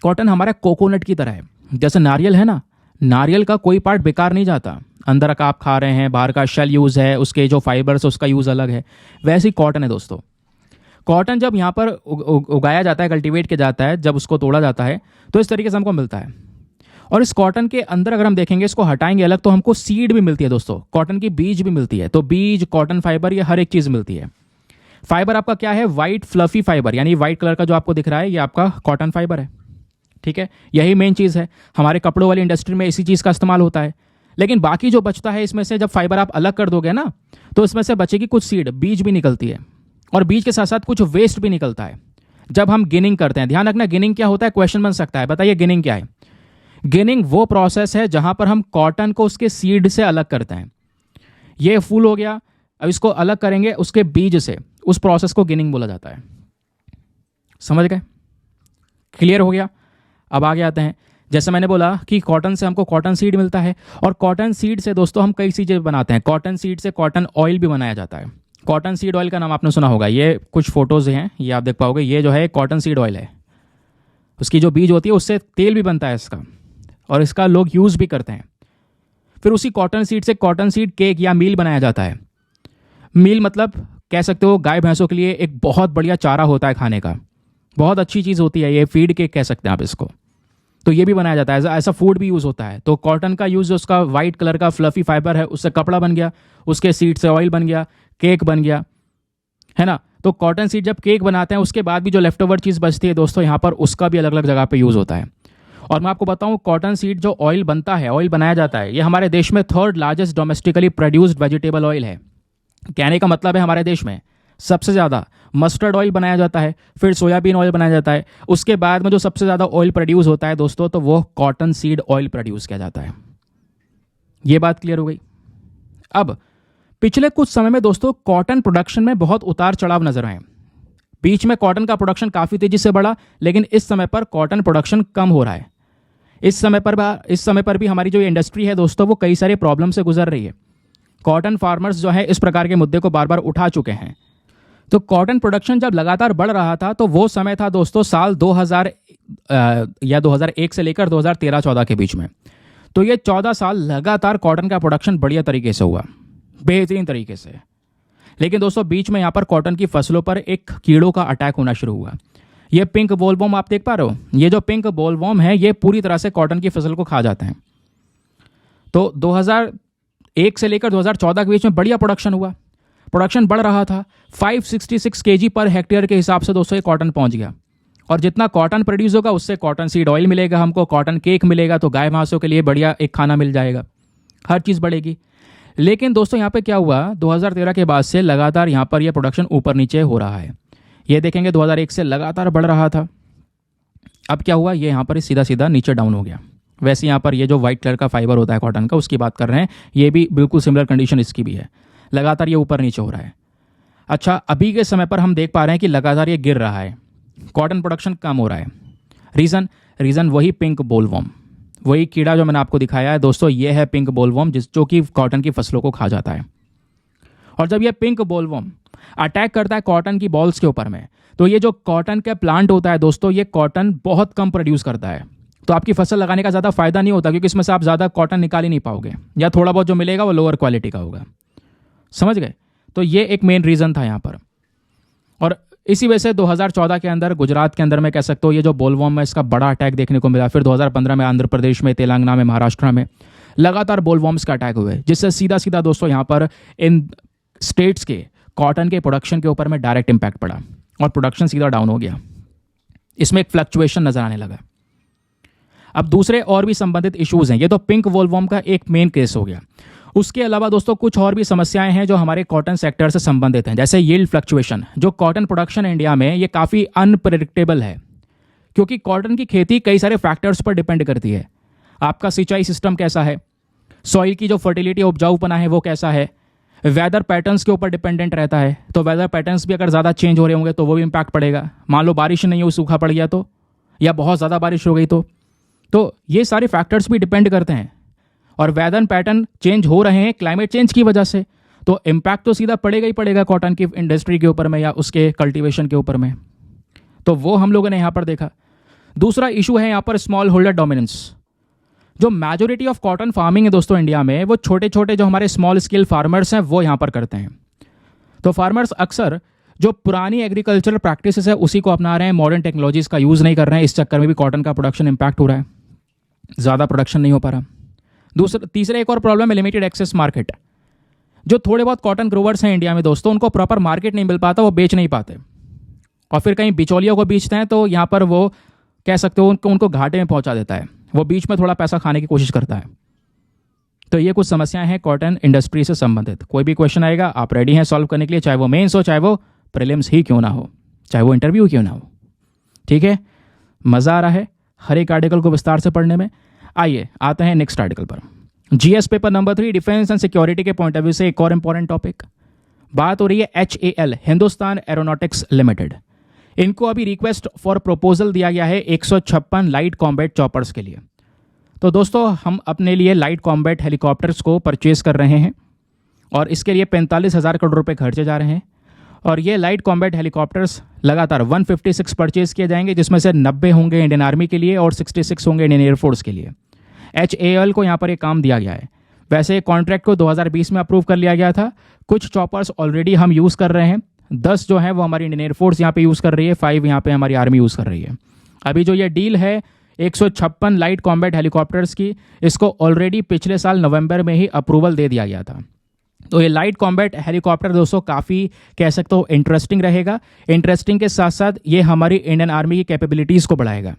S1: कॉटन हमारा कोकोनट की तरह है। जैसे नारियल है ना, नारियल का कोई पार्ट बेकार नहीं जाता, अंदर का आप खा रहे हैं, बाहर का शेल यूज़ है, उसके जो फाइबर्स उसका यूज़ अलग है। वैसे ही कॉटन है दोस्तों। कॉटन जब यहाँ पर उगाया जाता है, कल्टीवेट किया जाता है, जब उसको तोड़ा जाता है तो इस तरीके से हमको मिलता है। और इस कॉटन के अंदर अगर हम देखेंगे, इसको हटाएंगे अलग, तो हमको सीड भी मिलती है दोस्तों, कॉटन की बीज भी मिलती है। तो बीज, कॉटन फाइबर, ये हर एक चीज़ मिलती है। फाइबर आपका क्या है, वाइट फ्लफी फाइबर, यानी वाइट कलर का जो आपको दिख रहा है ये आपका कॉटन फाइबर है, ठीक है। यही मेन चीज़ है। हमारे कपड़ों वाली इंडस्ट्री में इसी चीज़ का इस्तेमाल होता है। लेकिन बाकी जो बचता है इसमें से, जब फाइबर आप अलग कर दोगे ना, तो इसमें से बचेगी कुछ सीड, बीज भी निकलती है, और बीज के साथ साथ कुछ वेस्ट भी निकलता है जब हम गिनिंग करते हैं। ध्यान रखना, गिनिंग क्या होता है, क्वेश्चन बन सकता है। बताइए गिनिंग क्या है। गिनिंग वो प्रोसेस है जहां पर हम कॉटन को उसके सीड से अलग करते हैं। ये फूल हो गया, अब इसको अलग करेंगे उसके बीज से, उस प्रोसेस को गिनिंग बोला जाता है। समझ गए, क्लियर हो गया। अब आगे आते हैं। जैसे मैंने बोला कि कॉटन से हमको कॉटन सीड मिलता है, और कॉटन सीड से दोस्तों हम कई चीज़ें बनाते हैं। कॉटन सीड से कॉटन ऑयल भी बनाया जाता है। कॉटन सीड ऑयल का नाम आपने सुना होगा। ये कुछ फोटोज़ हैं, ये आप देख पाओगे। ये जो है कॉटन सीड ऑयल है, उसकी जो बीज होती है उससे तेल भी बनता है इसका, और इसका लोग यूज़ भी करते हैं। फिर उसी कॉटन सीड से कॉटन सीड केक या मील बनाया जाता है। मील मतलब कह सकते हो गाय भैंसों के लिए एक बहुत बढ़िया चारा होता है खाने का, बहुत अच्छी चीज़ होती है ये, फीड केक कह सकते हैं आप इसको। तो ये भी बनाया जाता है, ऐसा फूड भी यूज़ होता है। तो कॉटन का यूज़, उसका वाइट कलर का फ्लफी फाइबर है, उससे कपड़ा बन गया, उसके सीड से ऑयल बन गया, केक बन गया, है ना। तो कॉटन सीड जब केक बनाते हैं उसके बाद भी जो लेफ्ट ओवर चीज़ बचती है दोस्तों, यहाँ पर उसका भी अलग अलग जगह पे यूज़ होता है। और मैं आपको बताऊँ, कॉटन सीड जो ऑयल बनता है, ऑयल बनाया जाता है, ये हमारे देश में 3rd largest domestically produced vegetable oil है। कहने का मतलब है हमारे देश में सबसे ज़्यादा मस्टर्ड ऑयल बनाया जाता है, फिर सोयाबीन ऑयल बनाया जाता है, उसके बाद में जो सबसे ज़्यादा ऑयल प्रोड्यूस होता है दोस्तों, तो वो कॉटन सीड ऑयल प्रोड्यूस किया जाता है। ये बात क्लियर हो गई। अब पिछले कुछ समय में दोस्तों कॉटन प्रोडक्शन में बहुत उतार चढ़ाव नजर आए। बीच में कॉटन का प्रोडक्शन काफ़ी तेजी से बढ़ा, लेकिन इस समय पर कॉटन प्रोडक्शन कम हो रहा है। इस समय पर भी हमारी जो इंडस्ट्री है दोस्तों, वो कई सारे प्रॉब्लम से गुजर रही है। कॉटन फार्मर्स जो है इस प्रकार के मुद्दे को बार बार उठा चुके हैं। तो कॉटन प्रोडक्शन जब लगातार बढ़ रहा था तो वो समय था दोस्तों साल 2000 या 2001 से लेकर 2013-14 के बीच में। तो ये 14 साल लगातार कॉटन का प्रोडक्शन बढ़िया तरीके से हुआ, बेहतरीन तरीके से। लेकिन दोस्तों बीच में यहाँ पर कॉटन की फसलों पर एक कीड़ों का अटैक होना शुरू हुआ। ये पिंक बोलवॉर्म आप देख पा रहे हो, ये जो पिंक बोलवॉर्म है ये पूरी तरह से कॉटन की फसल को खा जाते हैं। तो 2001 से लेकर 2014 के बीच में बढ़िया प्रोडक्शन हुआ, प्रोडक्शन बढ़ रहा था। 566 केजी पर हेक्टेयर के हिसाब से दोस्तों ये कॉटन पहुंच गया। और जितना कॉटन प्रोड्यूस होगा उससे कॉटन सीड ऑयल मिलेगा हमको, कॉटन केक मिलेगा, तो गाय भैंसों के लिए बढ़िया एक खाना मिल जाएगा, हर चीज़ बढ़ेगी। लेकिन दोस्तों यहाँ पे क्या हुआ, 2013 के बाद से लगातार यहाँ पर यह प्रोडक्शन ऊपर नीचे हो रहा है। ये देखेंगे 2001 से लगातार बढ़ रहा था, अब क्या हुआ, ये यहाँ पर सीधा सीधा नीचे डाउन हो गया। वैसे यहाँ पर ये जो व्हाइट कलर का फाइबर होता है कॉटन का, उसकी बात कर रहे हैं, ये भी बिल्कुल सिमिलर कंडीशन इसकी भी है, लगातार ये ऊपर नीचे हो रहा है। अच्छा, अभी के समय पर हम देख पा रहे हैं कि लगातार ये गिर रहा है, कॉटन प्रोडक्शन कम हो रहा है। रीज़न वही पिंक बोलवॉर्म, वही कीड़ा जो मैंने आपको दिखाया है दोस्तों, ये है पिंक बोलवॉर्म जो कि कॉटन की फसलों को खा जाता है। और जब ये पिंक बोलवॉर्म अटैक करता है कॉटन की बॉल्स के ऊपर में, तो ये जो कॉटन का प्लांट होता है दोस्तों, ये कॉटन बहुत कम प्रोड्यूस करता है। तो आपकी फसल लगाने का ज़्यादा फायदा नहीं होता, क्योंकि इसमें से आप ज़्यादा कॉटन निकाल ही नहीं पाओगे, या थोड़ा बहुत जो मिलेगा वो लोअर क्वालिटी का होगा। समझ गए? तो ये एक मेन रीज़न था यहाँ पर। और इसी वजह से 2014 के अंदर गुजरात के अंदर में कह सकते हो ये जो बोलवॉर्म है इसका बड़ा अटैक देखने को मिला। फिर 2015 में आंध्र प्रदेश में, तेलंगाना में, महाराष्ट्र में लगातार बोलवॉर्म्स का अटैक हुए, जिससे सीधा सीधा दोस्तों यहाँ पर इन स्टेट्स के कॉटन के प्रोडक्शन के ऊपर में डायरेक्ट इम्पैक्ट पड़ा और प्रोडक्शन सीधा डाउन हो गया। इसमें एक फ्लक्चुएशन नजर आने लगा। अब दूसरे और भी संबंधित इश्यूज हैं, ये तो पिंक बोलवॉर्म का एक मेन केस हो गया। उसके अलावा दोस्तों कुछ और भी समस्याएं हैं जो हमारे कॉटन सेक्टर से संबंधित हैं, जैसे यील्ड फ्लक्चुएशन। जो कॉटन प्रोडक्शन इंडिया में ये काफ़ी अनप्रेडिक्टेबल है, क्योंकि कॉटन की खेती कई सारे फैक्टर्स पर डिपेंड करती है। आपका सिंचाई सिस्टम कैसा है, सॉइल की जो फर्टिलिटी उपजाऊपना है वो कैसा है, वेदर पैटर्न्स के ऊपर डिपेंडेंट रहता है। तो वेदर पैटर्न्स भी अगर ज़्यादा चेंज हो रहे होंगे तो वो भी इम्पैक्ट पड़ेगा। मान लो बारिश नहीं हुई, सूखा पड़ गया तो, या बहुत ज़्यादा बारिश हो गई तो ये सारे फैक्टर्स भी डिपेंड करते हैं। और वेदर पैटर्न चेंज हो रहे हैं क्लाइमेट चेंज की वजह से, तो इम्पैक्ट तो सीधा पड़ेगा ही पड़ेगा कॉटन की इंडस्ट्री के ऊपर में या उसके कल्टीवेशन के ऊपर में। तो वो हम लोगों ने यहाँ पर देखा। दूसरा इशू है यहाँ पर स्मॉल होल्डर डोमिनेंस। जो मेजोरिटी ऑफ कॉटन फार्मिंग है दोस्तों इंडिया में, वो छोटे छोटे जो हमारे स्मॉल स्केल फार्मर्स हैं वो यहाँ पर करते हैं। तो फार्मर्स अक्सर जो पुरानी एग्रीकल्चरल प्रैक्टिसेस है उसी को अपना रहे हैं, मॉडर्न टेक्नोलॉजीज का यूज़ नहीं कर रहे हैं। इस चक्कर में भी कॉटन का प्रोडक्शन इम्पैक्ट हो रहा है, ज़्यादा प्रोडक्शन नहीं हो पा रहा। तीसरा एक और प्रॉब्लम है लिमिटेड एक्सेस मार्केट। जो थोड़े बहुत कॉटन ग्रोवर्स हैं इंडिया में दोस्तों, उनको प्रॉपर मार्केट नहीं मिल पाता, वो बेच नहीं पाते, और फिर कहीं बिचौलियों को बेचते हैं तो यहाँ पर वो कह सकते हो उनको घाटे में पहुँचा देता है, वो बीच में थोड़ा पैसा खाने की कोशिश करता है। तो ये कुछ समस्याएं हैं कॉटन इंडस्ट्री से संबंधित। कोई भी क्वेश्चन आएगा आप रेडी हैं सॉल्व करने के लिए, चाहे वो मेंस हो, चाहे वो प्रीलिम्स ही क्यों ना हो, चाहे वो इंटरव्यू क्यों ना हो। ठीक है, मज़ा आ रहा है हर एक आर्टिकल को विस्तार से पढ़ने में। आइए आते हैं नेक्स्ट आर्टिकल पर। GS paper number 3 defence and security के पॉइंट ऑफ व्यू से एक और इंपॉर्टेंट टॉपिक, बात हो रही है HAL, हिंदुस्तान एरोनॉटिक्स लिमिटेड। इनको अभी रिक्वेस्ट फॉर प्रपोजल दिया गया है 156 लाइट कॉम्बैट चॉपर्स के लिए। तो दोस्तों हम अपने लिए लाइट कॉम्बैट हेलीकॉप्टर्स को परचेज कर रहे हैं और इसके लिए 45,000 करोड़ रुपए खर्चे जा रहे हैं। और ये लाइट कॉम्बैट हेलीकॉप्टर्स लगातार 156 परचेज किए जाएंगे, जिसमें से 90 होंगे इंडियन आर्मी के लिए और 66 होंगे इंडियन एयरफोर्स के लिए। HAL को यहाँ पर एक काम दिया गया है। वैसे कॉन्ट्रैक्ट को 2020 में अप्रूव कर लिया गया था। कुछ चॉपर्स ऑलरेडी हम यूज़ कर रहे हैं, 10 जो है वो हमारी इंडियन एयरफोर्स यहाँ पे यूज़ कर रही है, 5 यहाँ पे हमारी आर्मी यूज़ कर रही है। अभी जो ये डील है 156 लाइट कॉम्बैट हेलीकॉप्टर्स की, इसको ऑलरेडी पिछले साल नवंबर में ही अप्रूवल दे दिया गया था। तो ये लाइट कॉम्बैट हेलीकॉप्टर दोस्तों काफ़ी कह सकते हो इंटरेस्टिंग रहेगा। इंटरेस्टिंग के साथ साथ ये हमारी इंडियन आर्मी की कैपेबिलिटीज़ को बढ़ाएगा,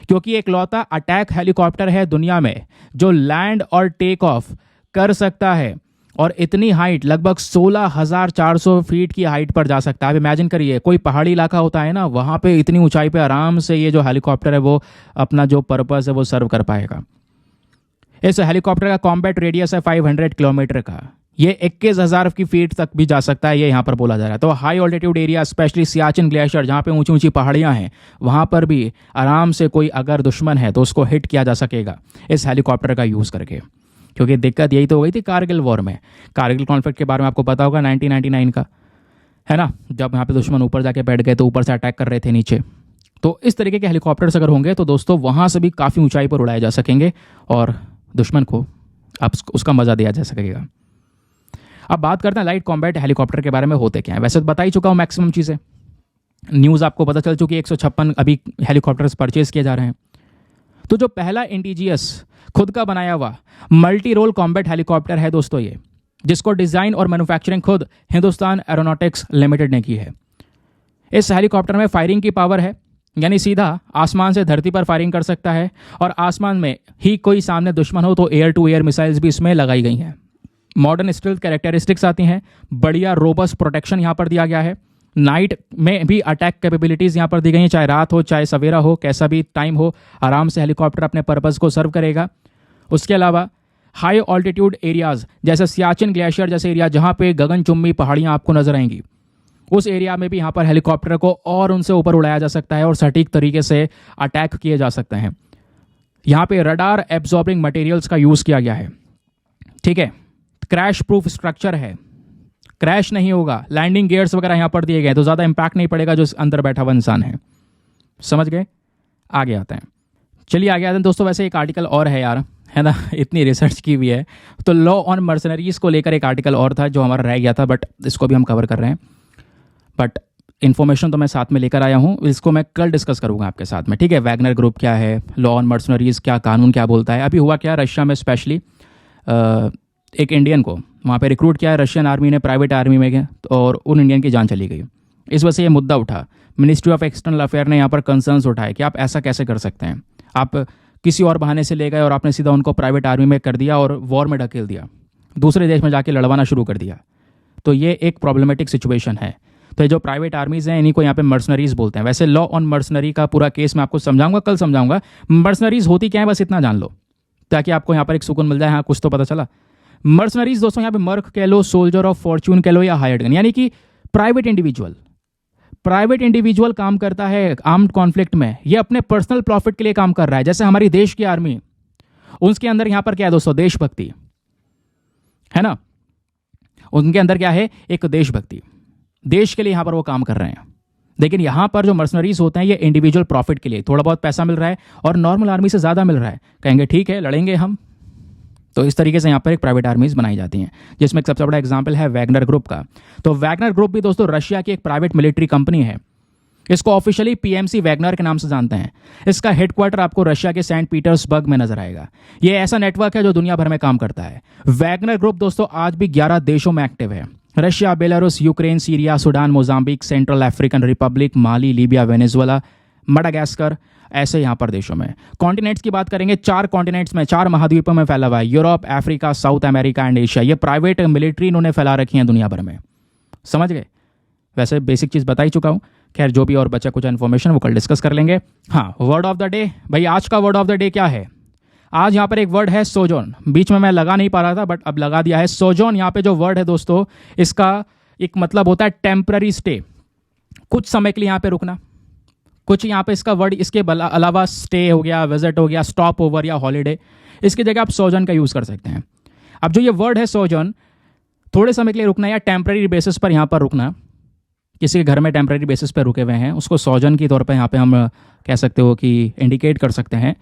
S1: क्योंकि एक लौता अटैक हेलीकॉप्टर है दुनिया में जो लैंड और टेक ऑफ कर सकता है और इतनी हाइट लगभग 16,400 फीट की हाइट पर जा सकता है। अब इमेजिन करिए कोई पहाड़ी इलाका होता है ना, वहाँ पे इतनी ऊंचाई पे आराम से ये जो हेलीकॉप्टर है वो अपना जो पर्पस है वो सर्व कर पाएगा। इस हेलीकॉप्टर का कॉम्बैट रेडियस है 500 किलोमीटर का, ये 21,000 की फीट तक भी जा सकता है, ये यहाँ पर बोला जा रहा है। तो high altitude area, specially Siachen glacier जहाँ पे ऊंची ऊंची पहाड़ियाँ हैं, वहाँ पर भी आराम से कोई अगर दुश्मन है तो उसको हिट किया जा सकेगा इस हेलीकॉप्टर का यूज़ करके। क्योंकि दिक्कत यही तो हो गई थी कारगिल वॉर में। कारगिल कॉन्फ्लिक्ट के बारे में आपको पता होगा 1999 का, है ना, जब यहाँ पे दुश्मन ऊपर जाके बैठ गए तो ऊपर से अटैक कर रहे थे नीचे। तो इस तरीके के हेलीकॉप्टर्स अगर होंगे तो दोस्तों वहाँ से भी काफ़ी ऊंचाई पर उड़ाए जा सकेंगे और दुश्मन को अब उसका मज़ा दिया जा सकेगा। अब बात करते हैं लाइट कॉम्बैट हेलीकॉप्टर के बारे में होते क्या है। वैसे तो बता ही चुका हूँ मैक्सिमम चीज़ें, न्यूज़ आपको पता चल चुकी है। 156 अभी हेलीकॉप्टर्स परचेज किए जा रहे हैं। तो जो पहला इंडिजियस खुद का बनाया हुआ मल्टी रोल कॉम्बैट हेलीकॉप्टर है दोस्तों ये, जिसको डिज़ाइन और मैन्युफैक्चरिंग खुद हिंदुस्तान एरोनॉटिक्स लिमिटेड ने की है। इस हेलीकॉप्टर में फायरिंग की पावर है, यानी सीधा आसमान से धरती पर फायरिंग कर सकता है और आसमान में ही कोई सामने दुश्मन हो तो एयर टू एयर मिसाइल्स भी इसमें लगाई गई हैं। मॉडर्न स्टील्थ कैरेक्टरिस्टिक्स आती हैं, बढ़िया रोबस्ट प्रोटेक्शन यहाँ पर दिया गया है। नाइट में भी अटैक कैपेबिलिटीज़ यहाँ पर दी गई हैं, चाहे रात हो चाहे सवेरा हो, कैसा भी टाइम हो, आराम से हेलीकॉप्टर अपने पर्पज़ को सर्व करेगा। उसके अलावा हाई ऑल्टीट्यूड एरियाज़ जैसे सियाचिन ग्लेशियर जैसे एरिया जहाँ पे गगनचुंबी पहाड़ियाँ आपको नजर आएंगी, उस एरिया में भी यहाँ पर हेलीकॉप्टर को और उनसे ऊपर उड़ाया जा सकता है और सटीक तरीके से अटैक किए जा सकते हैं। यहाँ पे रडार एब्जॉर्बिंग मटेरियल्स का यूज़ किया गया है, ठीक है। क्रैश प्रूफ स्ट्रक्चर है, क्रैश नहीं होगा। लैंडिंग गियर्स वगैरह यहाँ पर दिए गए तो ज़्यादा इंपैक्ट नहीं पड़ेगा जो अंदर बैठा हुआ इंसान है। समझ गए? आगे आते हैं, चलिए आगे आते हैं दोस्तों। वैसे एक आर्टिकल और है यार, है ना, इतनी रिसर्च की हुई है। तो लॉ ऑन मर्सनरीज को लेकर एक आर्टिकल और था जो हमारा रह गया था, बट इसको भी हम कवर कर रहे हैं। बट इन्फॉर्मेशन तो मैं साथ में लेकर आया हूँ, इसको मैं कल डिस्कस करूँगा आपके साथ में, ठीक है। वैगनर ग्रुप क्या है, लॉ ऑन मर्सनरीज क्या कानून क्या बोलता है। अभी हुआ क्या, रशिया में स्पेशली एक इंडियन को वहाँ पे रिक्रूट किया है रशियन आर्मी ने, प्राइवेट आर्मी में, और उन इंडियन की जान चली गई। इस वजह से ये मुद्दा उठा। मिनिस्ट्री ऑफ एक्सटर्नल अफेयर ने यहाँ पर कंसर्न्स उठाए कि आप ऐसा कैसे कर सकते हैं। आप किसी और बहाने से ले गए और आपने सीधा उनको प्राइवेट आर्मी में कर दिया और वॉर में ढकेल दिया, दूसरे देश में जाके लड़वाना शुरू कर दिया। तो ये एक प्रॉब्लमेटिक सिचुएशन है। तो ये जो प्राइवेट आर्मीज़ हैं इन्हीं को यहाँ पे मर्सनरीज बोलते हैं। वैसे लॉ ऑन मर्सनरी का पूरा केस मैं आपको समझाऊंगा, कल समझाऊंगा। मर्सनरीज होती क्या है बस इतना जान लो, ताकि आपको यहाँ पर एक सुकून मिल जाए, हाँ कुछ तो पता चला। मर्सनरीज दोस्तों यहाँ पे मर्क कह लो, सोल्जर ऑफ फॉर्च्यून कह लो, या हायर्ड गन, यानी कि प्राइवेट इंडिविजुअल काम करता है आर्म्ड कॉन्फ्लिक्ट में। ये अपने पर्सनल प्रॉफिट के लिए काम कर रहा है। जैसे हमारी देश की आर्मी, उसके अंदर यहाँ पर क्या है दोस्तों, देशभक्ति है ना। उनके अंदर क्या है, एक देशभक्ति, देश के लिए यहाँ पर वो काम कर रहे हैं। लेकिन यहाँ पर जो मर्सनरीज होते हैं ये इंडिविजुअल प्रॉफिट के लिए, थोड़ा बहुत पैसा मिल रहा है और नॉर्मल आर्मी से ज़्यादा मिल रहा है, कहेंगे ठीक है लड़ेंगे हम। तो इस तरीके से यहाँ पर एक प्राइवेट आर्मीज बनाई जाती हैं, जिसमें एक सबसे बड़ा एग्जाम्पल है वैगनर ग्रुप का। तो वैगनर ग्रुप भी दोस्तों रशिया की एक प्राइवेट मिलिट्री कंपनी है। इसको ऑफिशियली पीएमसी वैगनर के नाम से जानते हैं। इसका हेडक्वार्टर आपको रशिया के सेंट पीटर्सबर्ग में नजर आएगा। ये ऐसा नेटवर्क है जो दुनिया भर में काम करता है। वैगनर ग्रुप दोस्तों आज भी 11 देशों में एक्टिव है। Russia, Belarus, Ukraine, Syria, Sudan, Mozambique, Central African Republic, Mali, Libya, Venezuela, Madagascar, ऐसे यहाँ पर देशों में। कॉन्टिनेंट्स की बात करेंगे, 4 कॉन्टिनेंट्स में, 4 महाद्वीपों में फैला हुआ है, Europe, Africa, south America and Asia. ये प्राइवेट मिलिट्री इन्होंने फैला रखी है दुनिया भर में। समझ गए? वैसे बेसिक चीज़ बता ही चुका हूँ। खैर जो भी और बचा कुछ इन्फॉर्मेशन वो कल डिस्कस कर लेंगे। हाँ, वर्ड ऑफ द डे भाई, आज का वर्ड ऑफ द डे क्या है? आज यहाँ पर एक वर्ड है सोजोन। बीच में मैं लगा नहीं पा रहा था बट अब लगा दिया है। सोजोन यहाँ पे जो वर्ड है दोस्तों, इसका एक मतलब होता है टेम्पररी स्टे, कुछ समय के लिए यहाँ पे रुकना। कुछ यहाँ पे इसका वर्ड इसके अलावा स्टे हो गया, विजिट हो गया, स्टॉप ओवर या हॉलीडे, इसकी जगह आप सोजन का यूज़ कर सकते हैं। अब जो ये वर्ड है सोजन, थोड़े समय के लिए रुकना या टेम्पररी बेसिस पर यहाँ पर रुकना, किसी के घर में टेम्पररी बेसिस पर रुके हुए हैं, उसको सोजन के तौर पे यहाँ पे हम कह सकते हो कि इंडिकेट कर सकते हैं।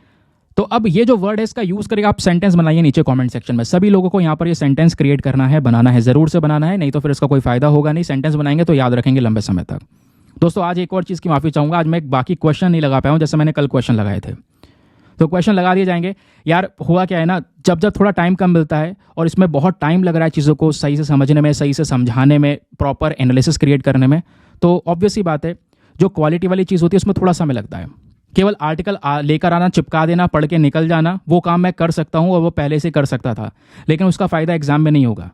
S1: तो अब ये जो वर्ड है इसका यूज़ करके आप सेंटेंस बनाइए नीचे कमेंट सेक्शन में। सभी लोगों को यहाँ पर ये सेंटेंस क्रिएट करना है, बनाना है, ज़रूर से बनाना है, नहीं तो फिर इसका कोई फायदा होगा नहीं। सेंटेंस बनाएंगे तो याद रखेंगे लंबे समय तक। दोस्तों आज एक और चीज़ की माफ़ी चाहूँगा, आज मैं एक बाकी क्वेश्चन नहीं लगा पाया हूँ, जैसे मैंने कल क्वेश्चन लगाए थे। तो क्वेश्चन लगा दिए जाएंगे। यार हुआ क्या है ना, जब थोड़ा टाइम कम मिलता है और इसमें बहुत टाइम लग रहा है चीज़ों को सही से समझने में, सही से समझाने में, प्रॉपर एनालिसिस क्रिएट करने में, तो ऑब्वियस ही बात है जो क्वालिटी वाली चीज़ होती है उसमें थोड़ा समय लगता है। केवल आर्टिकल लेकर आना, चिपका देना, पढ़ के निकल जाना, वो काम मैं कर सकता हूँ और वो पहले से कर सकता था, लेकिन उसका फ़ायदा एग्जाम में नहीं होगा।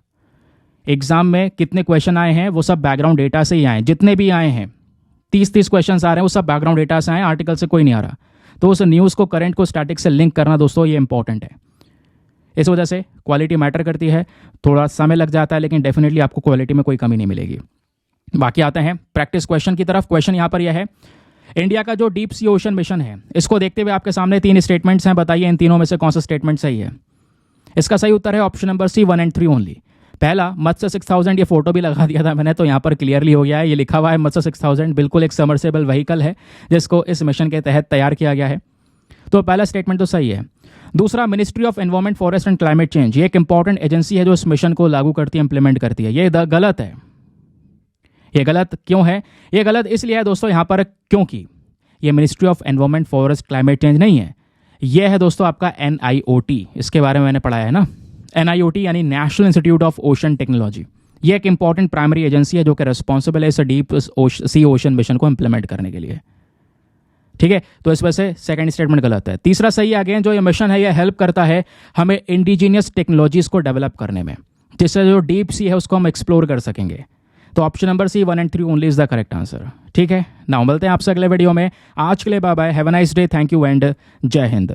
S1: एग्जाम में कितने क्वेश्चन आए हैं वो सब बैकग्राउंड डेटा से ही आए, जितने भी आए हैं 30 क्वेश्चन आ रहे हैं वो सब बैकग्राउंड डेटा से आए, आर्टिकल से कोई नहीं आ रहा। तो उस न्यूज़ को करंट को स्टैटिक से लिंक करना दोस्तों ये इंपॉर्टेंट है। इस वजह से क्वालिटी मैटर करती है, थोड़ा समय लग जाता है, लेकिन डेफिनेटली आपको क्वालिटी में कोई कमी नहीं मिलेगी। बाकी आते हैं प्रैक्टिस क्वेश्चन की तरफ। क्वेश्चन यहाँ पर यह है, इंडिया का जो डीप सी ओशन मिशन है, इसको देखते हुए आपके सामने 3 स्टेटमेंट्स हैं, बताइए इन तीनों में से कौन सा स्टेटमेंट सही है। इसका सही उत्तर है option number C 1 and 3 only. पहला मत्स्य 6000, ये फोटो भी लगा दिया था मैंने, तो यहाँ पर क्लियरली हो गया है, ये लिखा हुआ है मत्स्य 6000 बिल्कुल एक सबमर्सिबल व्हीकल है जिसको इस मिशन के तहत तैयार किया गया है। तो पहला स्टेटमेंट तो सही है। दूसरा, ministry of environment, forest and climate change, ये एक इंपॉर्टेंट एजेंसी है जो इस मिशन को लागू करती है, इंप्लीमेंट करती है, ये गलत है। ये गलत क्यों है? ये गलत इसलिए है दोस्तों यहाँ पर क्योंकि ये ministry of environment, forest, climate change नहीं है, ये है दोस्तों आपका NIOT। इसके बारे में मैंने पढ़ाया है ना, NIOT यानी national institute of ocean technology. ये एक इंपॉर्टेंट प्राइमरी एजेंसी है जो कि रिस्पॉन्सिबल है इस डीप सी ओशन मिशन को इंप्लीमेंट करने के लिए। ठीक है, तो इस वजह से सेकंड स्टेटमेंट गलत है। तीसरा सही आ गया, जो ये मिशन है ये हेल्प करता है हमें इंडिजीनियस टेक्नोलॉजीज को डेवलप करने में, जिससे जो डीप सी है उसको हम एक्सप्लोर कर सकेंगे। तो option number C 1 and 3 only is the correct answer. ठीक है, नाउ मिलते हैं आपसे अगले वीडियो में। आज के लिए bye bye, have a nice day, thank you and जय हिंद।